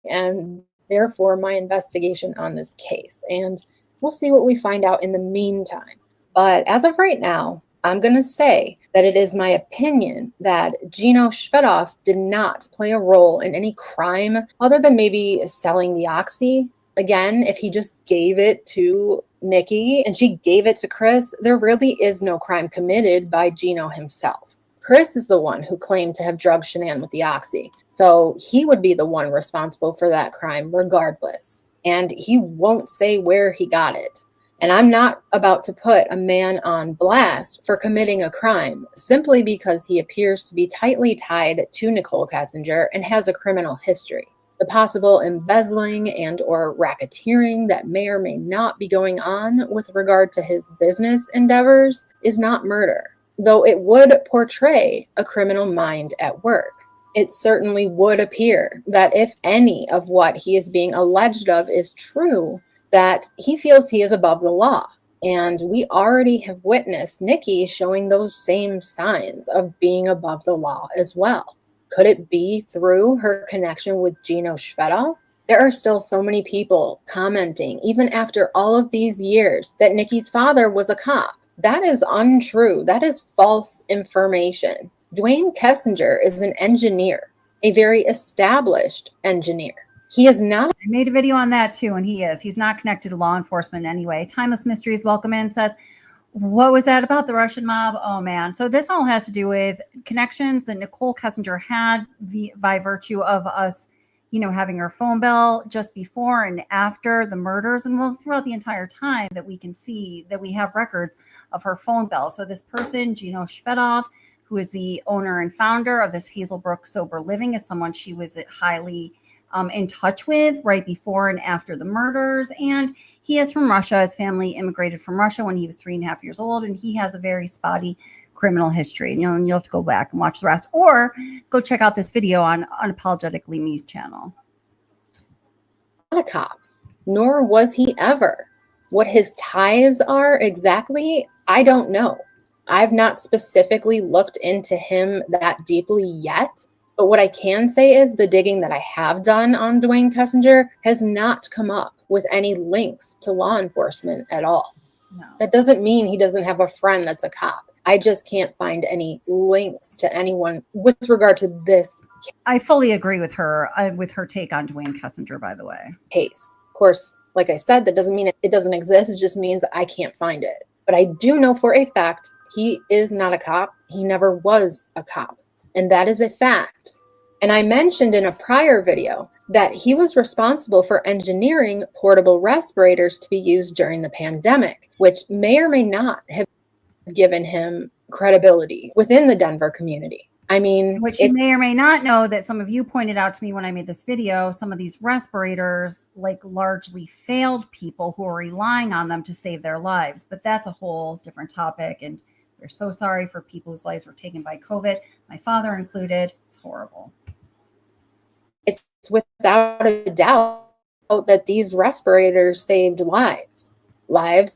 and therefore my investigation on this case. And we'll see what we find out in the meantime. But as of right now, I'm going to say that it is my opinion that Gino Shvedov did not play a role in any crime other than maybe selling the oxy. Again, if he just gave it to Nikki and she gave it to Chris, there really is no crime committed by Gino himself. Chris is the one who claimed to have drugged Shanann with the oxy, so he would be the one responsible for that crime regardless. And he won't say where he got it. And I'm not about to put a man on blast for committing a crime simply because he appears to be tightly tied to Nichol Kessinger and has a criminal history. The possible embezzling and or racketeering that may or may not be going on with regard to his business endeavors is not murder, though it would portray a criminal mind at work. It certainly would appear that if any of what he is being alleged of is true, that he feels he is above the law. And we already have witnessed Nikki showing those same signs of being above the law as well. Could it be through her connection with Gino Shvedov? There are still so many people commenting, even after all of these years, that Nikki's father was a cop. That is untrue. That is false information. Dwayne Kessinger is an engineer, a very established engineer. He is not. I made a video on that too, and he is. He's not connected to law enforcement anyway. Timeless Mysteries, welcome in, says, what was that about the Russian mob? Oh, man. So this all has to do with connections that Nichol Kessinger had by virtue of us, having her phone bill just before and after the murders, and well, throughout the entire time that we can see that we have records of her phone bill. So this person, Gino Shvedov, who is the owner and founder of this Hazelbrook Sober Living, is someone she was highly in touch with right before and after the murders. And he is from Russia. His family immigrated from Russia when he was 3.5 years old, and he has a very spotty criminal history. And you'll have to go back and watch the rest, or go check out this video on Unapologetically Me's channel. a cop, nor was he ever. What his ties are exactly, I don't know. I've not specifically looked into him that deeply yet, but what I can say is the digging that I have done on Dwayne Kessinger has not come up with any links to law enforcement at all. No. That doesn't mean he doesn't have a friend that's a cop. I just can't find any links to anyone with regard to this I fully agree with her take on Dwayne Kessinger, by the way. case. Of course, like I said, that doesn't mean it doesn't exist. It just means I can't find it. But I do know for a fact he is not a cop. He never was a cop. And that is a fact. And I mentioned in a prior video that he was responsible for engineering portable respirators to be used during the pandemic, which may or may not have given him credibility within the Denver community. I mean, which you may or may not know that some of you pointed out to me when I made this video, some of these respirators like largely failed people who are relying on them to save their lives. But that's a whole different topic. And we're so sorry for people whose lives were taken by COVID, my father included. It's horrible. It's without a doubt that these respirators saved lives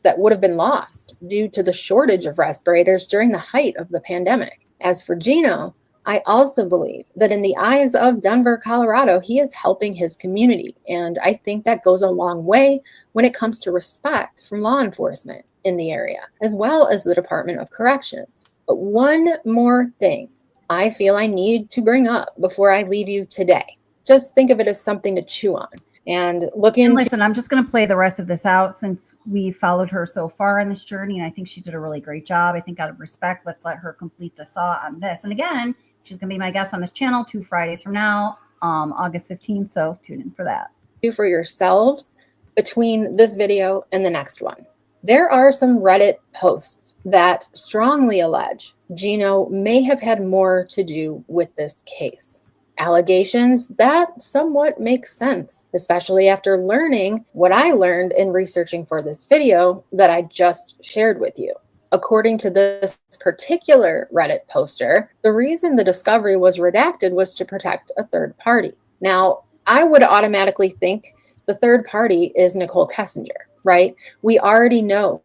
that would have been lost due to the shortage of respirators during the height of the pandemic. As for Gino, I also believe that in the eyes of Denver, Colorado, he is helping his community. And I think that goes a long way when it comes to respect from law enforcement in the area, as well as the Department of Corrections. But one more thing I feel I need to bring up before I leave you today. Just think of it as something to chew on and look into. Listen, I'm just going to play the rest of this out since we followed her so far in this journey. And I think she did a really great job. I think out of respect, let's let her complete the thought on this. And again, she's going to be my guest on this channel 2 Fridays from now, August 15th. So tune in for that. For yourselves between this video and the next one. There are some Reddit posts that strongly allege Gino may have had more to do with this case. Allegations that somewhat make sense, especially after learning what I learned in researching for this video that I just shared with you. According to this particular Reddit poster, the reason the discovery was redacted was to protect a third party. Now, I would automatically think the third party is Nichol Kessinger, right? We already know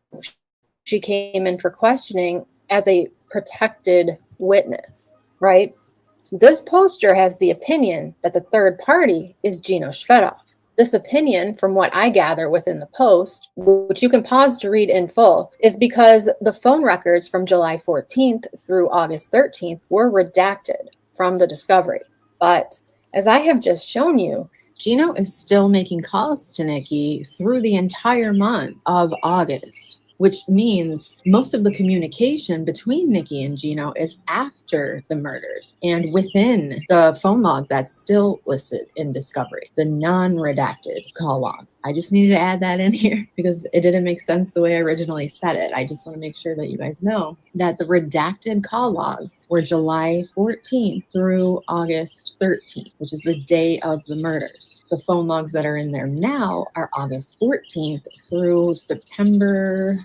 she came in for questioning as a protected witness, right? This poster has the opinion that the third party is Gino Shvedov. This opinion, from what I gather within the post, which you can pause to read in full, is because the phone records from July 14th through August 13th were redacted from the discovery. But as I have just shown you, Gino is still making calls to Nikki through the entire month of August, which means most of the communication between Nikki and Gino is after the murders and within the phone log that's still listed in discovery, the non-redacted call log. I just needed to add that in here because it didn't make sense the way I originally said it. I just want to make sure that you guys know that the redacted call logs were July 14th through August 13th, which is the day of the murders. The phone logs that are in there now are August 14th through September.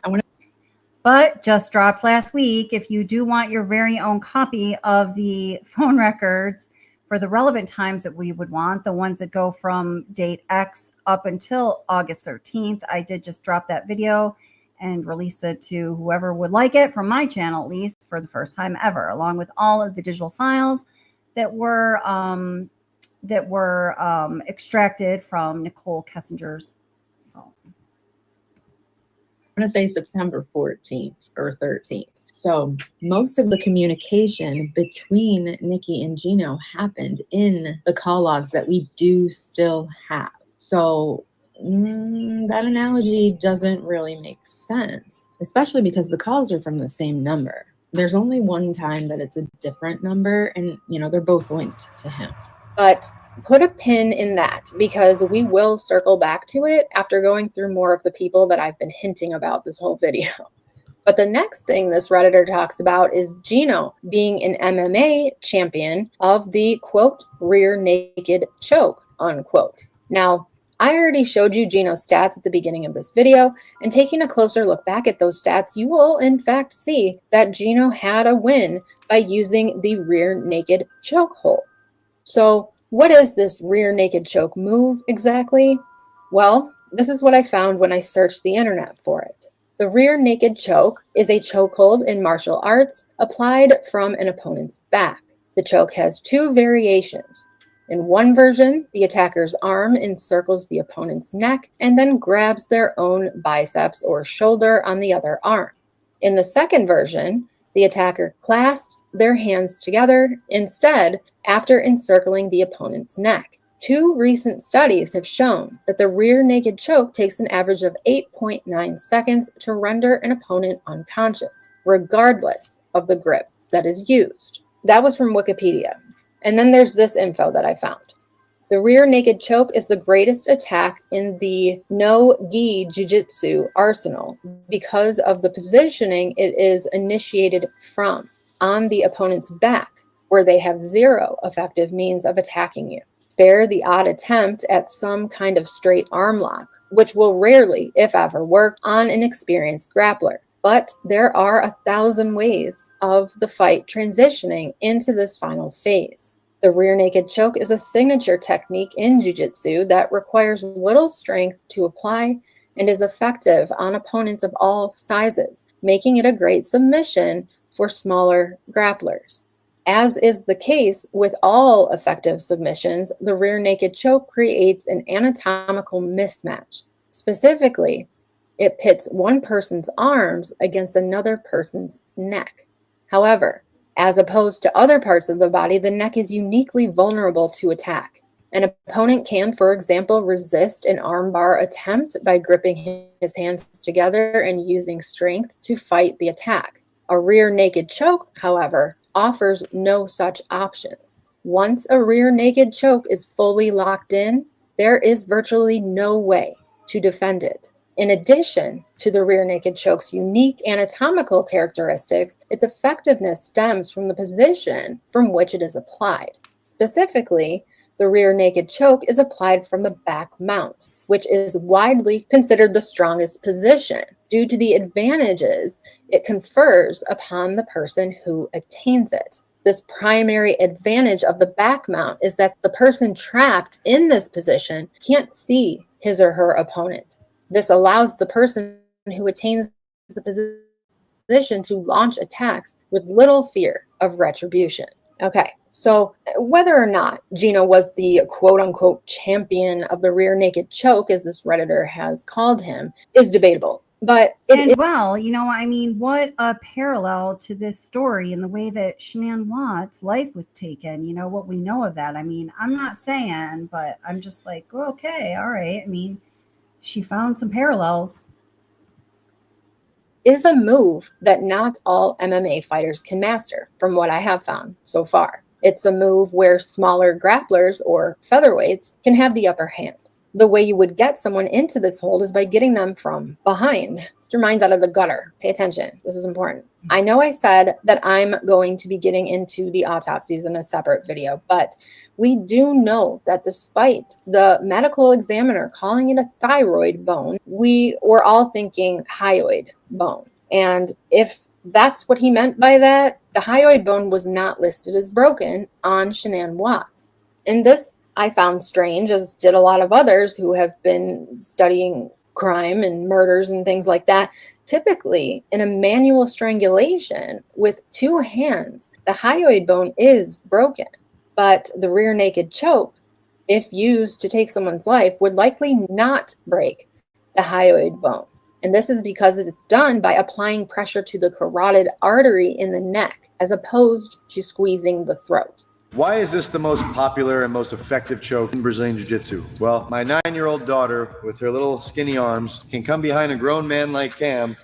But just dropped last week. If you do want your very own copy of the phone records for the relevant times that we would want, the ones that go from date X up until August 13th, I did just drop that video and released it to whoever would like it from my channel, at least for the first time ever, along with all of the digital files that were extracted from Nichol Kessinger's phone. I'm going to say September 14th or 13th. So most of the communication between Nikki and Gino happened in the call logs that we do still have. So that analogy doesn't really make sense, especially because the calls are from the same number. There's only one time that it's a different number and, they're both linked to him. But put a pin in that because we will circle back to it after going through more of the people that I've been hinting about this whole video. But the next thing this Redditor talks about is Gino being an MMA champion of the, quote, rear naked choke, unquote. Now, I already showed you Gino's stats at the beginning of this video, and taking a closer look back at those stats, you will in fact see that Gino had a win by using the rear naked choke hold. So what is this rear naked choke move exactly? Well, this is what I found when I searched the internet for it. The rear naked choke is a chokehold in martial arts applied from an opponent's back. The choke has two variations. In one version, the attacker's arm encircles the opponent's neck and then grabs their own biceps or shoulder on the other arm. In the second version, the attacker clasps their hands together instead after encircling the opponent's neck. Two recent studies have shown that the rear naked choke takes an average of 8.9 seconds to render an opponent unconscious, regardless of the grip that is used. That was from Wikipedia. And then there's this info that I found. The rear naked choke is the greatest attack in the no-gi jiu-jitsu arsenal because of the positioning it is initiated from, on the opponent's back, where they have zero effective means of attacking you. Spare the odd attempt at some kind of straight arm lock, which will rarely, if ever, work on an experienced grappler. But there are 1,000 ways of the fight transitioning into this final phase. The rear naked choke is a signature technique in jiu-jitsu that requires little strength to apply and is effective on opponents of all sizes, making it a great submission for smaller grapplers. As is the case with all effective submissions, the rear naked choke creates an anatomical mismatch. Specifically, it pits one person's arms against another person's neck. However, as opposed to other parts of the body, the neck is uniquely vulnerable to attack. An opponent can, for example, resist an armbar attempt by gripping his hands together and using strength to fight the attack. A rear naked choke, however, offers no such options. Once a rear naked choke is fully locked in, there is virtually no way to defend it. In addition to the rear naked choke's unique anatomical characteristics, its effectiveness stems from the position from which it is applied. Specifically, the rear naked choke is applied from the back mount, which is widely considered the strongest position due to the advantages it confers upon the person who attains it. This primary advantage of the back mount is that the person trapped in this position can't see his or her opponent. This allows the person who attains the position to launch attacks with little fear of retribution. Okay, so whether or not Gino was the quote-unquote champion of the rear naked choke, as this Redditor has called him, is debatable. But well, you know, I mean, what a parallel to this story in the way that Shanann Watts' life was taken, you know, what we know of that. I mean, I'm not saying, but I'm just like, well, okay, all right. I mean, she found some parallels. Is a move that not all MMA fighters can master, from what I have found so far. It's a move where smaller grapplers or featherweights can have the upper hand. The way you would get someone into this hold is by getting them from behind. Get your minds out of the gutter. Pay attention. This is important. I know I said that I'm going to be getting into the autopsies in a separate video, but we do know that despite the medical examiner calling it a thyroid bone, we were all thinking hyoid bone. And if that's what he meant by that, the hyoid bone was not listed as broken on Shanann Watts. And this I found strange, as did a lot of others who have been studying crime and murders and things like that. Typically, in a manual strangulation with two hands, the hyoid bone is broken. But the rear naked choke, if used to take someone's life, would likely not break the hyoid bone. And this is because it's done by applying pressure to the carotid artery in the neck, as opposed to squeezing the throat. Why is this the most popular and most effective choke in Brazilian Jiu-Jitsu? Well, my 9-year-old daughter, with her little skinny arms, can come behind a grown man like Cam,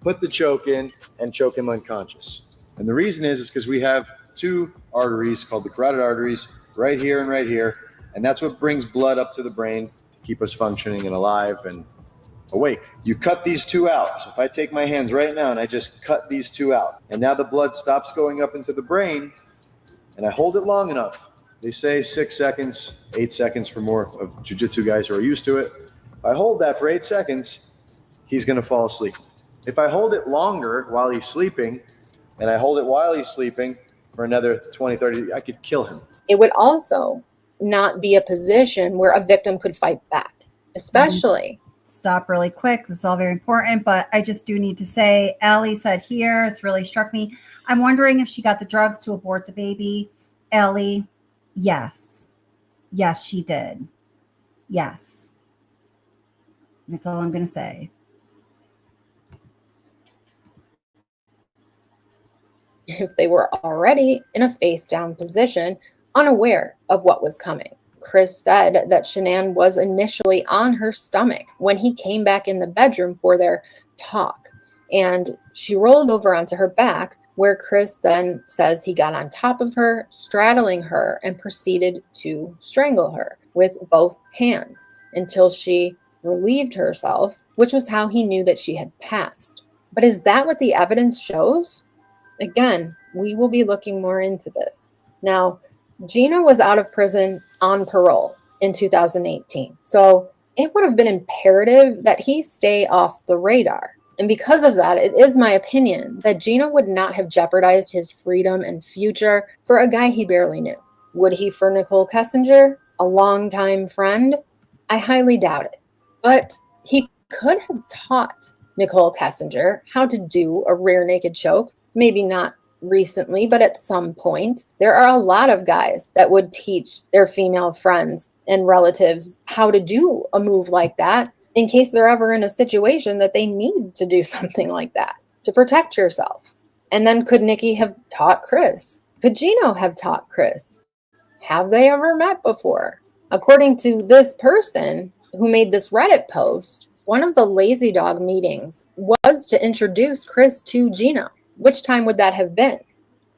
put the choke in, and choke him unconscious. And the reason is because we have two arteries called the carotid arteries, right here and right here, and that's what brings blood up to the brain to keep us functioning and alive and awake. You cut these two out. So if I take my hands right now and I just cut these two out, and now the blood stops going up into the brain, and I hold it long enough. They say 6 seconds, 8 seconds for more of jiu-jitsu guys who are used to it. If I hold that for 8 seconds, he's gonna fall asleep. If I hold it longer while he's sleeping, and I hold it while he's sleeping for another 20, 30, I could kill him. It would also not be a position where a victim could fight back. especially. Stop really quick. This is all very important, but I just do need to say, Allie said here, it's really struck me. I'm wondering if she got the drugs to abort the baby. Allie, yes. Yes, she did. Yes. That's all I'm going to say. If they were already in a face-down position, unaware of what was coming. Chris said that Shanann was initially on her stomach when he came back in the bedroom for their talk, and she rolled over onto her back, where Chris then says he got on top of her, straddling her, and proceeded to strangle her with both hands until she relieved herself, which was how he knew that she had passed. But is that what the evidence shows? Again, we will be looking more into this. Now, Gino was out of prison on parole in 2018, so it would have been imperative that he stay off the radar. And because of that, it is my opinion that Gino would not have jeopardized his freedom and future for a guy he barely knew. Would he for Nichol Kessinger, a longtime friend? I highly doubt it. But he could have taught Nichol Kessinger how to do a rear naked choke. Maybe not recently, but at some point. There are a lot of guys that would teach their female friends and relatives how to do a move like that in case they're ever in a situation that they need to do something like that to protect yourself. And then could Nikki have taught Chris? Could Gino have taught Chris? Have they ever met before? According to this person who made this Reddit post, one of the Lazy Dog meetings was to introduce Chris to Gino. Which time would that have been?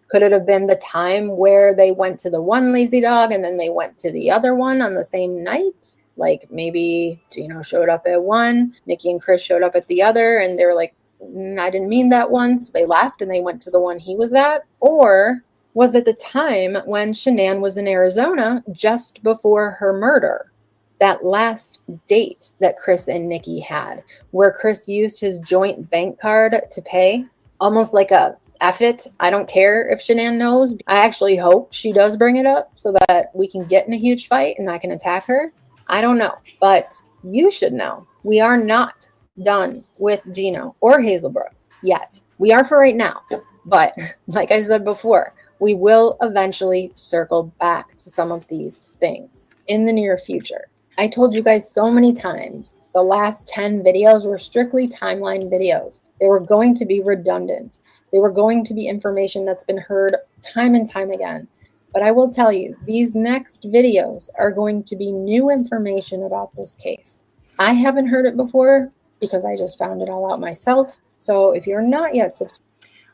Could it have been the time where they went to the one Lazy Dog and then they went to the other one on the same night? Like maybe Gino showed up at one, Nikki and Chris showed up at the other, and they were like, I didn't mean that one. So they left and they went to the one he was at. Or was it the time when Shanann was in Arizona just before her murder? That last date that Chris and Nikki had, where Chris used his joint bank card to pay, almost like a F it, I don't care if Shanann knows. I actually hope she does bring it up so that we can get in a huge fight and I can attack her. I don't know, but you should know. We are not done with Gino or Hazelbrook yet. We are for right now, but like I said before, we will eventually circle back to some of these things in the near future. I told you guys so many times, the last 10 videos were strictly timeline videos. They were going to be redundant. They were going to be information that's been heard time and time again. But I will tell you, these next videos are going to be new information about this case. I haven't heard it before because I just found it all out myself. So if you're not yet subscribed,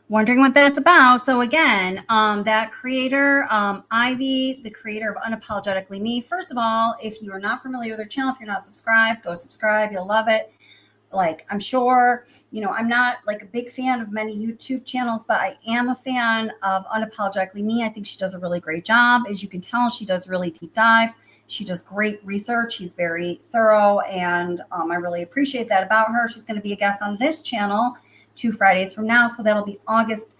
wondering what that's about. So again, that creator, Ivy, the creator of Unapologetically Me. First of all, if you are not familiar with her channel, if you're not subscribed, go subscribe. You'll love it. Like, I'm sure, I'm not like a big fan of many YouTube channels, but I am a fan of Unapologetically Me. I think she does a really great job. As you can tell, she does really deep dives. She does great research. She's very thorough, and I really appreciate that about her. She's going to be a guest on this channel 2 Fridays from now. So that'll be August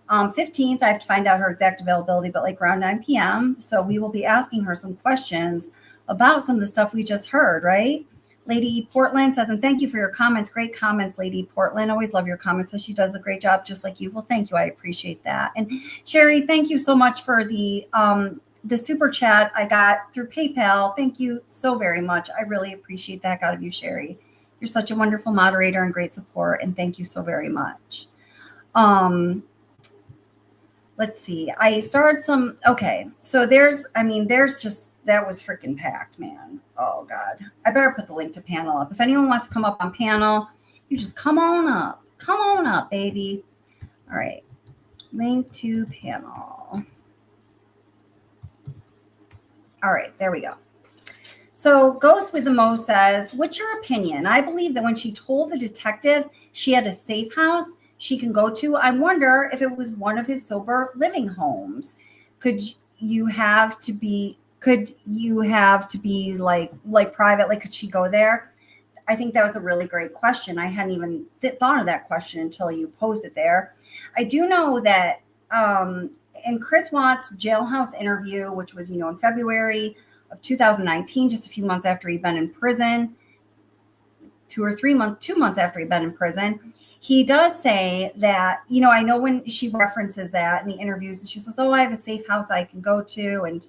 15th. I have to find out her exact availability, but like around 9 p.m. So we will be asking her some questions about some of the stuff we just heard, right? Lady Portland says, and thank you for your comments. Great comments, Lady Portland. Always love your comments. So she does a great job just like you. Well, thank you. I appreciate that. And Sherry, thank you so much for the super chat I got through PayPal. Thank you so very much. I really appreciate that out of you, Sherry. You're such a wonderful moderator and great support. And thank you so very much. Let's see. I started some. Okay. So there's just, that was freaking packed, man. Oh God. I better put the link to panel up. If anyone wants to come up on panel, you just come on up. Come on up, baby. All right. Link to panel. All right. There we go. So Ghost with the Mo says, what's your opinion? I believe that when she told the detectives she had a safe house she can go to, I wonder if it was one of his sober living homes. Could you have to be like private? Like, could she go there? I think that was a really great question. I hadn't even thought of that question until you posed it there. I do know that in Chris Watts' jailhouse interview, which was, in February of 2019, just a few months after he'd been in prison, 2 months after he'd been in prison. He does say that, you know, I know when she references that in the interviews, and she says, oh, I have a safe house I can go to. And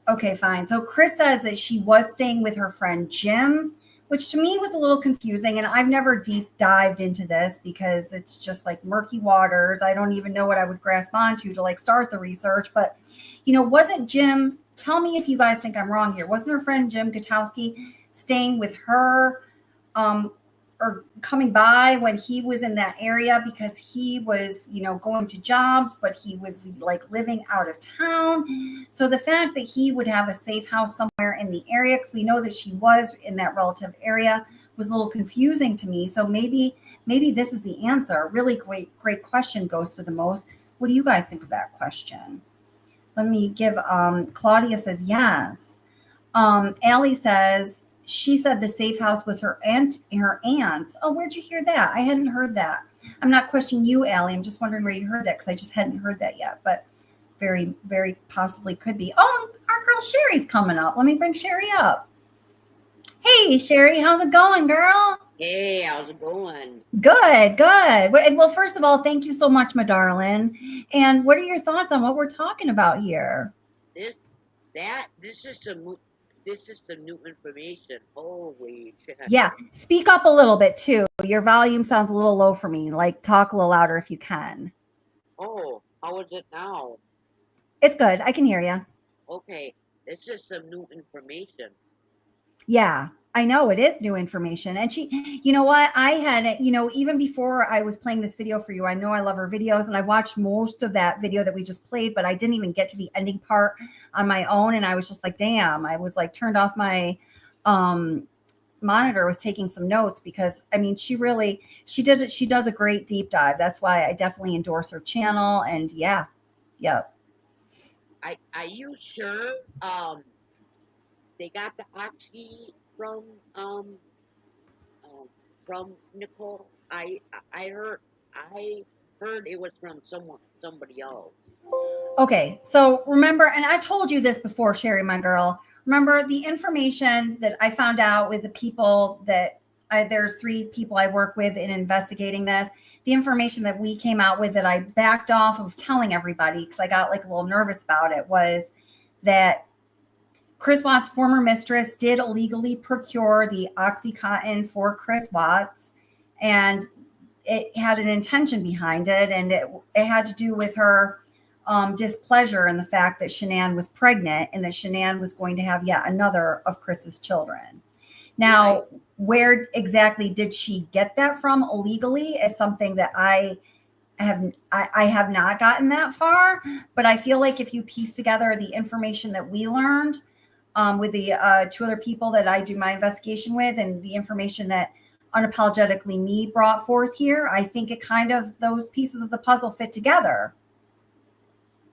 okay, fine. So Chris says that she was staying with her friend Jim, which to me was a little confusing. And I've never deep dived into this because it's just like murky waters. I don't even know what I would grasp onto to like start the research. But, you know, wasn't Jim, tell me if you guys think I'm wrong here, wasn't her friend Jim Gutowski staying with her or coming by when he was in that area because he was, you know, going to jobs, but he was like living out of town. So the fact that he would have a safe house somewhere in the area, because we know that she was in that relative area, was a little confusing to me. So maybe this is the answer. Really great question, Ghost with the Most. What do you guys think of that question? Let me give, Claudia says yes. Allie says, she said the safe house was her aunt's. Oh, where'd you hear that? I hadn't heard that. I'm not questioning you, Allie. I'm just wondering where you heard that because I just hadn't heard that yet, but very, very possibly could be. Oh, our girl Sherry's coming up. Let me bring Sherry up. Hey, Sherry, how's it going, girl? Hey, how's it going? Good. Well, first of all, thank you so much, my darling. And what are your thoughts on what we're talking about here? This is some new information. Holy shit. Yeah, speak up a little bit too. Your volume sounds a little low for me. Like talk a little louder if you can. Oh, how is it now? It's good. I can hear you. Okay, this is some new information. Yeah, I know it is new information. And she, you know what? I had, you know, even before I was playing this video for you, I know I love her videos and I watched most of that video that we just played, but I didn't even get to the ending part on my own. And I was just like, damn, I was like turned off my monitor, was taking some notes because I mean, she does a great deep dive. That's why I definitely endorse her channel. And yeah. Are you sure they got the oxy from Nichol? I heard it was from somebody else. Okay, so remember, and I told you this before, Sherry, my girl. Remember the information that I found out with the people that there's 3 people I work with in investigating this. The information that we came out with that I backed off of telling everybody because I got like a little nervous about it was that Chris Watts' former mistress did illegally procure the OxyContin for Chris Watts, and it had an intention behind it, and it had to do with her displeasure in the fact that Shanann was pregnant and that Shanann was going to have yet another of Chris's children. Now, where exactly did she get that from illegally is something that I have not gotten that far, but I feel like if you piece together the information that we learned with the 2 other people that I do my investigation with and the information that Unapologetically Me brought forth here, I think it kind of, those pieces of the puzzle fit together.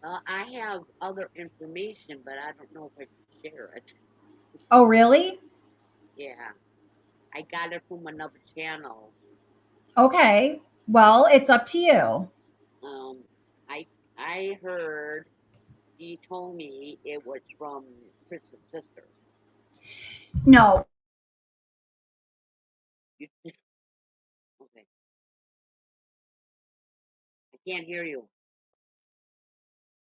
I have other information, but I don't know if I can share it. Oh, really? Yeah. I got it from another channel. Okay. Well, it's up to you. I heard he told me it was from Chris's sister. No. Okay. I can't hear you.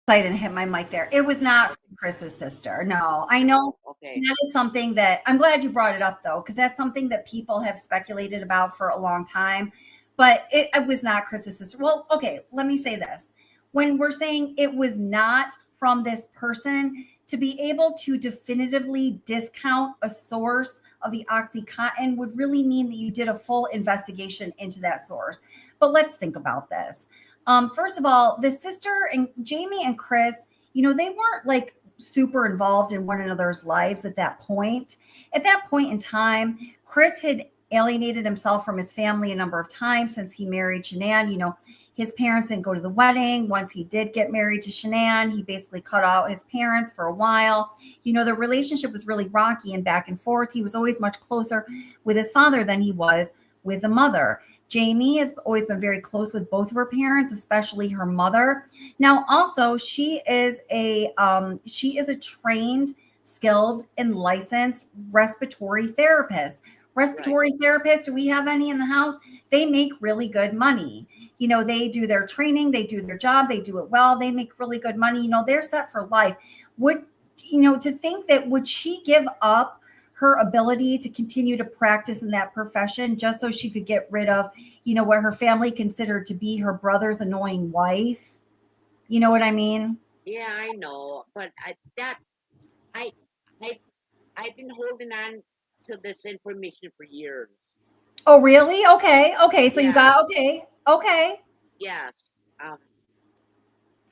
I didn't hit my mic there. It was not from Chris's sister. No, I know. Okay. That is something that I'm glad you brought it up though, because that's something that people have speculated about for a long time, but it was not Chris's sister. Well, okay, let me say this. When we're saying it was not from this person, to be able to definitively discount a source of the OxyContin would really mean that you did a full investigation into that source. But let's think about this. First of all, the sister and Jamie and Chris, you know, they weren't like super involved in one another's lives at that point. At that point in time, Chris had alienated himself from his family a number of times since he married Shanann. You know, his parents didn't go to the wedding. Once he did get married to Shanann, he basically cut out his parents for a while. You know, the relationship was really rocky and back and forth. He was always much closer with his father than he was with the mother. Jamie has always been very close with both of her parents, especially her mother. Now, also, she is a trained, skilled, and licensed respiratory therapist. respiratory therapists. Do we have any in the house? They make really good money. You know, they do their training, they do their job, they do it well, they make really good money. You know, they're set for life. Would, you know, to think that would she give up her ability to continue to practice in that profession just so she could get rid of, you know, what her family considered to be her brother's annoying wife? You know what I mean? Yeah, I know, but I've been holding on to this information for years. Oh, really? Okay. Okay. So you Yeah. got, okay. Yes.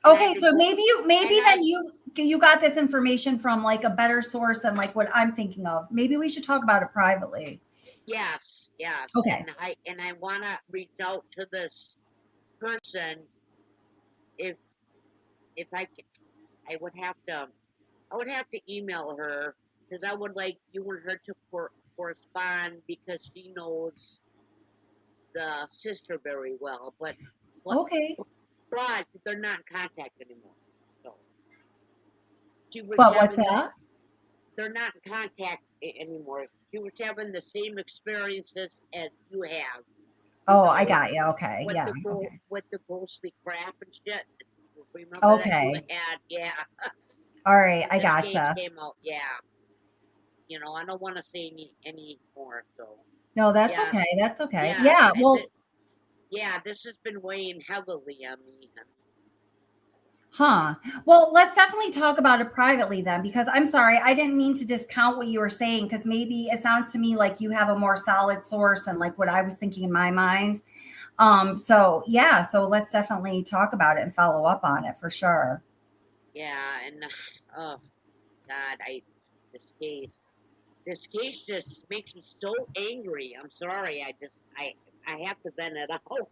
Okay. So maybe then you got this information from like a better source than like what I'm thinking of. Maybe we should talk about it privately. Yes. Okay. And I want to reach out to this person if I can. I would have to email her because I would like you and her to correspond because she knows the sister very well. But Okay. But they're not in contact anymore. So she was But what's having that? they're not in contact anymore. She was having the same experiences as you have. Oh, I got you. Okay. With Yeah. the with the ghostly crap and shit. Remember Okay. that you had? Yeah. All right. I This case gotcha. came out. Yeah. You know, I don't want to say any more. So. No, that's Yes. okay. That's okay. Yes. Yeah. Well, yeah, this has been weighing heavily on me. huh. Well, let's definitely talk about it privately then, because I'm sorry, I didn't mean to discount what you were saying, because maybe it sounds to me like you have a more solid source and like what I was thinking in my mind. So yeah, so let's definitely talk about it and follow up on it for sure. Yeah, and oh God, this case just makes me so angry. I'm sorry, I have to vent it out.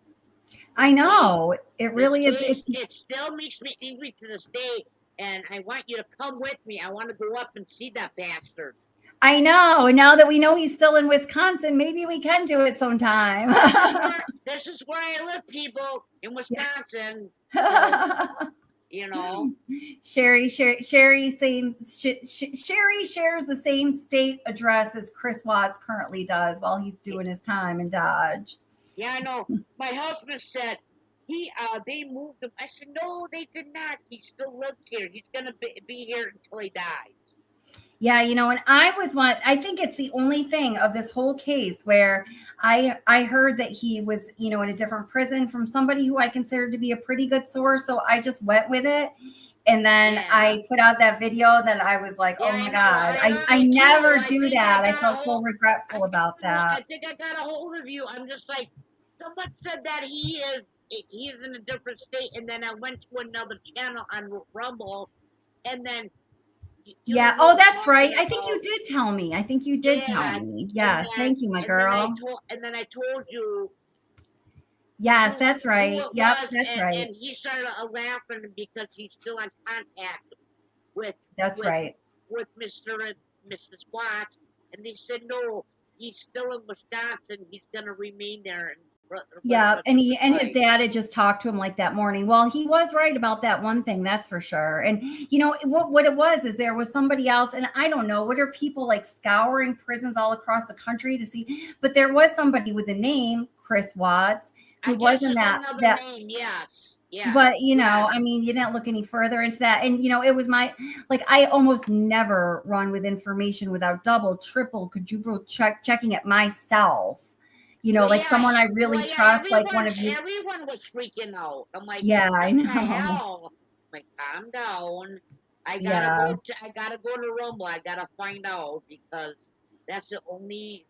I know it really is. It still makes me angry to this day, and I want you to come with me. I want to go up and see that bastard. I know. And now that we know he's still in Wisconsin, maybe we can do it sometime. This is where I live, people, in Wisconsin. So, you know, Sherry shares the same state address as Chris Watts currently does while he's doing his time in Dodge. Yeah, I know. My husband said they moved him. I said, no, they did not. He still lives here. He's gonna be here until he dies. Yeah, you know, and I think it's the only thing of this whole case where I heard that he was, you know, in a different prison from somebody who I considered to be a pretty good source. So I just went with it. And then I put out that video that I was like, oh my God, I never do that. I felt so regretful about that. I think I got a hold of you. I'm just like, someone said that he's in a different state. And then I went to another channel on Rumble and then yeah. Oh, that's right. I think you did tell me. Tell me. Yes. Thank you, my girl. And then I told you. Yes, that's right. Yep, that's right. And he started laughing because he's still in contact with. That's right. With Mr. and Mrs. Watts, and they said no, he's still in Wisconsin. He's gonna remain there. Yeah, and his dad had just talked to him like that morning. Well, he was right about that one thing, that's for sure. And you know what it was is there was somebody else, and I don't know, what are people like scouring prisons all across the country to see? But there was somebody with a name, Chris Watts, who wasn't that name, yes. Yeah. But you know, I mean, you didn't look any further into that. And you know, it was I almost never run with information without double, triple, quadruple checking it myself. You know, someone I really trust, like one of you. Everyone was freaking out. I'm like, yeah, I know. What the hell? I'm like, calm down. I gotta go to Rumble. I gotta find out because that's the only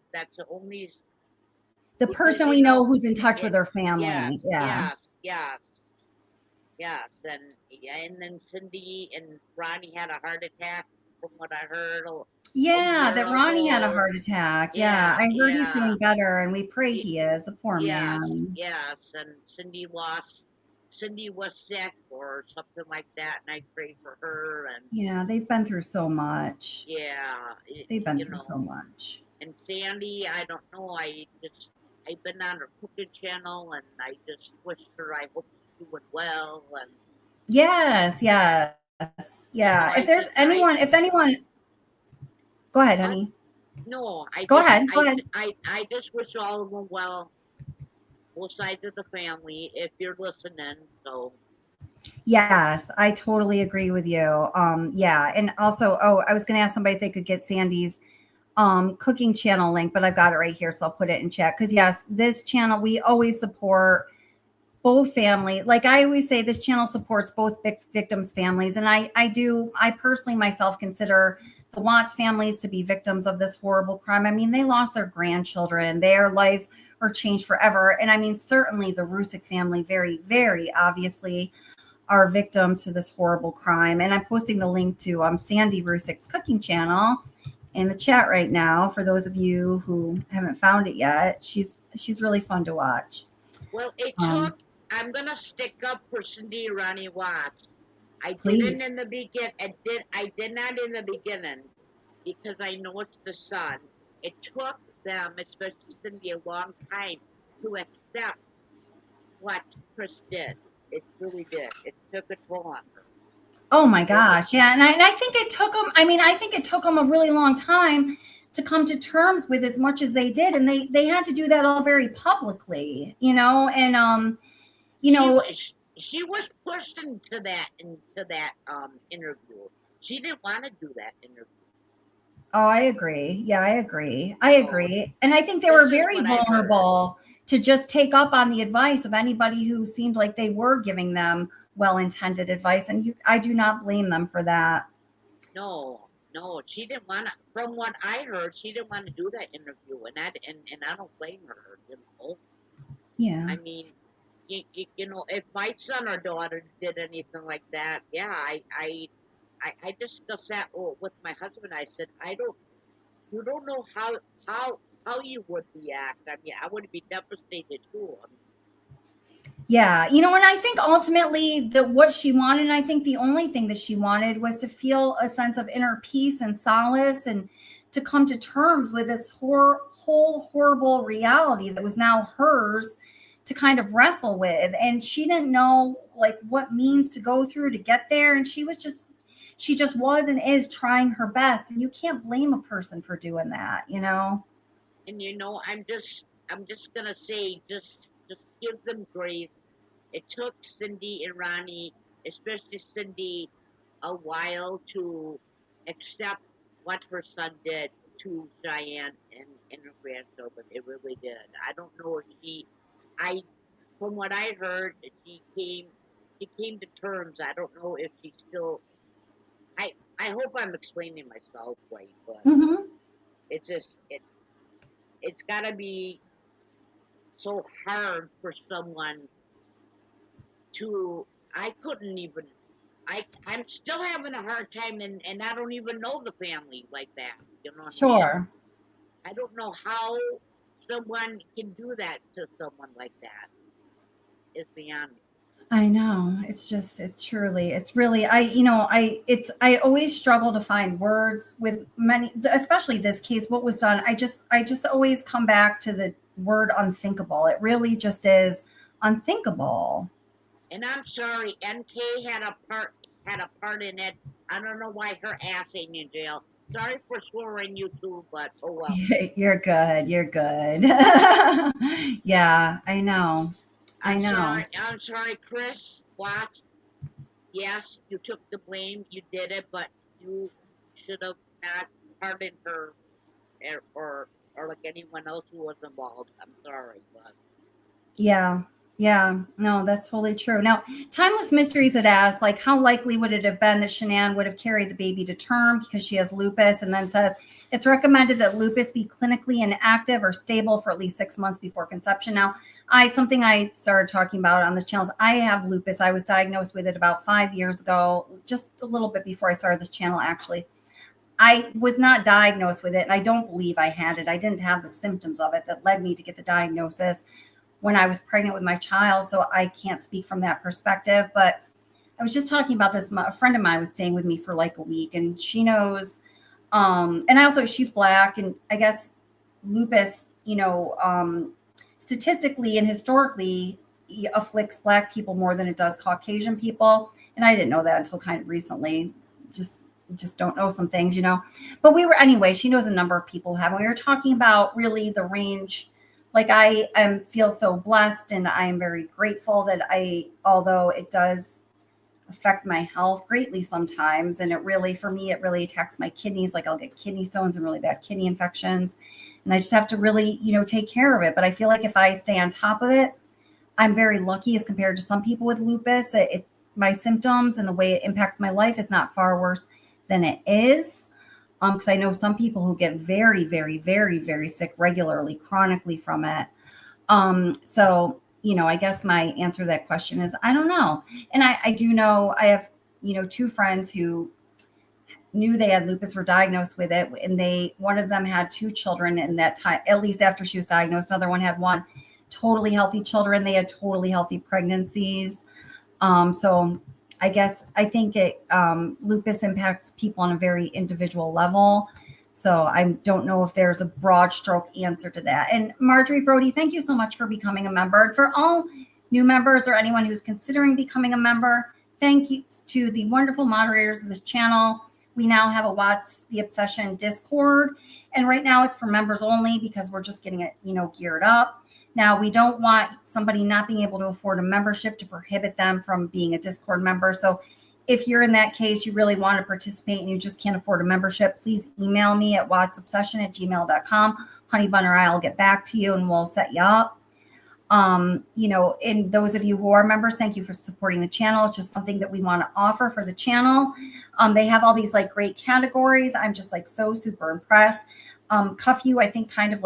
the person we know who's in touch with her family. Yes, and then Cindy and Ronnie had a heart attack, from what I heard. Yeah, that Ronnie had a heart attack. Yeah, I heard he's doing better, and we pray he is. A poor man. Yes, and Cindy was sick or something like that, and I prayed for her. And yeah, they've been through so much. Yeah, they've been through so much. And Sandy, I don't know. I've been on her cooking channel, and I just wished her. I hope she's doing well. And yes. If there's anyone, go ahead, honey. No, Go ahead. I just wish all of them well, both sides of the family, if you're listening. So Yes, I totally agree with you. Yeah. And also, I was going to ask somebody if they could get Sandy's cooking channel link, but I've got it right here. So I'll put it in chat. Cause yes, this channel, we always support both family. Like I always say, this channel supports both victims' families. And I personally myself consider the Watts families to be victims of this horrible crime. I mean, they lost their grandchildren, their lives are changed forever. And I mean, certainly the Rusick family, very, very obviously are victims to this horrible crime. And I'm posting the link to Sandy Rusick's cooking channel in the chat right now for those of you who haven't found it yet. She's really fun to watch. well, it took. I'm gonna stick up for Cindy Ronnie Watts. I Please. didn't in the begin. I did not in the beginning because I know it's the son. It took them, especially Cindy, a long time to accept what Chris did. It really did. It took a toll on her. Oh my gosh. Yeah. And I think it took them, I think it took them a really long time to come to terms with as much as they did. And they had to do that all very publicly, and, she was pushed into that interview. She didn't want to do that interview. Oh, I agree. Yeah, I agree. And I think they were very vulnerable to just take up on the advice of anybody who seemed like they were giving them well-intended advice. And I do not blame them for that. No, she didn't want to. From what I heard, she didn't want to do that interview, and I don't blame her. Yeah. I mean, if my son or daughter did anything like that, yeah, I discussed that with my husband. I said, you don't know how you would react. I mean, I would be devastated too. Yeah. And I think ultimately what she wanted, and I think the only thing that she wanted was to feel a sense of inner peace and solace and to come to terms with this whole horrible reality that was now hers to kind of wrestle with. And she didn't know like what means to go through to get there. And she just was and is trying her best. And you can't blame a person for doing that, And I'm just gonna say, just give them grace. It took Cindy and Ronnie, especially Cindy, a while to accept what her son did to Cheyenne and her grandchildren. It really did. I don't know if from what I heard, she came to terms. I don't know if she still. I hope I'm explaining myself right, but it's just it's got to be so hard for someone to. I couldn't even. I'm still having a hard time, and I don't even know the family like that. Sure. I don't know how someone can do that to someone like that. It's beyond me. I know. I always struggle to find words with many, especially this case, what was done. I just always come back to the word unthinkable. It really just is unthinkable. And I'm sorry, NK had a part in it. I don't know why her ass ain't in jail. Sorry for swearing you too, but oh well. You're good. Yeah, I know. I'm sorry, Chris Watts. Yes, you took the blame. You did it, but you should have not pardoned her or like anyone else who was involved. I'm sorry, but Yeah, no, that's totally true. Now, Timeless Mysteries had asked, like, how likely would it have been that Shanann would have carried the baby to term because she has lupus, and then says it's recommended that lupus be clinically inactive or stable for at least 6 months before conception. Now, something I started talking about on this channel is I have lupus. I was diagnosed with it about 5 years ago, just a little bit before I started this channel, actually. I was not diagnosed with it, and I don't believe I had it. I didn't have the symptoms of it that led me to get the diagnosis when I was pregnant with my child. So I can't speak from that perspective, but I was just talking about this. A friend of mine was staying with me for like a week, and she knows, and she's Black, and I guess lupus, statistically and historically afflicts Black people more than it does Caucasian people. And I didn't know that until kind of recently. Just just don't know some things, but anyway, she knows a number of people who have. We were talking about really the range. Like I feel so blessed, and I am very grateful that although it does affect my health greatly sometimes, and for me, it really attacks my kidneys. Like I'll get kidney stones and really bad kidney infections, and I just have to really, take care of it. But I feel like if I stay on top of it, I'm very lucky as compared to some people with lupus. My symptoms and the way it impacts my life is not far worse than it is. Because I know some people who get very, very, very, very sick regularly, chronically from it. So, I guess my answer to that question is, I don't know. And I do know I have, 2 friends who knew they had lupus, were diagnosed with it. And one of them had 2 children in that time, at least after she was diagnosed. Another one had 1 totally healthy children. They had totally healthy pregnancies. So I think lupus impacts people on a very individual level. So I don't know if there's a broad stroke answer to that. And Marjorie Brody, thank you so much for becoming a member. For all new members or anyone who's considering becoming a member, thank you to the wonderful moderators of this channel. We now have a What's the Obsession Discord. And right now it's for members only because we're just getting it, geared up. Now, we don't want somebody not being able to afford a membership to prohibit them from being a Discord member. So if you're in that case, you really want to participate and you just can't afford a membership, please email me at whatsobsession@gmail.com. Honey Bun or I will get back to you and we'll set you up. And those of you who are members, thank you for supporting the channel. It's just something that we want to offer for the channel. They have all these great categories. I'm just so super impressed. Cuff You, I think kind of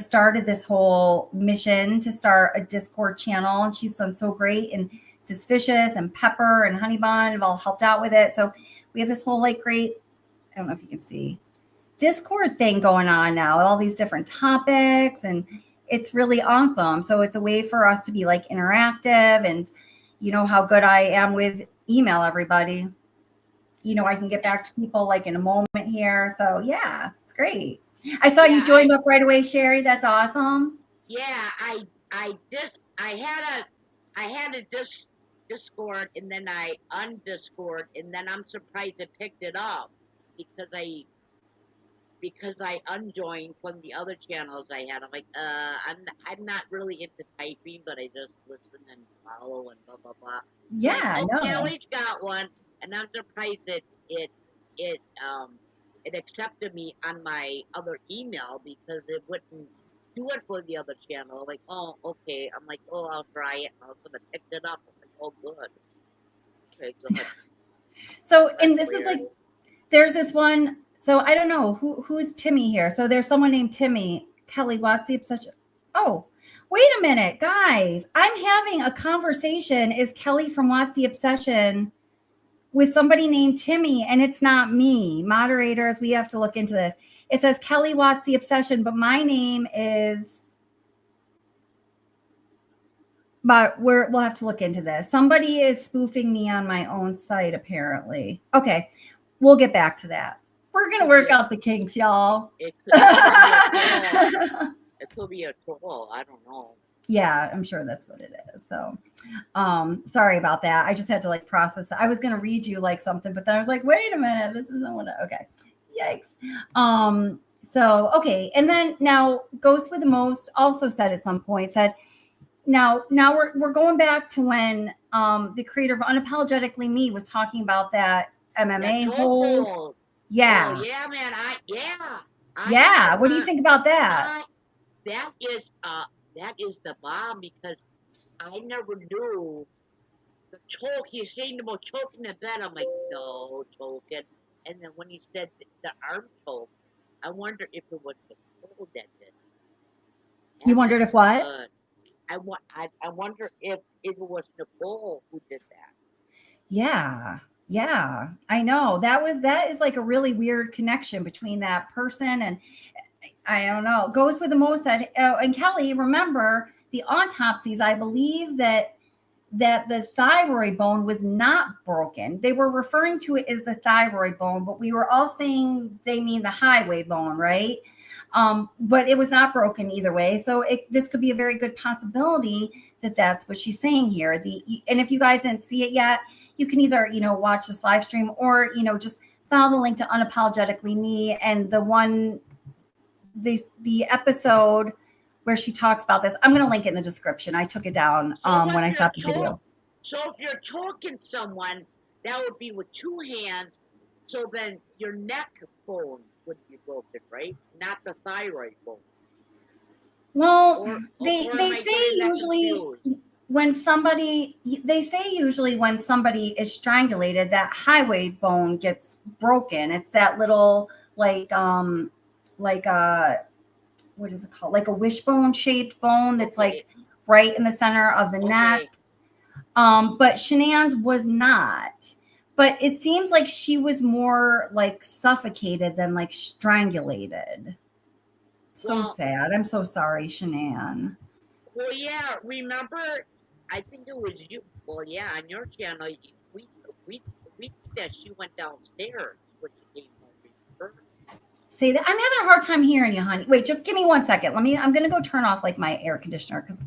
started this whole mission to start a Discord channel, and she's done so great. And Suspicious and Pepper and Honey Bun have all helped out with it. So we have this whole great, I don't know if you can see, Discord thing going on now, all these different topics, and it's really awesome. So it's a way for us to be interactive, and how good I am with email everybody. I can get back to people in a moment here. So yeah, it's great. I saw you joined up right away, Sherry. That's awesome. Yeah, I had a Discord, and then I undiscord, and then I'm surprised it picked it up because I unjoined from the other channels I had. I'm like, I'm not really into typing, but I just listen and follow and blah blah blah. Yeah, like, no. Kelly's got one, and I'm surprised it accepted me on my other email because it wouldn't do it for the other channel. I'm like, oh, okay. I'm like, oh, I'll try it. And all of a sudden it picked it up. I'm like, oh, good. Okay, good. So, and this is there's this one. So I don't know who's Timmy here. So there's someone named Timmy. Kelly, what's the obsession? Oh, wait a minute, guys. I'm having a conversation. Is Kelly from What's the Obsession with somebody named Timmy, and it's not me. Moderators, we have to look into this. It says Kelly Watts the Obsession, but my name is, but we'll have to look into this. Somebody is spoofing me on my own site, apparently. Okay, we'll get back to that. We're going to work out the kinks, y'all. It could be a troll. I don't know. Yeah, I'm sure that's what it is. So, sorry about that. I just had to process it. I was going to read you something, but then I was like, wait a minute, this isn't what okay. Yikes. So, okay. And then now Ghost with the Most also said at some point, now we're going back to when, the creator of Unapologetically Me was talking about that MMA hold. Yeah. Oh, yeah, man. Yeah. What do you think about that? That is the bomb, because I never knew the choke. He's saying about choking the bed. I'm like, no, choking. And then when he said the arm choke, I wonder if it was Nicole that did. You wondered if what? I wonder if it was Nicole who did that. Yeah. Yeah, I know. That is a really weird connection between that person and I don't know. Goes with the most said, and Kelly, remember the autopsies, I believe that the thyroid bone was not broken. They were referring to it as the thyroid bone, but we were all saying they mean the highway bone, right? But it was not broken either way. So this could be a very good possibility that that's what she's saying here. And if you guys didn't see it yet, you can either, watch this live stream or, just follow the link to Unapologetically Me and the episode where she talks about this. I'm going to link it in the description. I took it down when I stopped the video. So if you're choking someone, that would be with 2 hands. So then your neck bone would be broken, right? Not the thyroid bone. Well, they I say getting that usually confused? when somebody is strangulated, that hyoid bone gets broken. It's that little what is it called? Like a wishbone shaped bone that's like right in the center of the neck. But Shanann's was not. But it seems like she was more like suffocated than like strangulated. So sad. I'm so sorry, Shanann. Well, yeah. Remember, I think it was you. Well, yeah, on your channel, we that she went downstairs when she came home. Remember? Say that. I'm having a hard time hearing you, honey. Wait, just give me 1 second. I'm gonna go turn off like my air conditioner because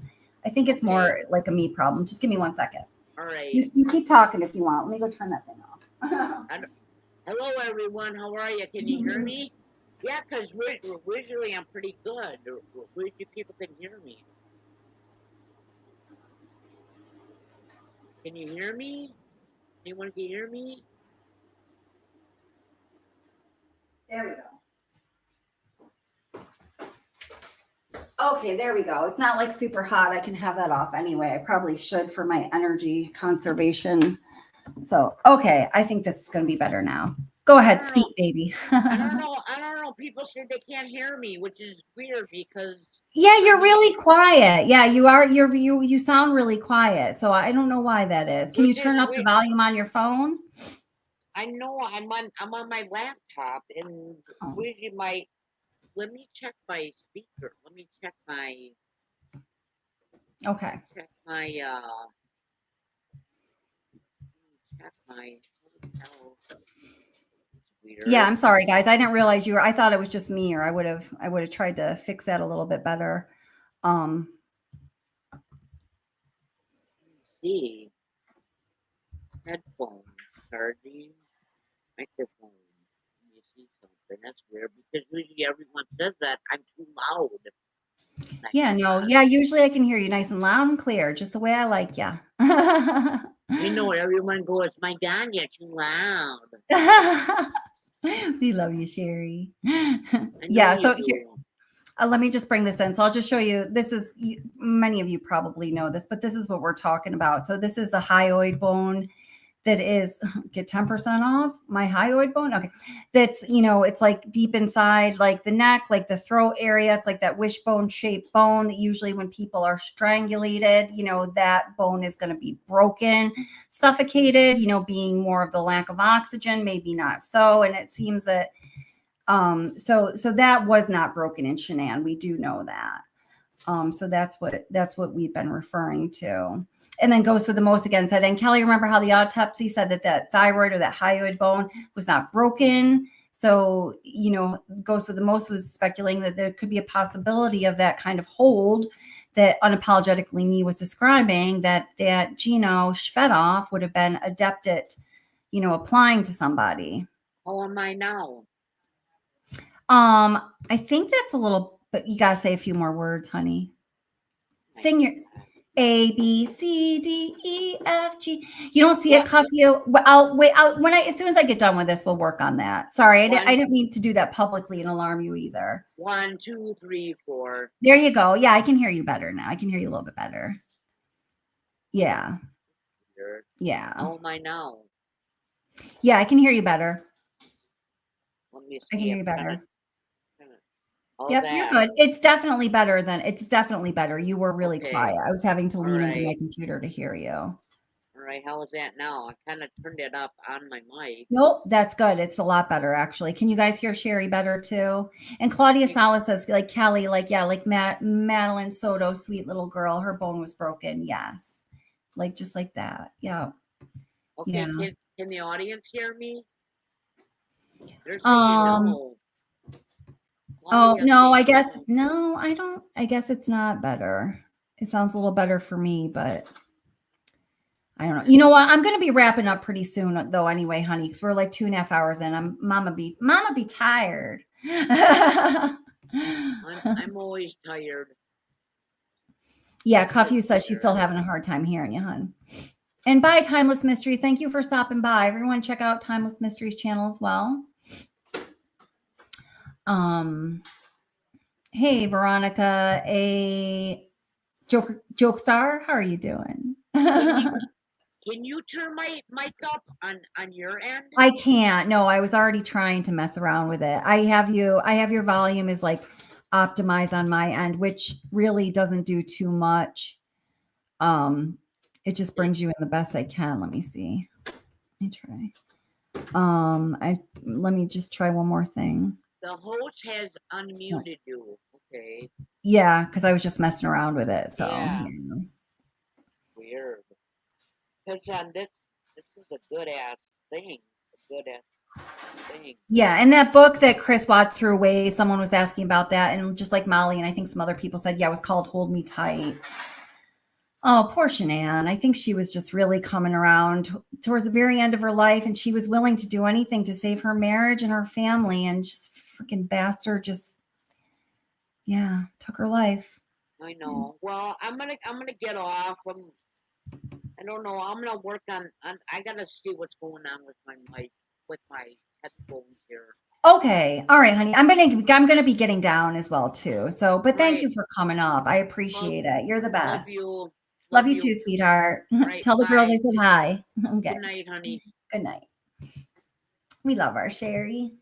I think it's more like a me problem. Just give me 1 second. All right. You keep talking if you want. Let me go turn that thing off. Hello, everyone. How are you? Can you hear me? Yeah, because visually I'm pretty good. Usually people can hear me. Can you hear me? Anyone can hear me? There we go. Okay, there we go. It's not like super hot. I can have that off anyway. I probably should for my energy conservation. So, okay, I think this is going to be better now. Go ahead, speak, baby. I don't know. People say they can't hear me, which is weird because yeah, you're really quiet. Yeah, you are. You sound really quiet. So I don't know why that is. Can you turn up the volume on your phone? I know I'm on my laptop and let me check my speaker. Let me check my okay. Check my Yeah, I'm sorry, guys. I didn't realize you were. I thought it was just me, or I would have tried to fix that a little bit better. Let's see. Headphones, charging, microphone. You see something? That's weird because usually everyone says that I'm too loud. Yeah, no. Yeah, usually I can hear you nice and loud and clear, just the way I like you. You know, everyone goes, "My God, you're too loud." We love you, Sherry. Yeah, so here, let me just bring this in. So I'll just show you. This is, many of you probably know this, but this is what we're talking about. So this is the hyoid bone that is, get 10% off my hyoid bone. Okay. That's, it's like deep inside, like the neck, like the throat area. It's like that wishbone shaped bone that usually when people are strangulated, that bone is going to be broken, suffocated, being more of the lack of oxygen, maybe not so. And it seems that, so that was not broken in Shanann. We do know that. So that's what we've been referring to. And then goes with the most again said, and Kelly, remember how the autopsy said that thyroid or that hyoid bone was not broken. So, goes with the most was speculating that there could be a possibility of that kind of hold that Unapologetically Me was describing, that Gino Shvedov would have been adept at, applying to somebody. How am I now? I think that's a little, but you got to say a few more words, honey. Sing your A, B, C, D, E, F, G. You don't see it, cuff you. I'll wait. As soon as I get done with this, we'll work on that. Sorry, I didn't mean to do that publicly and alarm you either. 1, 2, 3, 4. There you go. Yeah, I can hear you better now. I can hear you a little bit better. Yeah. Yeah. How am I now? Yeah, I can hear you better. Let me see. I can hear you better. Yep, you're good. It's definitely better. You were really quiet. I was having to lean into my computer to hear you. All right, how is that now? I kind of turned it up on my mic. Nope, that's good. It's a lot better, actually. Can you guys hear Sherry better too? And Claudia Salas says, like Kelly, like Madeline Soto, sweet little girl, her bone was broken. Yes, like just like that. Yeah. Okay. Yeah. Can the audience hear me? They're saying no. Oh, no, I guess, no, I don't, I guess it's not better. It sounds a little better for me, but I don't know. You know what? I'm going to be wrapping up pretty soon, though. Anyway, honey, because we're like 2.5 hours in. Mama be tired. I'm always tired. Yeah, Cuffy says she's still having a hard time hearing you, hon. And bye, Timeless Mysteries. Thank you for stopping by. Everyone, check out Timeless Mysteries channel as well. Hey, Veronica, a joke star. How are you doing? Can you turn my mic up on your end? I can't. No, I was already trying to mess around with it. I have your volume is like optimized on my end, which really doesn't do too much. It just brings you in the best I can. Let me see. Let me try. Let me just try one more thing. The host has unmuted you. Okay. Yeah, because I was just messing around with it. So yeah. Weird. Because this is a good ass thing. A good ass thing. Yeah, and that book that Chris Watts threw away, someone was asking about that, and just like Molly and I think some other people said, yeah, it was called Hold Me Tight. Oh, poor Shanann. I think she was just really coming around towards the very end of her life, and she was willing to do anything to save her marriage and her family, and just freaking bastard just, yeah, took her life. I know. Well, I'm gonna get off. I don't know. I'm gonna work on. I gotta see what's going on with my mic, with my headphones here. Okay. All right, honey. I'm gonna be getting down as well too. So, but thank you for coming up. I appreciate it. You're the best. Love you. Love you too, sweetheart. Right, Tell the girls bye. I said hi. Okay. Good night, honey. Good night. We love our Sherry.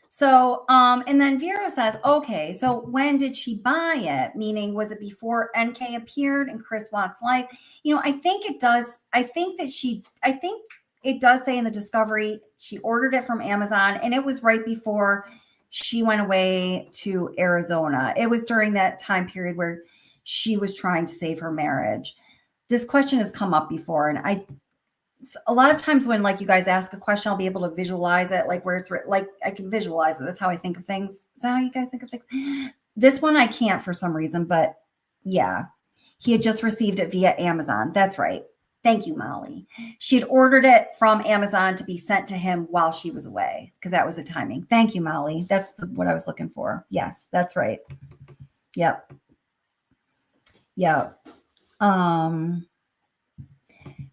So, and then Vera says, okay, so when did she buy it? Meaning, was it before NK appeared in Chris Watts' life? You know, I think it does. I think it does say in the discovery, she ordered it from Amazon, and it was right before she went away to Arizona. It was during that time period where she was trying to save her marriage. This question has come up before, and a lot of times when like you guys ask a question, I'll be able to visualize it, like where it's written, like I can visualize it. That's how I think of things. Is that how you guys think of things? This one I can't for some reason, but yeah, he had just received it via Amazon. That's right. Thank you, Molly. She had ordered it from Amazon to be sent to him while she was away, because that was the timing. Thank you, Molly. That's what I was looking for. Yes, that's right. Yep. Yep.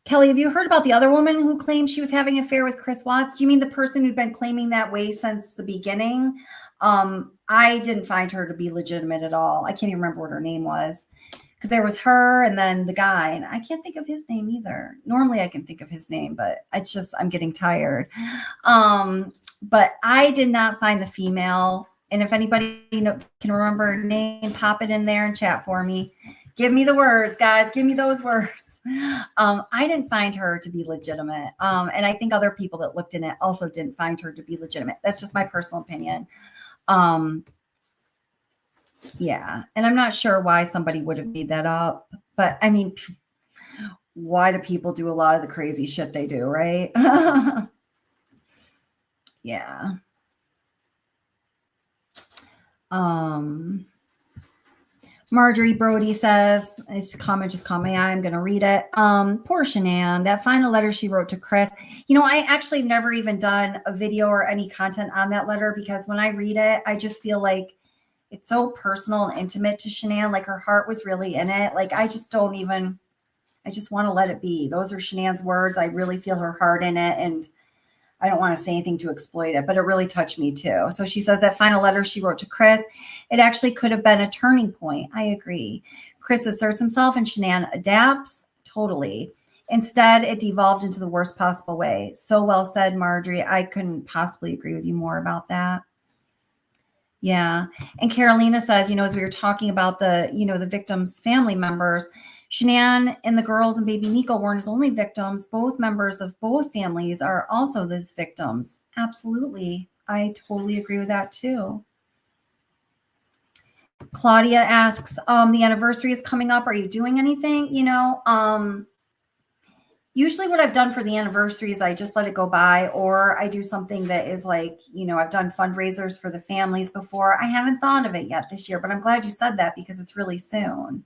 Kelly, have you heard about the other woman who claimed she was having an affair with Chris Watts? Do you mean the person who'd been claiming that way since the beginning? I didn't find her to be legitimate at all. I can't even remember what her name was, because there was her and then the guy, and I can't think of his name either. Normally I can think of his name, but it's just, I'm getting tired. But I did not find the female. And if anybody can remember her name, pop it in there and chat for me. Give me the words, guys. Give me those words. I didn't find her to be legitimate. And I think other people that looked in it also didn't find her to be legitimate. That's just my personal opinion. Yeah. And I'm not sure why somebody would have made that up. But I mean, why do people do a lot of the crazy shit they do, right? Yeah. Marjorie Brody says, this comment just caught my eye. I'm going to read it. Poor Shanann, that final letter she wrote to Chris. You know, I actually have never even done a video or any content on that letter, because when I read it, I just feel like it's so personal and intimate to Shanann. Like her heart was really in it. Like, I just want to let it be. Those are Shanann's words. I really feel her heart in it. And I don't want to say anything to exploit it, but it really touched me too. So she says that final letter she wrote to Chris, it actually could have been a turning point. I agree. Chris asserts himself and Shanann adapts. Totally. Instead, it devolved into the worst possible way. So well said, Marjorie. I couldn't possibly agree with you more about that. Yeah. And Carolina says, you know, as we were talking about the victims' family members, Shanann and the girls and baby Nico weren't his only victims. Both members of both families are also those victims. Absolutely. I totally agree with that too. Claudia asks, the anniversary is coming up. Are you doing anything? You know, usually what I've done for the anniversary is I just let it go by, or I do something that is like, you know, I've done fundraisers for the families before. I haven't thought of it yet this year, but I'm glad you said that because it's really soon.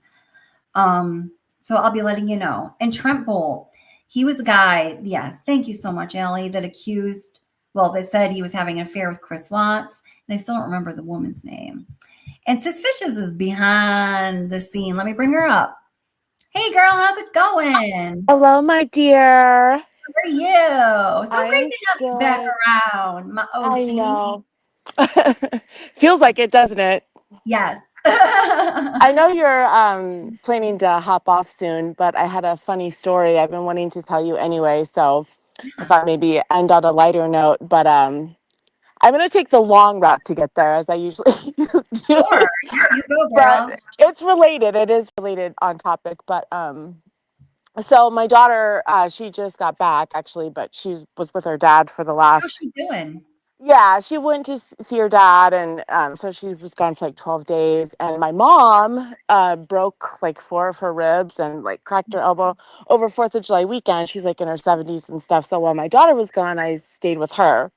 So I'll be letting you know. And Trent Bolt, He was a guy, yes, thank you so much, Allie, that accused, well, they said he was having an affair with Chris Watts, and I still don't remember the woman's name. And Sis Fishes is behind the scene. Let me bring her up. Hey, girl, how's it going? Hello, my dear. How are you? So great I'm to have you back good. around, my OG. I know. Feels like it, doesn't it? Yes. I know you're planning to hop off soon, but I had a funny story I've been wanting to tell you anyway, so I thought maybe end on a lighter note, but I'm going to take the long route to get there, as I usually do. Sure, you go, girl. But it's related. It is related on topic, but so my daughter, she just got back actually, but was with her dad for the How's last. she doing? Yeah, she went to see her dad, and so she was gone for like 12 days. And my mom broke like 4 of her ribs and like cracked her elbow over 4th of July weekend. She's like in her 70s and stuff. So while my daughter was gone, I stayed with her.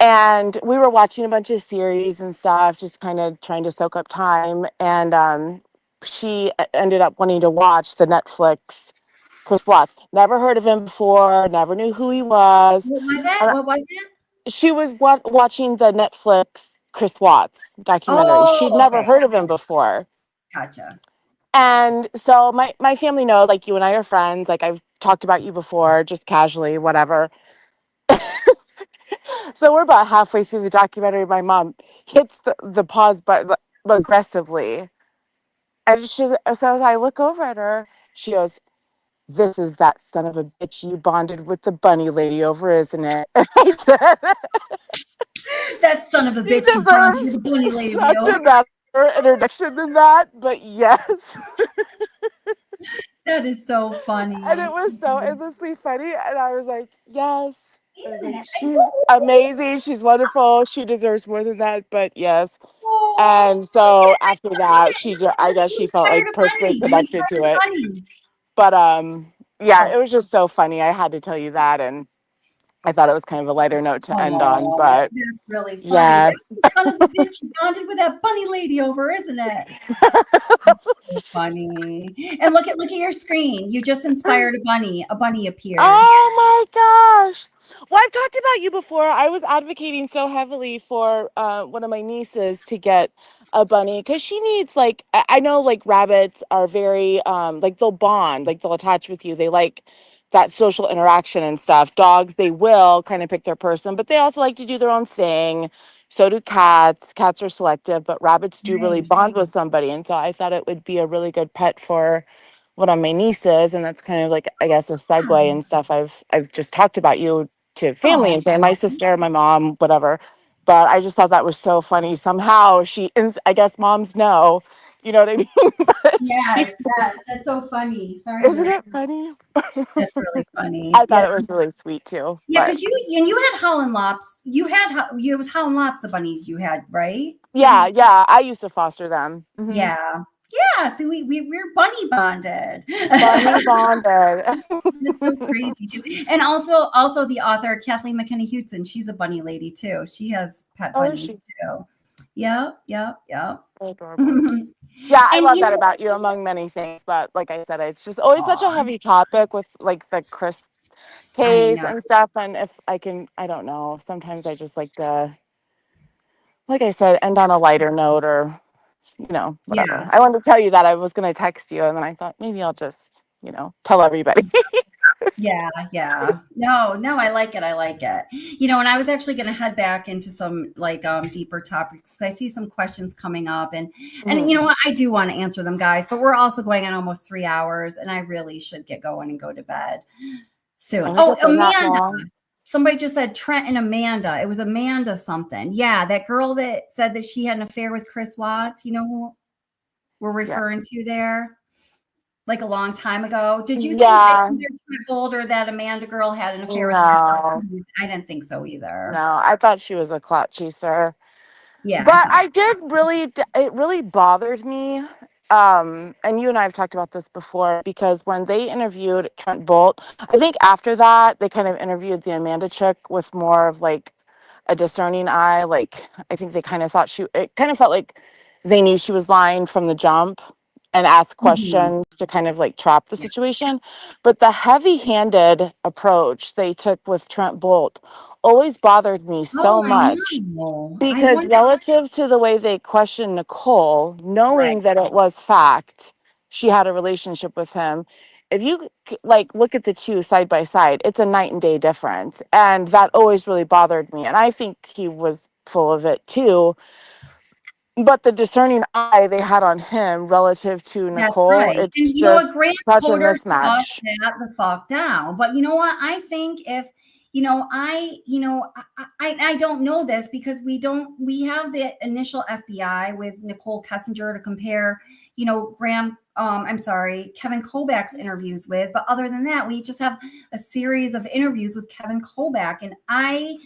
And we were watching a bunch of series and stuff, just kind of trying to soak up time. And she ended up wanting to watch the Netflix Chris Watts. Never heard of him before, never knew who he was. What was it? What was it? She was watching the Netflix Chris Watts documentary. She'd Oh, never okay. heard of him before. Gotcha. And so my family knows, like, you and I are friends. Like, I've talked about you before, just casually, whatever. So we're about halfway through the documentary. My mom hits the pause button aggressively. And so as I look over at her, she goes, "This is that son of a bitch you bonded with the bunny lady over, isn't it?" And I said, that son of a He bitch you bonded with deserves the bunny lady such over. a better introduction than that, but yes. That is so funny. And it was so endlessly funny, and I was like, yes. I was like, she's amazing, she's wonderful, she deserves more than that, but yes. And so after that, I guess she felt like personally connected to it. But yeah, it was just so funny. I had to tell you that, and I thought it was kind of a lighter note to end on, but that's really funny. yes. That's son of a bitch you bonded with that bunny lady over, isn't it? So funny. And look at your screen. You just inspired a bunny. A bunny appeared. Oh my gosh. Well, I've talked about you before. I was advocating so heavily for one of my nieces to get a bunny because she needs, like, I know, like, rabbits are very like, they'll bond, like, they'll attach with you. They like that social interaction and stuff. Dogs, they will kind of pick their person, but they also like to do their own thing. So do cats. Cats are selective, but rabbits do really bond with somebody. And so I thought it would be a really good pet for one of my nieces, and that's kind of like, I guess, a segue and stuff. I've just talked about you to family and my sister, my mom, whatever. But I just thought that was so funny. Somehow I guess moms know, you know what I mean? Yes, that's so funny. Sorry. Isn't it funny? That's really funny. I thought it was really sweet too. Yeah, but- because you had Holland Lops. It was Holland Lops, the bunnies you had, right? Yeah. I used to foster them. Mhm. Yeah. See, we're bunny bonded. Bunny bonded. That's so crazy too. And also the author Kathleen McKenna Hewson, she's a bunny lady too. She has pet bunnies too. Yep. Adorable. Yeah, I love that about you, among many things. But like I said, it's just always such a heavy topic with, like, the Chris case and stuff. And if I don't know, sometimes I just like to, like I said, end on a lighter note, or, whatever. Yes. I wanted to tell you that I was going to text you, and then I thought maybe I'll just, tell everybody. Yeah. No, I like it. And I was actually going to head back into some deeper topics. I see some questions coming up, and you know what? I do want to answer them, guys, but we're also going on almost 3 hours, and I really should get going and go to bed soon. Oh, Amanda. Somebody just said Trent and Amanda. It was Amanda something. Yeah, that girl that said that she had an affair with Chris Watts. You know who we're referring to there? Like a long time ago. Did you think that Trent Bold or that Amanda girl had an affair with Chris Watts? I didn't think so either. No, I thought she was a clout chaser. Yeah. But it really bothered me. And you and I have talked about this before, because when they interviewed Trent Bolt, I think after that, they kind of interviewed the Amanda chick with more of like a discerning eye. Like, I think they kind of thought it kind of felt like they knew she was lying from the jump. and ask Mhm. questions to kind of like trap the situation. But the heavy-handed approach they took with Trent Bolt always bothered me so Oh, I much, know. I because wonder. relative to the way they questioned Nicole, knowing Right. that it was fact, she had a relationship with him. If you like look at the two side by side, it's a night and day difference. And that always really bothered me. And I think he was full of it too. But the discerning eye they had on him relative to That's Nicole, right. And it's you know what? just Grant such a Coder shut mismatch. that the fuck down. But you know what? I think if, I don't know this because we have the initial FBI with Nichol Kessinger to compare, Kevin Kobach's interviews with. But other than that, we just have a series of interviews with Kevin Kobach. And I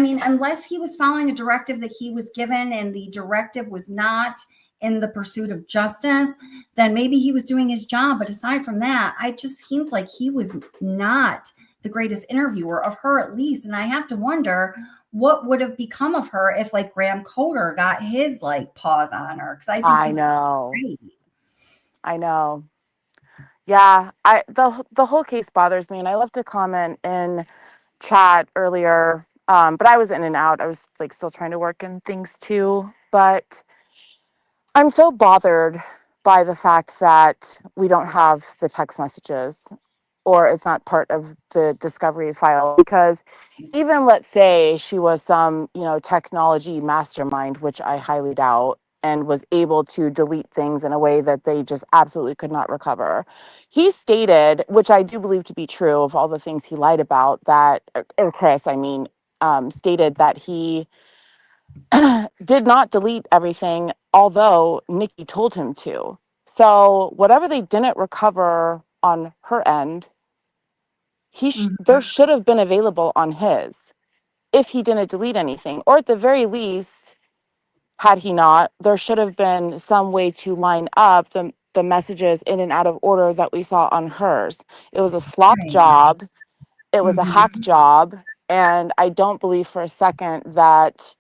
mean, unless he was following a directive that he was given and the directive was not in the pursuit of justice, then maybe he was doing his job. But aside from that, it just seems like he was not the greatest interviewer of her, at least. And I have to wonder what would have become of her if like Graham Coder got his like paws on her. Cause I think I he was know. great. I know. Yeah, the whole case bothers me, and I left a comment in chat earlier, but I was in and out. I was like still trying to work in things too, but I'm so bothered by the fact that we don't have the text messages, or it's not part of the discovery file, because even let's say she was some, technology mastermind, which I highly doubt, and was able to delete things in a way that they just absolutely could not recover. He stated, which I do believe to be true of all the things he lied about, that, or Chris, I mean, stated that he did not delete everything, although Nikki told him to. So whatever they didn't recover on her end, there should have been available on his, if he didn't delete anything, or at the very least, had he not, there should have been some way to line up the messages in and out of order that we saw on hers. It was a slop Right. job. It was a hack Mhm. job. And I don't believe for a second that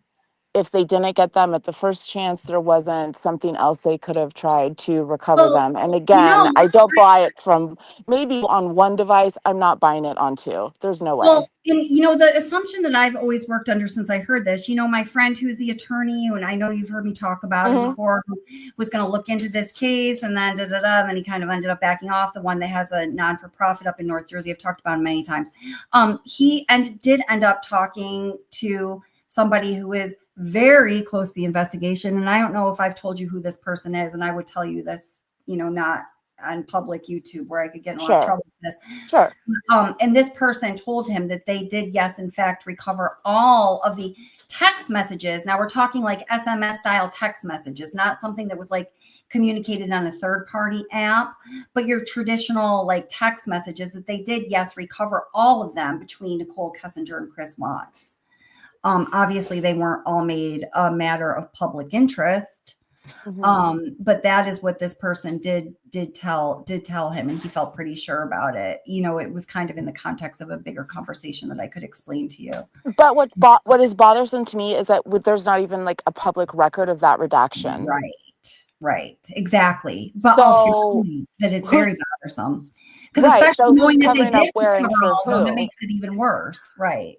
if they didn't get them at the first chance, there wasn't something else they could have tried to recover Well, them. And again, I don't buy it from maybe on one device. I'm not buying it on two. There's no way. Well, and the assumption that I've always worked under since I heard this, my friend who's the attorney, and I know you've heard me talk about him before, who was going to look into this case, and then and then he kind of ended up backing off. The one that has a non-for-profit up in North Jersey, I've talked about him many times. He did end up talking to somebody who is very close to the investigation, and I don't know if I've told you who this person is, and I would tell you this, not on public YouTube where I could get in a lot of trouble with this. Sure. And this person told him that they did, yes, in fact, recover all of the text messages. Now we're talking like SMS style text messages, not something that was like communicated on a third party app, but your traditional like text messages that they did, yes, recover all of them between Nichol Kessinger and Chris Watts. Obviously they weren't all made a matter of public interest. But that is what this person did tell him, and he felt pretty sure about it. It was kind of in the context of a bigger conversation that I could explain to you. But what is bothersome to me is that there's not even like a public record of that redaction. Right, exactly. But ultimately, that it's very bothersome, because especially knowing that they did recover all of them, it makes it even worse, right?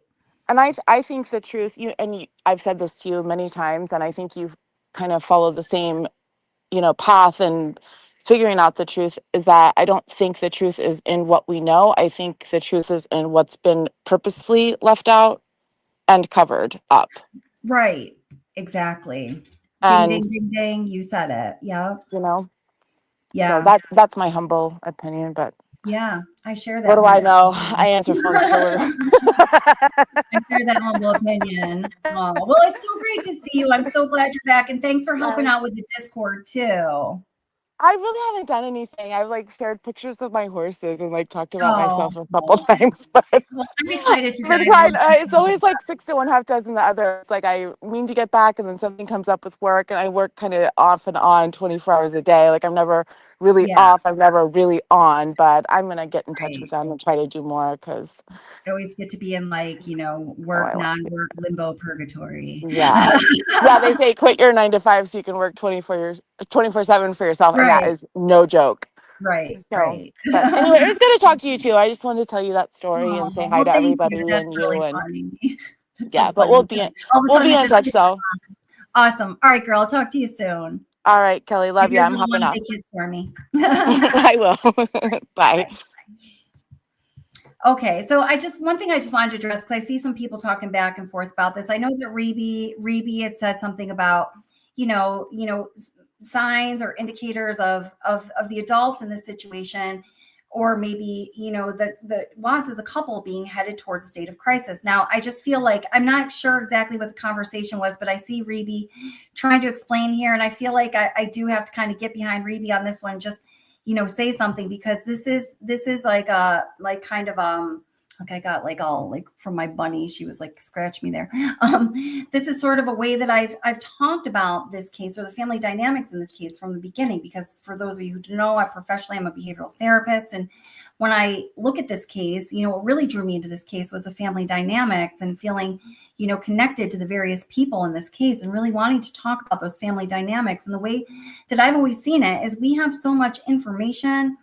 And I think the truth, I've said this to you many times, and I think you kind of follow the same, path and figuring out the truth, is that I don't think the truth is in what we know. I think the truth is in what's been purposefully left out and covered up. Right. Exactly. And, ding, ding, ding, ding. You said it. Yeah. Yeah. So that's my humble opinion, but yeah, I share that. What do I know? I answer phones for a living. I share that humble opinion. Well, it's so great to see you. I'm so glad you're back, and thanks for helping out with the Discord too. I really haven't done anything. I've like shared pictures of my horses and like talked about myself a couple times, but well, I'm excited to it's always like 6 to 1, half dozen the other. It's like I mean to get back, and then something comes up with work, and I work kind of off and on 24 hours a day. Like I'm never really off. I'm never really on, but I'm gonna get in touch with them and try to do more, because I always get to be in like, work, non-work, limbo purgatory. Yeah. They say quit your 9 to 5 so you can work 24 24/7 for yourself, and that Right. is no joke. Right. So, Right. but anyway, it was good to talk to you too. I just wanted to tell you that story and say hi Well, to thank everybody you. That's and really you. And funny. That's yeah, so but funny. All of a we'll sudden be it in just touch hit though. awesome. All right, girl. I'll talk to you soon. All right, Kelly, love Give you. your I'm little hopping one a off. big kiss for me. I will. Bye. Okay, so one thing I just wanted to address, because I see some people talking back and forth about this. I know that Reby had said something about, signs or indicators of the adults in this situation, or maybe, the Watts as a couple being headed towards a state of crisis. Now, I just feel like I'm not sure exactly what the conversation was, but I see Reby trying to explain here, and I feel like I do have to kind of get behind Reby on this one, just say something, because this is like kind of like I got like all like from my bunny, she was like scratch me there. This is sort of a way that I've talked about this case, or the family dynamics in this case, from the beginning, because for those of you who don't know, I'm a behavioral therapist, and when I look at this case, what really drew me into this case was the family dynamics and feeling, connected to the various people in this case, and really wanting to talk about those family dynamics. And the way that I've always seen it is we have so much information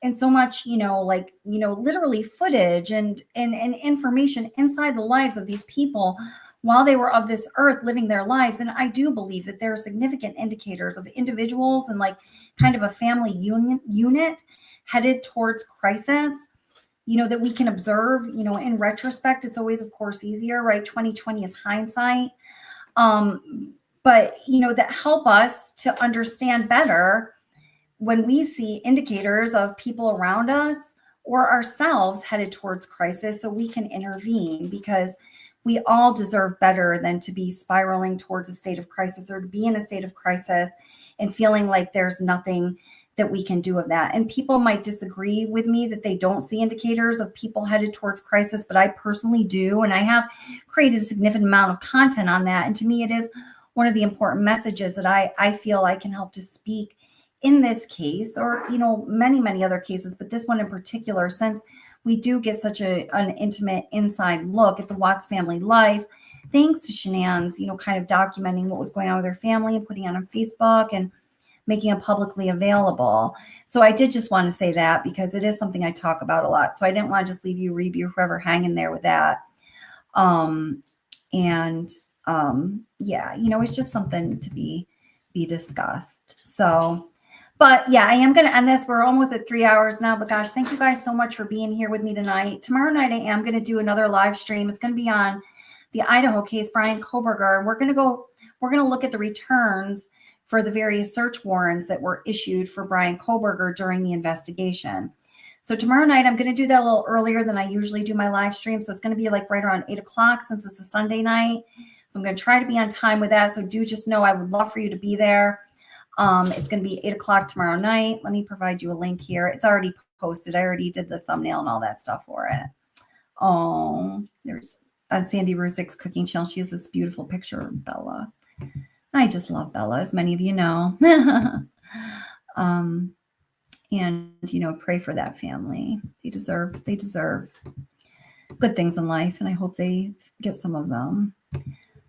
and so much, literally footage and information inside the lives of these people while they were of this earth living their lives. And I do believe that there are significant indicators of individuals and like kind of a family unit headed towards crisis, that we can observe, in retrospect. It's always, of course, easier, right? 2020 is hindsight. But, that help us to understand better when we see indicators of people around us or ourselves headed towards crisis, so we can intervene, because we all deserve better than to be spiraling towards a state of crisis, or to be in a state of crisis and feeling like there's nothing that we can do of that. And people might disagree with me that they don't see indicators of people headed towards crisis, but I personally do. And I have created a significant amount of content on that. And to me, it is one of the important messages that I feel I can help to speak in this case, or, many, many other cases, but this one in particular, since we do get such an intimate inside look at the Watts family life, thanks to Shanann's, kind of documenting what was going on with her family and putting it on Facebook and making it publicly available. So I did just want to say that, because it is something I talk about a lot. So I didn't want to just leave you, Reby, or whoever, hanging there with that. Yeah, it's just something to be discussed. So, but yeah, I am going to end this. We're almost at 3 hours now, but gosh, thank you guys so much for being here with me tonight. Tomorrow night, I am going to do another live stream. It's going to be on the Idaho case, Bryan Kohberger. And we're going to look at the returns for the various search warrants that were issued for Bryan Kohberger during the investigation. So tomorrow night, I'm going to do that a little earlier than I usually do my live stream. So it's going to be like right around 8 o'clock, since it's a Sunday night. So I'm going to try to be on time with that. So do just know I would love for you to be there. It's going to be 8 o'clock tomorrow night. Let me provide you a link here. It's already posted. I already did the thumbnail and all that stuff for it. Oh, there's on Sandy Rusick's cooking channel. She has this beautiful picture of Bella. I just love Bella, as many of you know. And, pray for that family. They deserve good things in life, and I hope they get some of them.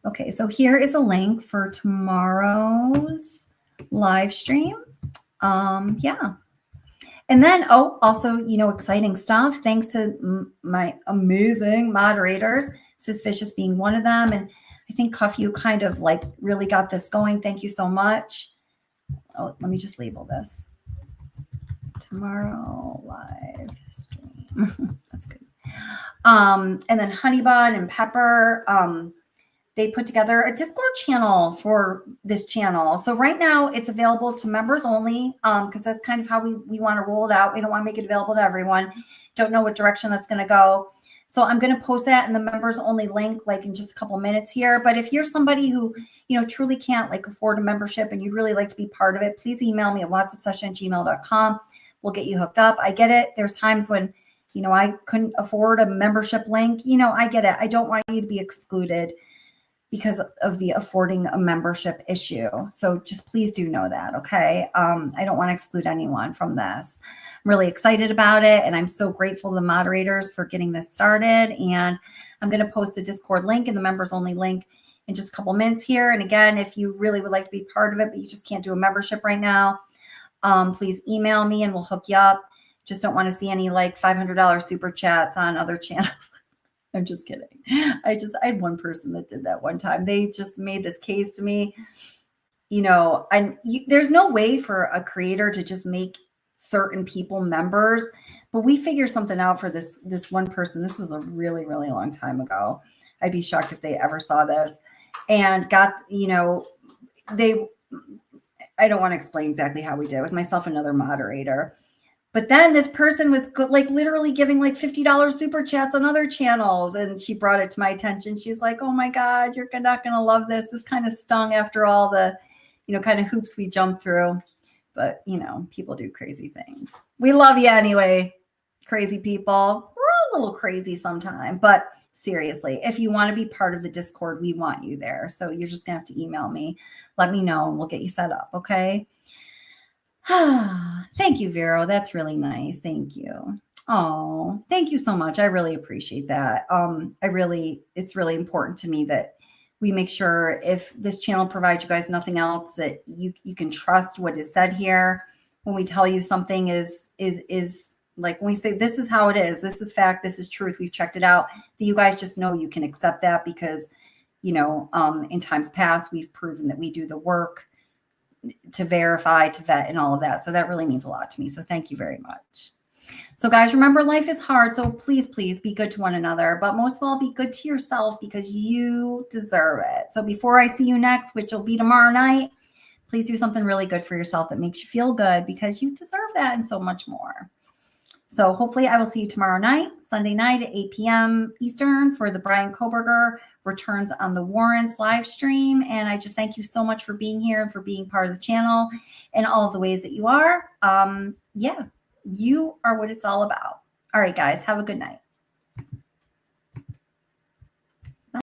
Okay, so here is a link for tomorrow's live stream. Yeah. And then, also, exciting stuff. Thanks to my amazing moderators, Suspicious being one of them. And I think Cuff, you kind of like really got this going. Thank you so much. Oh, let me just label this. Tomorrow live stream. That's good. And then Honeybun and Pepper, they put together a Discord channel for this channel. So right now it's available to members only, because that's kind of how we want to roll it out. We don't want to make it available to everyone. Don't know what direction that's going to go. So I'm going to post that in the members only link, like in just a couple minutes here. But if you're somebody who, truly can't like afford a membership and you'd really like to be part of it, please email me at wattsobsession@gmail.com. We'll get you hooked up. I get it. There's times when, I couldn't afford a membership link. I get it. I don't want you to be excluded because of the affording a membership issue. So just please do know that, okay? I don't want to exclude anyone from this. I'm really excited about it, and I'm so grateful to the moderators for getting this started. And I'm going to post a Discord link and the members only link in just a couple minutes here. And again, if you really would like to be part of it, but you just can't do a membership right now, please email me and we'll hook you up. Just don't want to see any like $500 super chats on other channels. I'm just kidding. I had one person that did that one time. They just made this case to me, and there's no way for a creator to just make certain people members, but we figured something out for this one person. This was a really, really long time ago. I'd be shocked if they ever saw this and got, I don't want to explain exactly how we did. It was myself, another moderator. But then this person was like literally giving like $50 super chats on other channels. And she brought it to my attention. She's like, oh my God, you're not going to love this. This kind of stung after all the, kind of hoops we jumped through. But, people do crazy things. We love you anyway, crazy people. We're a little crazy sometimes. But seriously, if you want to be part of the Discord, we want you there. So you're just going to have to email me. Let me know and we'll get you set up. Okay. Thank you, Vero. That's really nice. Thank you. Oh, thank you so much. I really appreciate that. It's really important to me that we make sure if this channel provides you guys nothing else, that you can trust what is said here. When we tell you something is like, when we say, this is how it is, this is fact, this is truth, we've checked it out, that you guys just know you can accept that because, in times past, we've proven that we do the work to verify, to vet, and all of that. So that really means a lot to me. So thank you very much. So guys, remember, life is hard. So please, please be good to one another, but most of all, be good to yourself because you deserve it. So before I see you next, which will be tomorrow night, please do something really good for yourself that makes you feel good because you deserve that and so much more. So hopefully I will see you tomorrow night, Sunday night at 8 p.m. Eastern for the Brian Koberger Returns on the Warrants live stream. And I just thank you so much for being here and for being part of the channel and all of the ways that you are. You are what it's all about. All right, guys, have a good night.